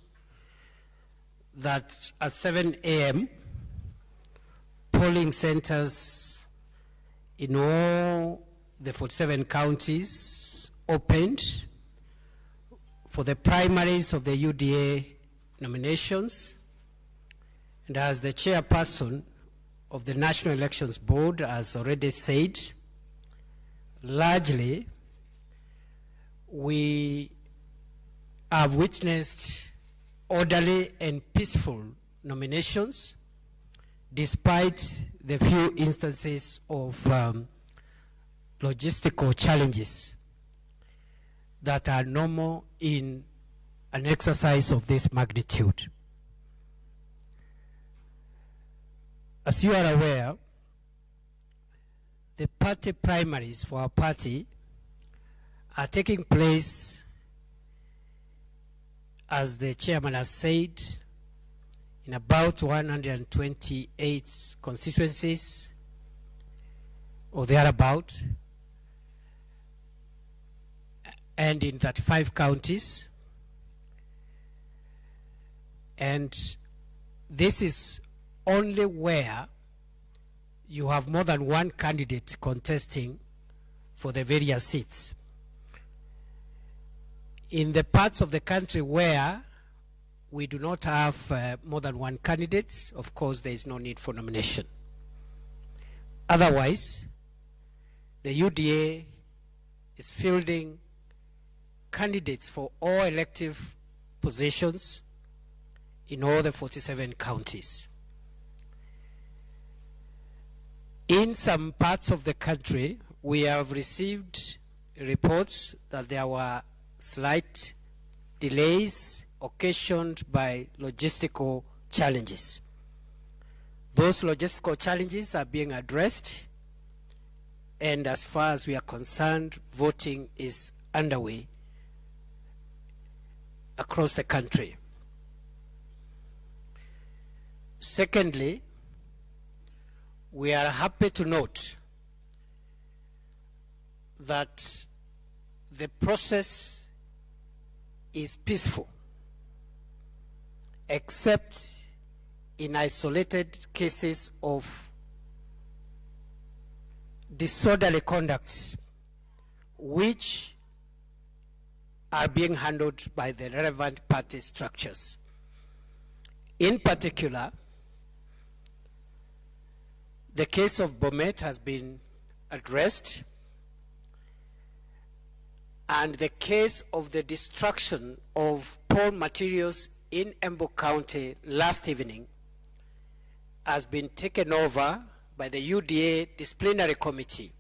that at 7 a.m., polling centers in all the 47 counties opened for the primaries of the UDA nominations. And as the chairperson of the National Elections Board has already said, largely we have witnessed orderly and peaceful nominations despite the few instances of logistical challenges that are normal in an exercise of this magnitude. As you are aware, the party primaries for our party are taking place, as the chairman has said, in about 128 constituencies or thereabout, and in 35 counties. And this is only where you have more than one candidate contesting for the various seats. In the parts of the country where we do not have more than one candidate, of course, there is no need for nomination. Otherwise, the UDA is fielding candidates for all elective positions in all the 47 counties. In some parts of the country, we have received reports that there were slight delays occasioned by logistical challenges. Those logistical challenges are being addressed, and as far as we are concerned, voting is underway across the country. Secondly, we are happy to note that the process is peaceful, except in isolated cases of disorderly conduct, which are being handled by the relevant party structures. In particular, the case of Bomet has been addressed, and the case of the destruction of poll materials in Embu County last evening has been taken over by the UDA disciplinary committee.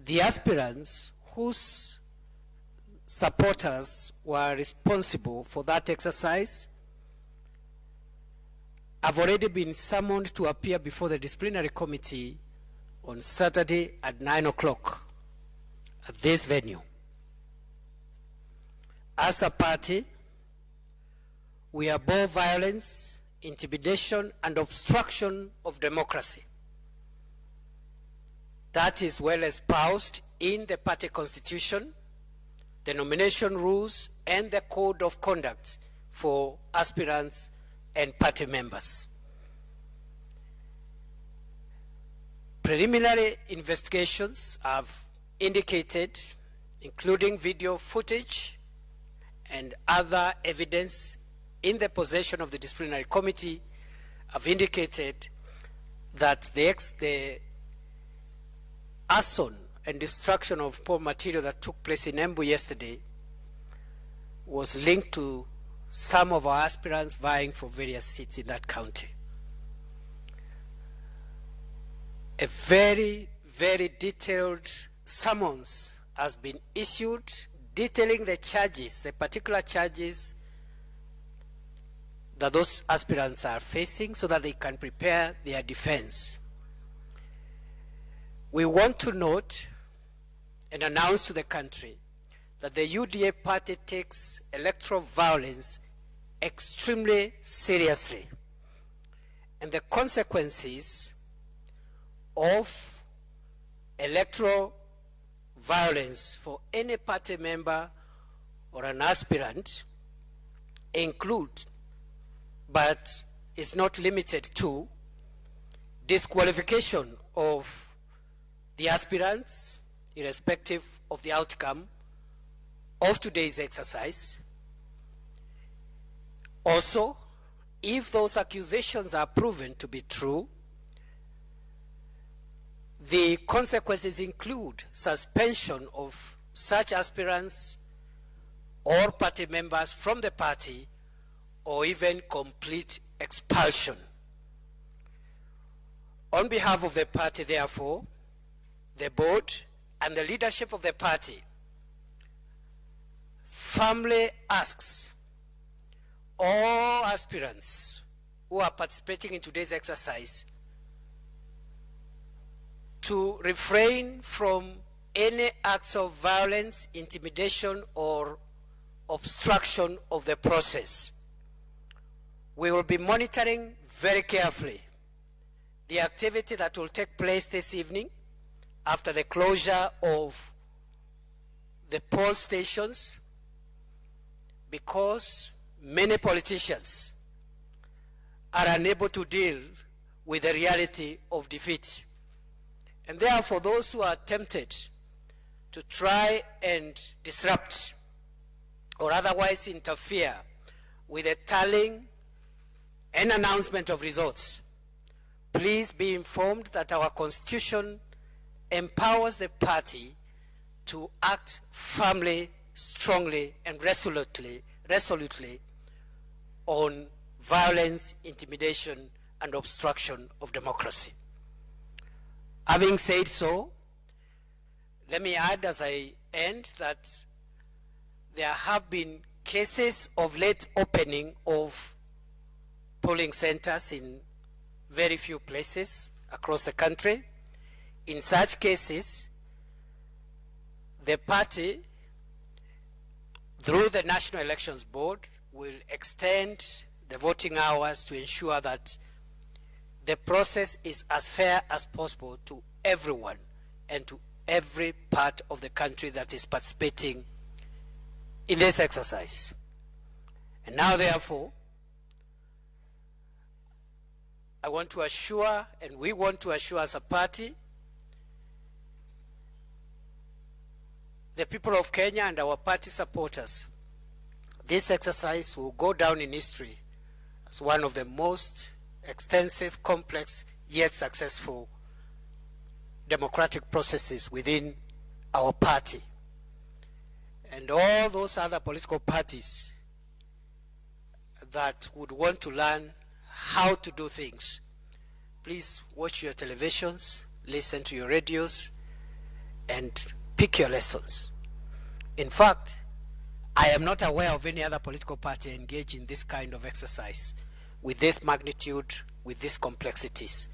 The aspirants whose supporters were responsible for that exercise have already been summoned to appear before the disciplinary committee on Saturday at 9 o'clock at this venue. As a party, we abhor violence, intimidation, and obstruction of democracy. That is well espoused in the party constitution, the nomination rules, and the code of conduct for aspirants and party members. Preliminary investigations have indicated, including video footage and other evidence in the possession of the disciplinary committee, have indicated that the arson and destruction of poll material that took place in Embu yesterday was linked to some of our aspirants vying for various seats in that county. A very, very detailed summons has been issued detailing the charges, the particular charges that those aspirants are facing, so that they can prepare their defense. We want to note and announce to the country that the UDA party takes electoral violence extremely seriously, and the consequences of electoral violence for any party member or an aspirant include, but is not limited to, disqualification of the aspirants, irrespective of the outcome of today's exercise. Also, if those accusations are proven to be true, the consequences include suspension of such aspirants or party members from the party, or even complete expulsion. On behalf of the party, therefore, the board and the leadership of the party firmly asks all aspirants who are participating in today's exercise to refrain from any acts of violence, intimidation, or obstruction of the process. We will be monitoring very carefully the activity that will take place this evening after the closure of the poll stations, because many politicians are unable to deal with the reality of defeat. And therefore, those who are tempted to try and disrupt or otherwise interfere with the tallying and announcement of results, please be informed that our Constitution empowers the party to act firmly, strongly, and resolutely on violence, intimidation, and obstruction of democracy. Having said so, let me add as I end that there have been cases of late opening of polling centers in very few places across the country. In such cases, the party, through the National Elections Board, will extend the voting hours to ensure that the process is as fair as possible to everyone and to every part of the country that is participating in this exercise. And now, therefore, I want to assure, and we want to assure as a party, the people of Kenya and our party supporters, this exercise will go down in history as one of the most extensive, complex, yet successful democratic processes within our party. And all those other political parties that would want to learn how to do things, please watch your televisions, listen to your radios, and pick your lessons. In fact, I am not aware of any other political party engaged in this kind of exercise with this magnitude, with these complexities,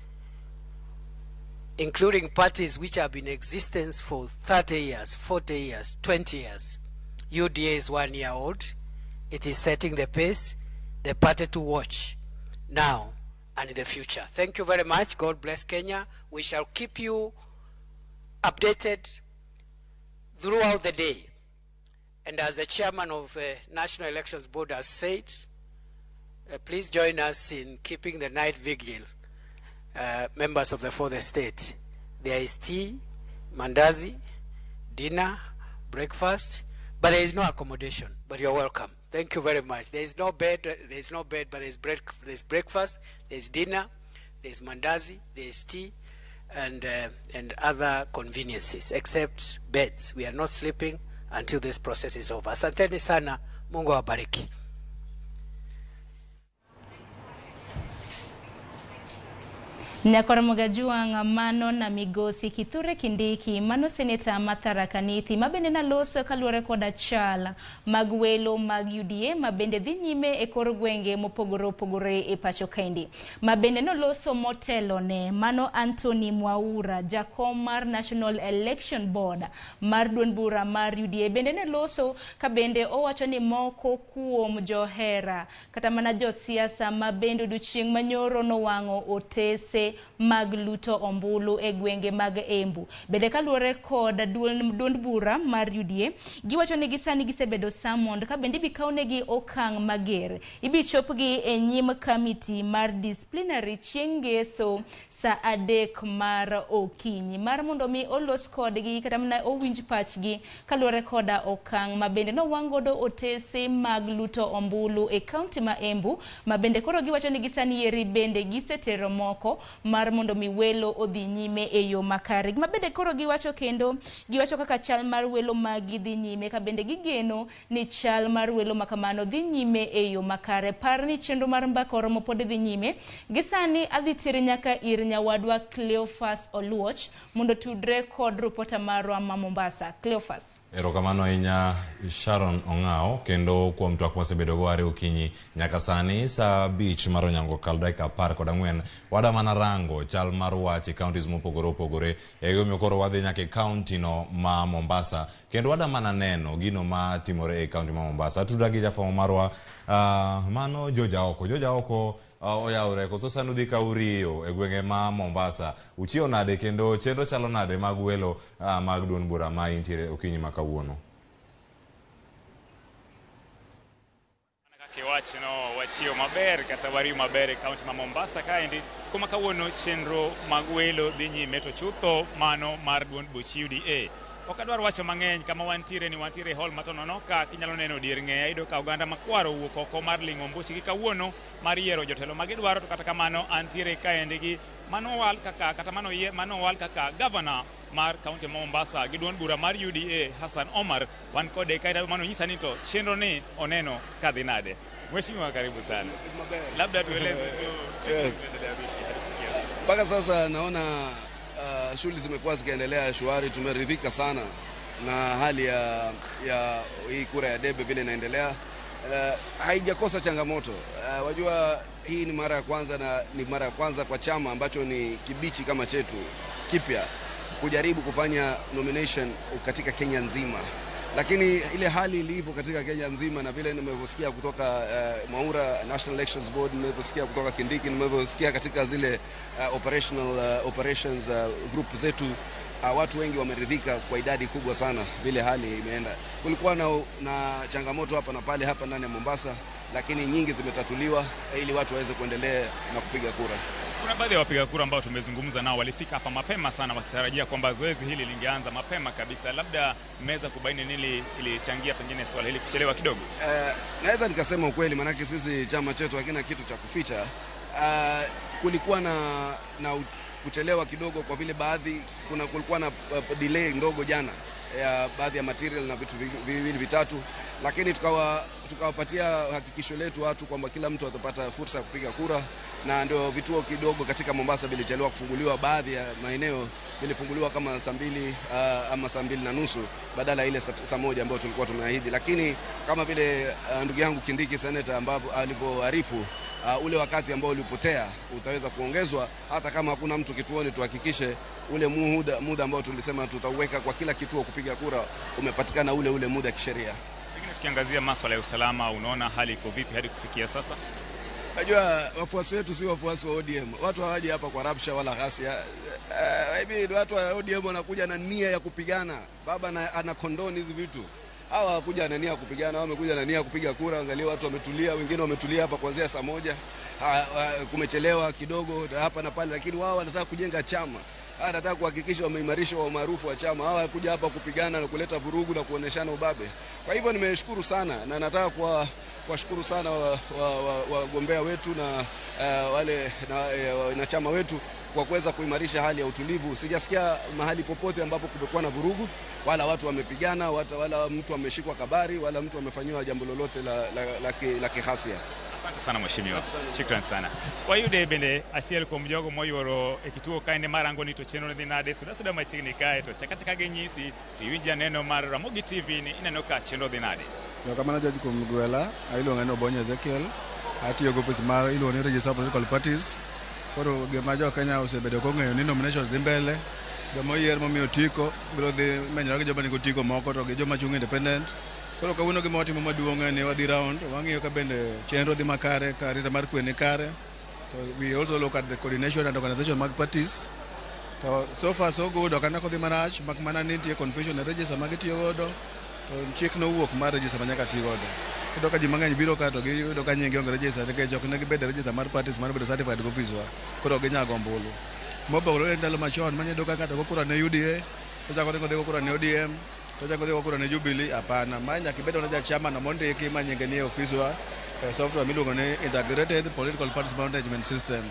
including parties which have been in existence for 30 years, 40 years, 20 years. UDA is 1 year old. It is setting the pace, the party to watch now and in the future. Thank you very much. God bless Kenya. We shall keep you updated throughout the day. And as the chairman of the National Elections Board has said, please join us in keeping the night vigil. Members of the fourth estate. There is tea, mandazi, dinner, breakfast, but there is no accommodation, but you're welcome. Thank you very much. There is no bed, but there's breakfast, there's dinner, there's mandazi, there's tea, and other conveniences, except beds. We are not sleeping until this process is over. Asanteni sana, Mungu awabariki. Nyakoromoga juang mano na migosi Kithure Kindiki mano seneta Matharaka Nithi mabende na loso kaluore koda chal mag welo mag UDA mabende dhi nyime e kor gwenge mopogore opogore e pacho kaendi. Mabende no loso motelo ne mano Anthony Mwaura, jakom mar National Election Board mar duond bura mar UDA bende ne loso ka bende owacho ni moko kuom johera kata mana josiasa mabende odiochieng' manyoro no wango otese mag luto ombulu e gwenge mag Embu. Bende kaluore kod duond bura mar UDA, giwacho ni gisani gisebedo summoned ka bende bikawnegi okang' mager. Ibichopgi e nyim committee mar disciplinary chieng' ngeso sa 3 mar okinyi mar mondo mi olos kodgi kata mana owinj pachgi kaluore koda okang' mabende no wangodo otese mag luto ombulu e county ma Embu. Mabende koro giwacho ni gisani yeri bende gisetero moko mar mondo mi welo odhi nyime e yo makare. Mabende koro giwacho kendo giwacho kaka chal mar welo magi dhi nyime ka bende gigeno ni chal mar welo makamano dhi nyime e yo makare. Par ni chenro mar Mbaka Oromo pod dhi nyime. Gisani adhi tiri nyaka ir nyawadwa Cleophas Oluoch mondo tudre kod reporter marwa ma Mombasa. Cleophas. Erokamano ahinya Sharon Ong'ao kendo kuom twak mosebedo go are okinyi nyaka sani sa beach mar Onyango kal dakika 14 wada mana rango chal mar wach counties mopogore opogore e koro wadhi nyaka county no ma Mombasa kendo wada mana neno gino ma timore e county ma Mombasa. Tuda gi jafamo marwa mano Joja Oko oyaure koso sanu dhi ka uriyo e gwenge ma Mombasa uchio nade kendo chenro chalo nade mag welo mag duond bura ma intiere okinyi ma kawuono. Wachno wachio maber kata wariyo maber e kaunti ma Mombasa kaendi kuma kawuono chenro mag welo dhi nyime to chutho mano mar duond buche UDA. Ok adwar wacho mang'eny kama wantiere hall matonono ka kinyalo neno dier ng'eya ido ka oganda makwaro wuok oko mar ling'o mbuchi gi kawuono mar yiero jotelo magidwaro to kata kamano antiere kaendi gi manowal kaka governor mar kaunti ma Mombasa gi duond bura mar UDA Hassan Omar wan kode kaita mano nyisa ni to chenro ni oneno kadhi nade. Mheshimiwa karibu sana. Labda tueleze tu mpaka sasa naona shughuli zimekuwa zikiendelea shwari. Tumeridhika sana na hali ya hii kura ya debe vile inaendelea. Haijakosa changamoto. Wajua hii ni mara ya kwanza na ni mara ya kwanza kwa chama ambacho ni kibichi kama chetu kipya kujaribu kufanya nomination katika Kenya nzima. Lakini ile hali ilivyo katika Kenya nzima na vile nimevisikia kutoka Mwaura National Elections Board, nimevisikia kutoka Kindiki, nimevisikia katika zile operations group zetu, watu wengi wameridhika kwa idadi kubwa sana vile hali imeenda. Kulikuwa na changamoto hapa na pale hapa ndani ya Mombasa, lakini nyingi zimetatuliwa ili watu waweze kuendelea na kupiga kura. Kuna baadhi ya wapiga kura ambao tumezungumza nao walifika hapa mapema sana wakitarajia kwamba zoezi hili lingeanza mapema kabisa. Labda mmeweza kubaini nini ilichangia pengine swala hili kuchelewa kidogo? Naweza nikasema ukweli, manake sisi chama chetu hakina kitu cha kuficha. Kulikuwa na kuchelewa kidogo kwa vile kulikuwa na delay ndogo jana ya baadhi ya material na vitu viwili vitatu, lakini tukawapatia hakikisho letu watu kwamba kila mtu atapata fursa ya kupiga kura, na ndio vituo kidogo katika Mombasa vilichelewa kufunguliwa. Baadhi ya maeneo vilifunguliwa kama saa 2 ama saa 2:30 badala ile saa 1 ambayo tulikuwa tumeahidi. Lakini kama vile ndugu yangu Kindiki seneta ambapo alipoarifu ule wakati ambao ulipotea utaweza kuongezwa, hata kama hakuna mtu kituoni, tuhakikishe ule muda ambao tulisema tutauweka kwa kila kituo kupiga kura umepatikana ule muda kisheria. Pengine tukiangazia masuala ya usalama, unaona hali iko vipi hadi kufikia sasa? Najua wafuasi wetu si wafuasi wa ODM. Watu hawaji hapa kwa rabsha wala ghasia. Watu wa ODM wanakuja na nia ya kupigana. Baba ana kondoni hizi vitu. Hawa hawakuja na nia ya kupigana, wamekuja na nia ya kupiga kura. Angalia watu wametulia, wengine wametulia hapa kuanzia saa 1. Kumechelewa kidogo hapa na pale, lakini wao wanataka kujenga chama. Anataka kuhakikisha wameimarisha umaarufu wa chama. Hawa hawakuja hapa kupigana na kuleta vurugu na kuoneshana ubabe. Kwa hivyo nimeshukuru sana na nataka kuwashukuru sana wagombea wetu na wale na chama wetu kwa kuweza kuimarisha hali ya utulivu. Sijasikia mahali popote ambapo kumekuwa na vurugu, wala watu wamepigana, wala mtu ameshikwa kabari, wala mtu amefanywa jambo lolote la kihasia. Asante sana mheshimiwa. Shukrani sana. Kwa hiyo bende achiel kuom jogo moyoro e kituo kaende marango ni to chenro dhi nade suda machiegni kae to chakachaka gi nyisi to iwinja neno mar Ramogi TV ni ineno ka chenro dhi nade. Kamano jaji kuom gwela iluonga ni Obonyo Ezekiel, atiyo go office mar iluonga ni Register of Political Parties. Koro gima jo Kenya osebedo kong'eyo ni nominations dhi mbele, joma oyier momiyo tiko biro dhi menyore gi joma nigi tiko moko to gi joma chung independent. Koro kawuono gima watimo maduong' ni wadhi round wang'iyo ka bende chenro dhi makare, arita mar kwe ni kare. So we also look at the coordination and organization mag parties. So far so good, okana kodhi marach, mak mana ni nitie confusion e register mag tiyo godo. To chik no wuok mar register manyaka ti godo. Kendo ka ji mang'eny biro ka to giyudo ka nyingi onge register nikech ok ne gibed register mar parties mar bedo certified gi office wa. Koro ginyago ombulu. Mobawore ndalo machon manyedo ka ng'ato go kura ne UDA, to chako go kura ne ODM. To jango dhi kura ne Jubilee hapana, manya kibedo na chama na mondiki manyenge ni office wa software miluongo ni Integrated Political Parties Management System.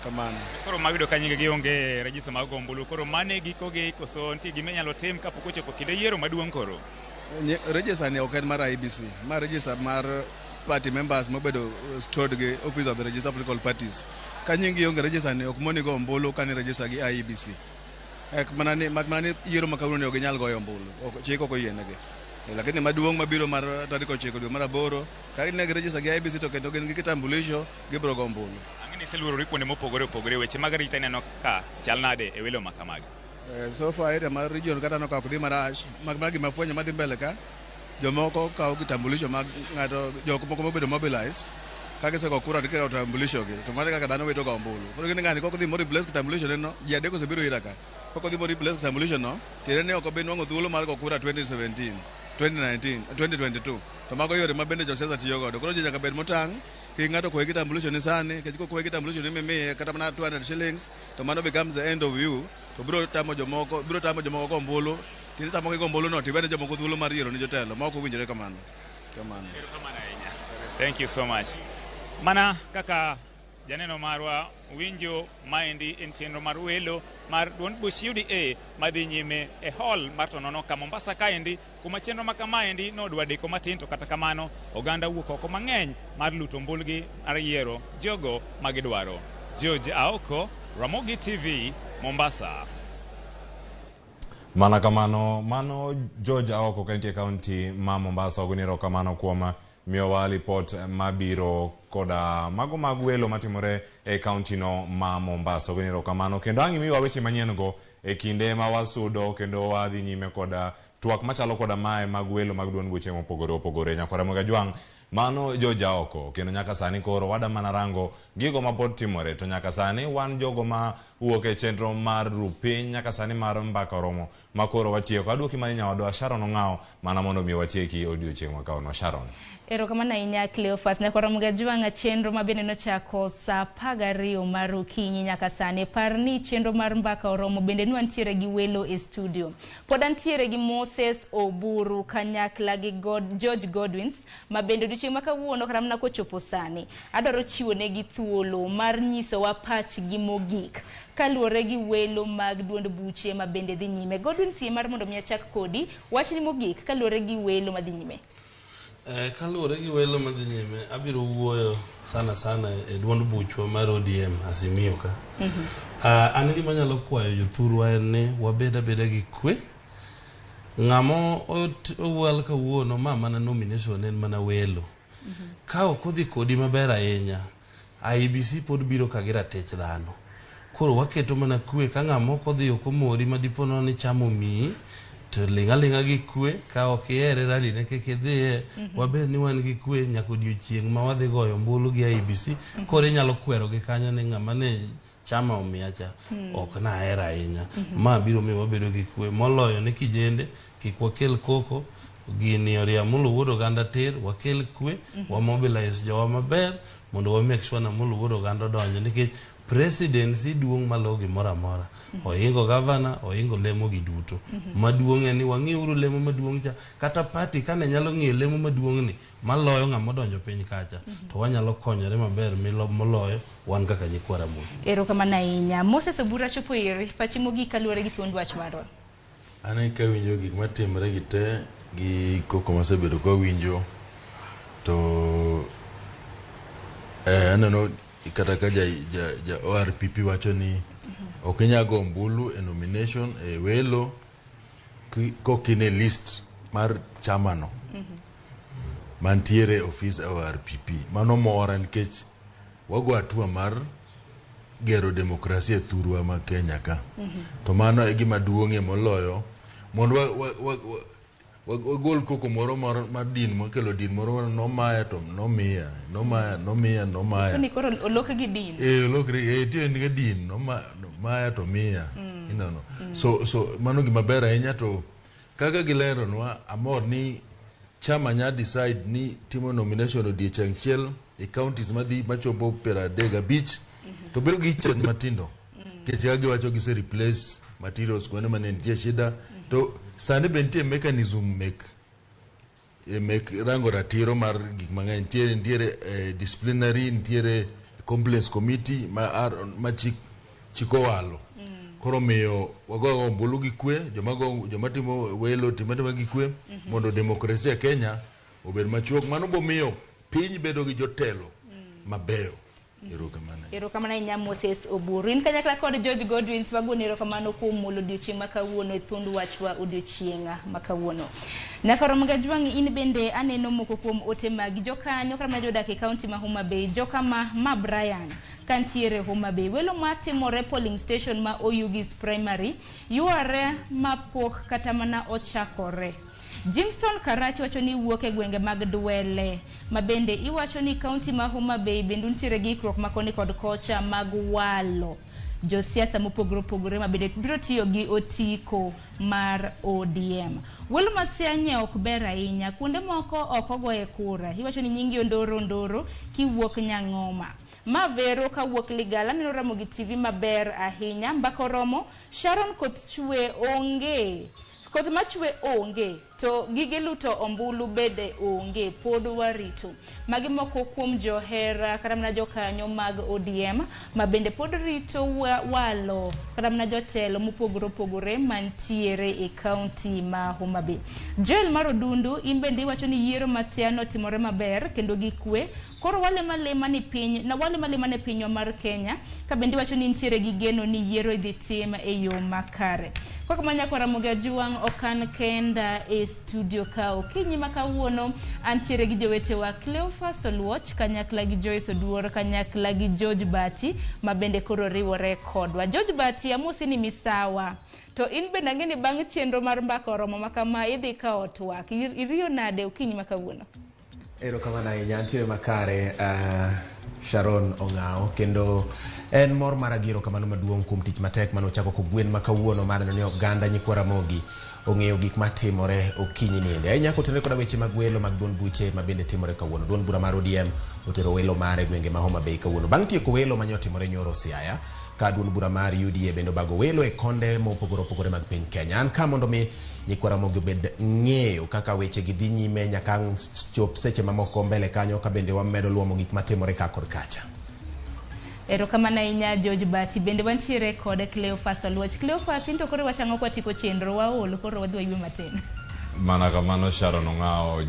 Kamano. Koro mayudo ka nyinge gi onge register mag ombulu, koro mane gikogi koso nti gimenyalo tim kapok ochako kinde yiero maduong' koro. Register ni ok en mar IBC, mar register mar party members mobedo stored gi office of the Register of Political Parties. Ka nyingi onge register ni ok moni go ombulu kan register gi IBC. Manani yiero makawuono ne ok ginyal goyo ombulu. Chik ok oyienegi. Lakini maduong' mabiro mar tarik 9 dwe mar 8 ka ne girejista gi IEBC to kendo gin gi kitambulisho gibiro go ombulu. Ang'e ni iseluorori kuonde mopogore opogore, weche mag arita ineno ka chal nade e welo makamagi? So far area mar region kata no ka ok dhi marach mag gima fwenyo madhi mbele ka jomoko kawo kitambulisho mag ng'ato, jok moko mobedo mobilized ka gisego kura to kawo kitambulisho gi to mano kaka dhano wito go ombulu. Koro gin ng'ani kok dhi mo replace kitambulisho no ji adek osebiro ira ka kok dhi mo replace kitambulisho no tiende ne ok obe nwang'o thuolo mar go kura 2017 2022 to mago yore mabende josiasa tiyo godo. Koro ji nyaka bed motang' ki ng'ato kowe kitambulisho ni sani kech kowe kitambulisho ni mimiye kata mana 200 shillings to mano becomes the end of you to biro tamo jomoko go ombulu tini samo go ombulu no tibene jomoko thuolo mar yiero ni jotelo ma ok owinjore kamano. Thank you so much. Mana kaka janeno marwa winjo maendi en chenro mar welo mar duond buche UDA madhi nyime e hall mar Tonono ka Mombasa kaendi, kuma chenro ma kamaendi nodwa deko matin, to kata kamano oganda wuok oko mang'eny mar luto ombulgi mar yiero jogo magidwaro. George Aoko, Ramogi TV, Mombasa. Mana kamano, mano George Aoko kantie kaunti ma Mombasa oguniro kamano kuoma miyowa lipot mabiro koda mago mag welo matimore e kaunti no ma Mombasa oguniro kamano. Kendo ang'i miwa weche manyien go e kinde ma wasudo kendo wadhi nyime koda twak machalo koda mae mag welo mag duond buche mopogore opogore. Nyakora mga jwang' mano George Aoko kendo nyaka sani koro wada mana rango gigo mapod timore, to nyaka sani wan jogo ma wuok e chenro mar rupiny nyaka sani mar Mbaka Oromo makoro watieko. Aduoki mani nyawadwa Sharon Ong'ao mana mondo mi watieki odiochieng' makawuono. Sharon. Erokamano ahinya Cleophas. Nyakora mga jwang' chenro mabende nochako saa 12 mar okinyi nyaka sani. Par ni chenro mar Mbaka Oromo bende nwantiere gi welo e studio. Pod antiere gi Moses Oburu kanyakla gi George Godwins mabende odiochieng' makawuono kata mana kochopo sani adwaro chiwo negi thuolo mar nyiso wa pachgi mogik kaluwore gi welo mag duond buche mabende dhi nyime. Godwins mar mondo mi achak kodi, wachni mogik kaluwore gi welo madhi nyime. Kaluwore gi welo madhi nyime, abiro wuoyo sana e duond buchwa mar ODM Azimio ka. An gima nyalo kwayo jothurwa en ni wabeda gi kwe. Ng'amo owal kawuono ma mana nomination en mana welo. Ka ok odhi kodi maber ahinya, IEBC pod biro ka gi ratich dhano. Koro waketo mana kwe ka ng'amo ok odhi ok omori madipono ni chamo miyi to linga gi kwe, ka ok ihere rali ne keke dhiye, waber ni wan gi kwe nyaka odiochieng' ma wadhi goyo ombulu gi IEBC. Koro inyalo kwero gi kanyo ni ng'ama ne chama omiyacha ok na hera ahinya. Ma biro miyo wabedo gi kwe moloyo ni kijende kik wakel koko gini oriamulu wuod oganda tir, wakel kwe, wamobilize jowa maber mondo wa make sure na mulu wuod oganda donjo, nikech presidency duong' malo gimoro amora. Oingo governor, oingo lemo gi duto. Maduong' en ni wang'iuru lemo maduong' cha, kata party kane nyalo ng'iyo lemo maduong' ni maloyo ng'ama donjo piny kacha, to wanyalo konyore maber moloyo wan kaka nyikwa Ramogi. Erokamano ahinya. Moses Oburu chopo iri, pachi mogik kaluwore gi thuond wach marwa. An ka winjo gik matimore gi te gi koko masebedo ka winjo to aneno kata ka ja ORPP wacho ni ok inyal go ombulu e nomination e welo kokine list mar chamano mantiere office ORPP. Mano mora nikech wago atua mar gero demokrasia thurwa ma Kenya ka. To mano e gima duong'e moloyo mondo wagol koko moro mar din mokelo din moro nomaya to nomia. Ni koro olok gi din. Olok tiyo ni din nomaya to mia. So mano gima ber ahinya, to kaka gileronwa amor ni chama nya decide ni timo nomination odiochieng' chiel e counties madhi machopo 35 to bedo gi change matindo. Kech giwacho gise replace materials kuonde mane nitie shida, to sani be nitie mechanism mek rango ratiro mar gik mang'eny. Nitiere disciplinary, nitiere complaints committee ma chiko walo. Koro miyo wago ombulu gi kwe, joma timo welo timo gi kwe mondo demokrasia Kenya obed machuok. Mano bo miyo piny bedo gi jotelo mabeyo Erokamano ahinya Moses Oburu. In kanyakla kod George Godwin wagoyo erokamano kuom mulo odiochieng' makawuono e thund wachwa odiochieng' makawuono. Nyaka Ramogi Jwang' in bende aneno moko kuom ote mag jokanyo kata jodak e kaunti ma Homa Bay, jokama ma Brian kantiere Homa Bay. Welo matimore polling station ma Oyugis Primary yuare mapok kata mana ochakore. Jimson Karachi wacho ni wuok e gwenge mag Dwele, mabende iwacho ni kaunti ma Homa Bay bende nitiere gi ikruok makoni kod kocha mag walo josiasa mopogore opogore mabende biro tiyo gi otiko mar ODM. Welo masianya ok ber ahinya, kuonde moko ok ogoye kura. Iwacho ni nyingi ondoro kiwuok Nyang'oma. Mavero kawuok Ligala, neno Ramogi TV maber ahinya. Mbaka Oromo, Sharon koth chwe onge. Koth machwe onge, to gige luto ombulu bede onge, pod warito. Magi moko kuom johera kata mana jokanyo mag ODM mabende pod rito walo kata mana jotelo mopogore opogore mantiere e kaunti ma Homa Bay. Joel Marodundu in bende iwacho ni yiero masiano timore maber kendo gi kwe. Koro wale malema ni pinywa mar Kenya ka bende iwacho ni nitiere gi geno ni yiero idhi tim e yo makare. Kwa manya kwa Ramogi Jwang' okan kenda e studio ka okinyi makawuono antiere gi jowete wa Cleophas Oluoch kanyakla gi Joyce Oduor kanyakla gi George Bati mabende koro riwore kodwa. George Bati amosi ni misawa. To in bende ngeni bang' chenro mar Mbaka Oromo makama idhi ka otwak. Iriyo nade okinyi makawuono? Erokamano ahinya, antiere makare Sharon Ong'ao, kendo en mor maragiro kamano maduong' kuom tich matek manochako kogwen makawuono mar neno ni oganda nyikwa Ramogi ong'eyo gik matimore okinyi ninde. Ahinya kotenore koda weche mag welo mag duond buche mabende timore kawuono. Duond bura mar ODM otero welo mare gwenge ma Homa Bay kawuono. Bang' tieko welo manyotimore nyoro Siaya, ka duond bura mar UDA bende bago welo e konde mopogore opogore mag piny Kenya. An ka mondo mi nyikwa Ramogi bed ng'eyo kaka weche gi dhi nyime nyaka chop seche mamoko mbele kanyo ka bende wamedo luomo gik matimore ka kod kacha. Erokamano ahinya George Bati. Bende wantiere kod Cleophas Oluoch. Cleophas, into koro wachang'o kwa tiko chenro waolo koro wadhi waywe matin. Mana kamano Sharon Ong'ao,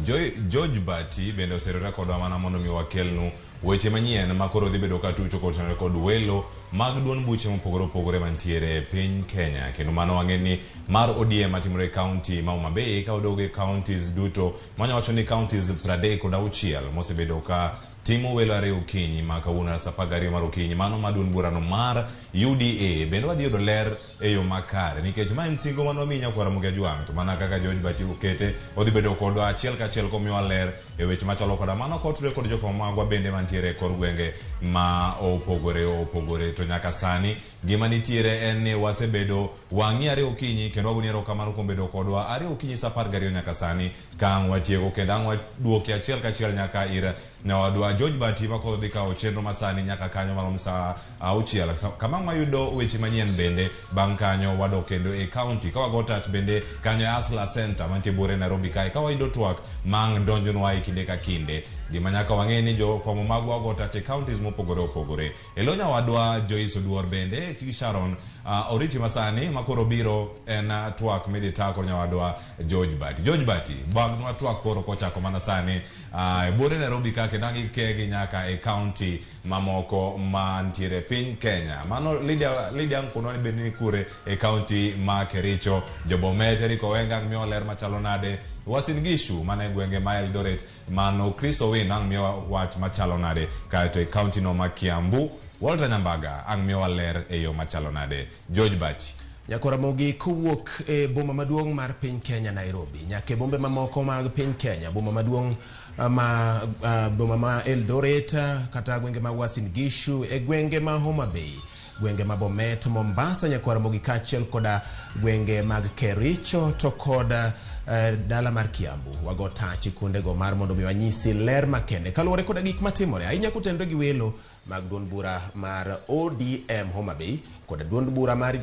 George Bati bende oserore kodwa mana mondo mi wakelnu weche manyien makoro dhi bedo ka tucho kotenore kod welo mag duond buche mopogore opogore mantiere e piny Kenya. Kendo mano wang'eni mar ODM matimore e kaunti ma Homa Bay ka odogo e counties duto, manya wacho ni counties 36 mosebedo ka timo welo are okinyi ma kawuono sa 12 mar okinyi. Mano maduond burano mar UDA bende wadhi yudo ler e yo makare nikech ma en singo mano minya kwa Ramogi Jwang', to mana kaka George Bati okete odhi bedo kodwa achiel kachiel komiwa ler e weche machalo koda mano kotudore kod jofwambo magwa bende mantiere kor gwenge ma opogore. To nyaka sani gima nitiere en ni wasebedo wang'i are okinyi kendo wagoni erokamano kuom bedo kodwa are okinyi sa 12 nyaka sani kang' watieko kendo ang' waduoki achiel kachiel nyaka ir nyawadwa George Bati makoro dhi kawo chenro masani nyaka kanyo marom sa 6 kama wayudo weche manyien bende bang' kanyo wadok kendo e county ka wago touch bende kanyo e Asla Center mantie bore Nairobi kae ka wayudo twak mang' donjonwa e kinde ka kinde. Gima nyaka wang'e ni jofwambo magwa wago touch e counties mopogore opogore. Elo nyawadwa Joyce Oduor bende ki Sharon oriti masani makoro biro en twak midhi tako nyawadwa George Bati. George Bati bang' twak koro kochako mana sani bore Nairobi ka kendo kegi nyaka e county mamoko mantiere piny Kenya. Mano Lydia Nkuno ni bende ni kure e county ma Kericho. Jobomet Eriko Wenga miyo ler machalo nade. Uasin Gishu mana e gwenge ma Eldoret. Mano Kristo Win ang' miyo wach machalo nade. Kaeto e county no ma Kiambu Walter Nyambaga ang' miyo ler e yo machalo nade. George Bati. Nyakwa Ramogi kowuok e boma maduong' mar piny Kenya Nairobi nyaka e bombe mamoko mag piny Kenya, boma maduong' boma ma Eldoret kata gwenge ma Uasin Gishu, e gwenge ma Homa Bay, gwenge ma Bomet, Mombasa, Nyakwa Ramogi kachiel koda gwenge mag Kericho to koda dala mar Kiambu. Wago tachi kunde go mar mondo mi wanyisi ler makende kaluwore koda gik matimore ahinya kotenore gi welo mag duond bura mar ODM Homa Bay koda duond bura mar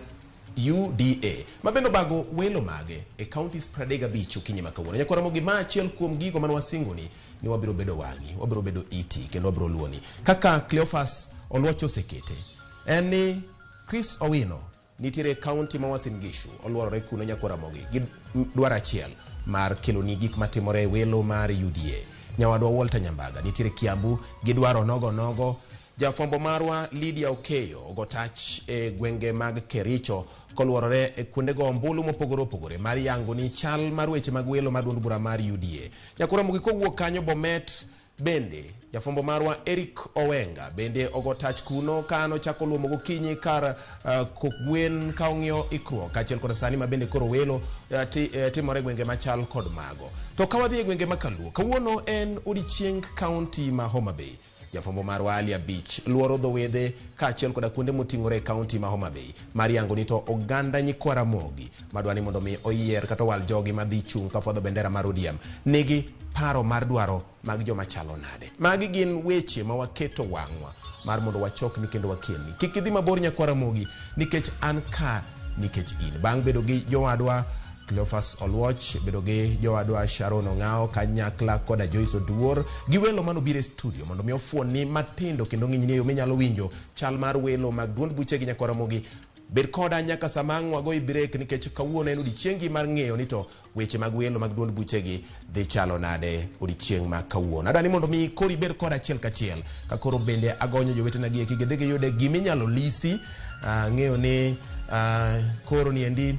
UDA mabendo bago welo mage e counties 35 okinyi makawuono. Nyakwa Ramogi ma achiel kuom gigo man wasingoni ni wabiro bedo wang'i, wabiro bedo iti kendo wabiro luoni kaka Cleophas Oluoch osekete. En ni Chris Owino nitiere county ma Uasin Gishu oluorore kuno Nyakwa Ramogi gi dwaro achiel mar keloni gik matimore welo mar UDA. Nyawadwa Walter Nyambaga nitiere Kiambu gi dwaro nogo Jafwambo marwa Lydia Okeyo ogotach gwenge mag Kericho koluorore kuondego ombulu mopogore opogore mar yango ni chal mar weche mag welo mar duond bura mar UDA. Nyakura Ramogi kowuok kanyo Bomet bende jafwambo marwa Eric Owenga bende ogotach kuno kano chako luomo gokinyi kar kokgwen ka ong'io ikruok kachiel kod sani ma bende koro welo timore gwenge machal kod mago. To kawadhi gwenge makaluo kawuono en odiochieng county ma Homa Bay. Jafwambo marwa Alia Beach luoro dho wedhe kachiel kod kuonde moting'ore county ma Homa Bay mar yango ni to oganda nyikwa Ramogi madwani mondo mi oyier kata wal jogi madhi chung ka fwadho bendera mar ODM nigi paro mar dwaro mag joma chalo nade. Magi gin weche ma waketo wang'wa mar mondo wachokni kendo wakelni. Kik idhi mabor nyakwa Ramogi nikech an ka nikech in. Bang' bedo gi jowadwa Cleophas Olwoch, bedo gi jowadwa Sharon Ong'ao kanyakla koda Joyce Oduor gi welo manobire studio mondo mi ofuon ni matindo kendo ng'inyi minyalo winjo chal mar welo mag duond buche gi nyakwa Ramogi. Bed koda nyaka samang' wagoi break nikech kawuono en odiochiengi mar ng'eyo ni to weche mag welo mag duond buche gi dhi chalo nade odiochieng' ma kawuono. Adani mondo mi kori bed koda achiel kachiel ka koro bende agonyo jowetena gi eki gidhi giyude giminyalo lisi ng'eyo ni koro ni endi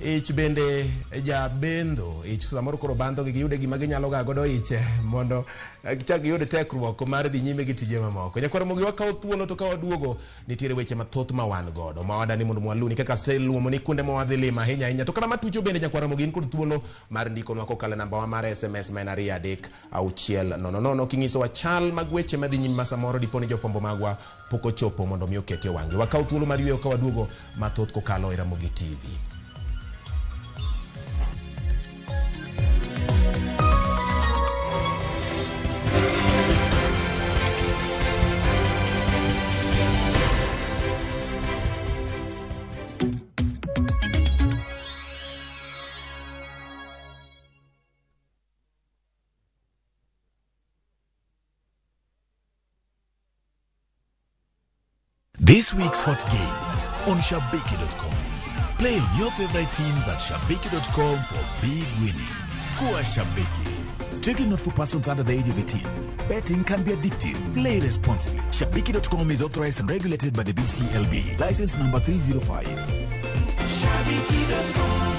ich bende jabendo ich samoro koro bando gi yude gima ginyalo ga godo iche mondo gichak yude tekruok mar dhi nyime gi tije mamoko. Nyakwa Ramogi wakawo thuolo to ka waduogo nitiere weche mathoth ma wan godo ma wadani mondo mwaluni kaka seluomo ni kuonde ma wadhi lima ahinya to kana matucho bende Nyakwa Ramogi in kod thuolo mar ndiko nwa kokalo namba wa mar SMS ma en 23600 king'iso wa chal mag weche madhi nyime ma samoro diponi jofwambo magwa pok ochopo mondo mi okete wange. Wakawo thuolo mar yweyo ka waduogo mathoth kokalo e Ramogi TV. This week's hot games on Shabiki.com. Play your favorite teams at Shabiki.com for big winnings. Kuwa Shabiki. Strictly not for persons under the age of 18. Betting can be addictive. Play responsibly. Shabiki.com is authorized and regulated by the BCLB. License number 305. Shabiki.com.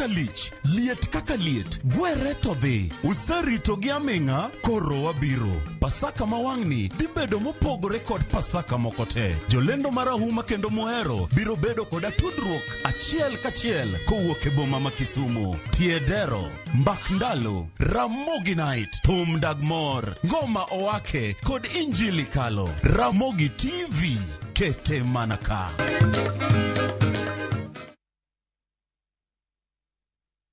Lich, liet kaka liet, gwere to dhi. Usarito gi aming'a, koro wabiro. Pasaka mawang'ni, dhi bedo mopogore kod pasaka moko te. Jolendo marahuma kendo mohero, biro bedo koda tudruok achiel kachiel kowuok e boma ma Kisumu. Tiedero, Mbak Ndalo, Ramogi Night, Thum Dagmor, Ngoma Owake, kod Injili Kalo. Ramogi TV, kete manaka.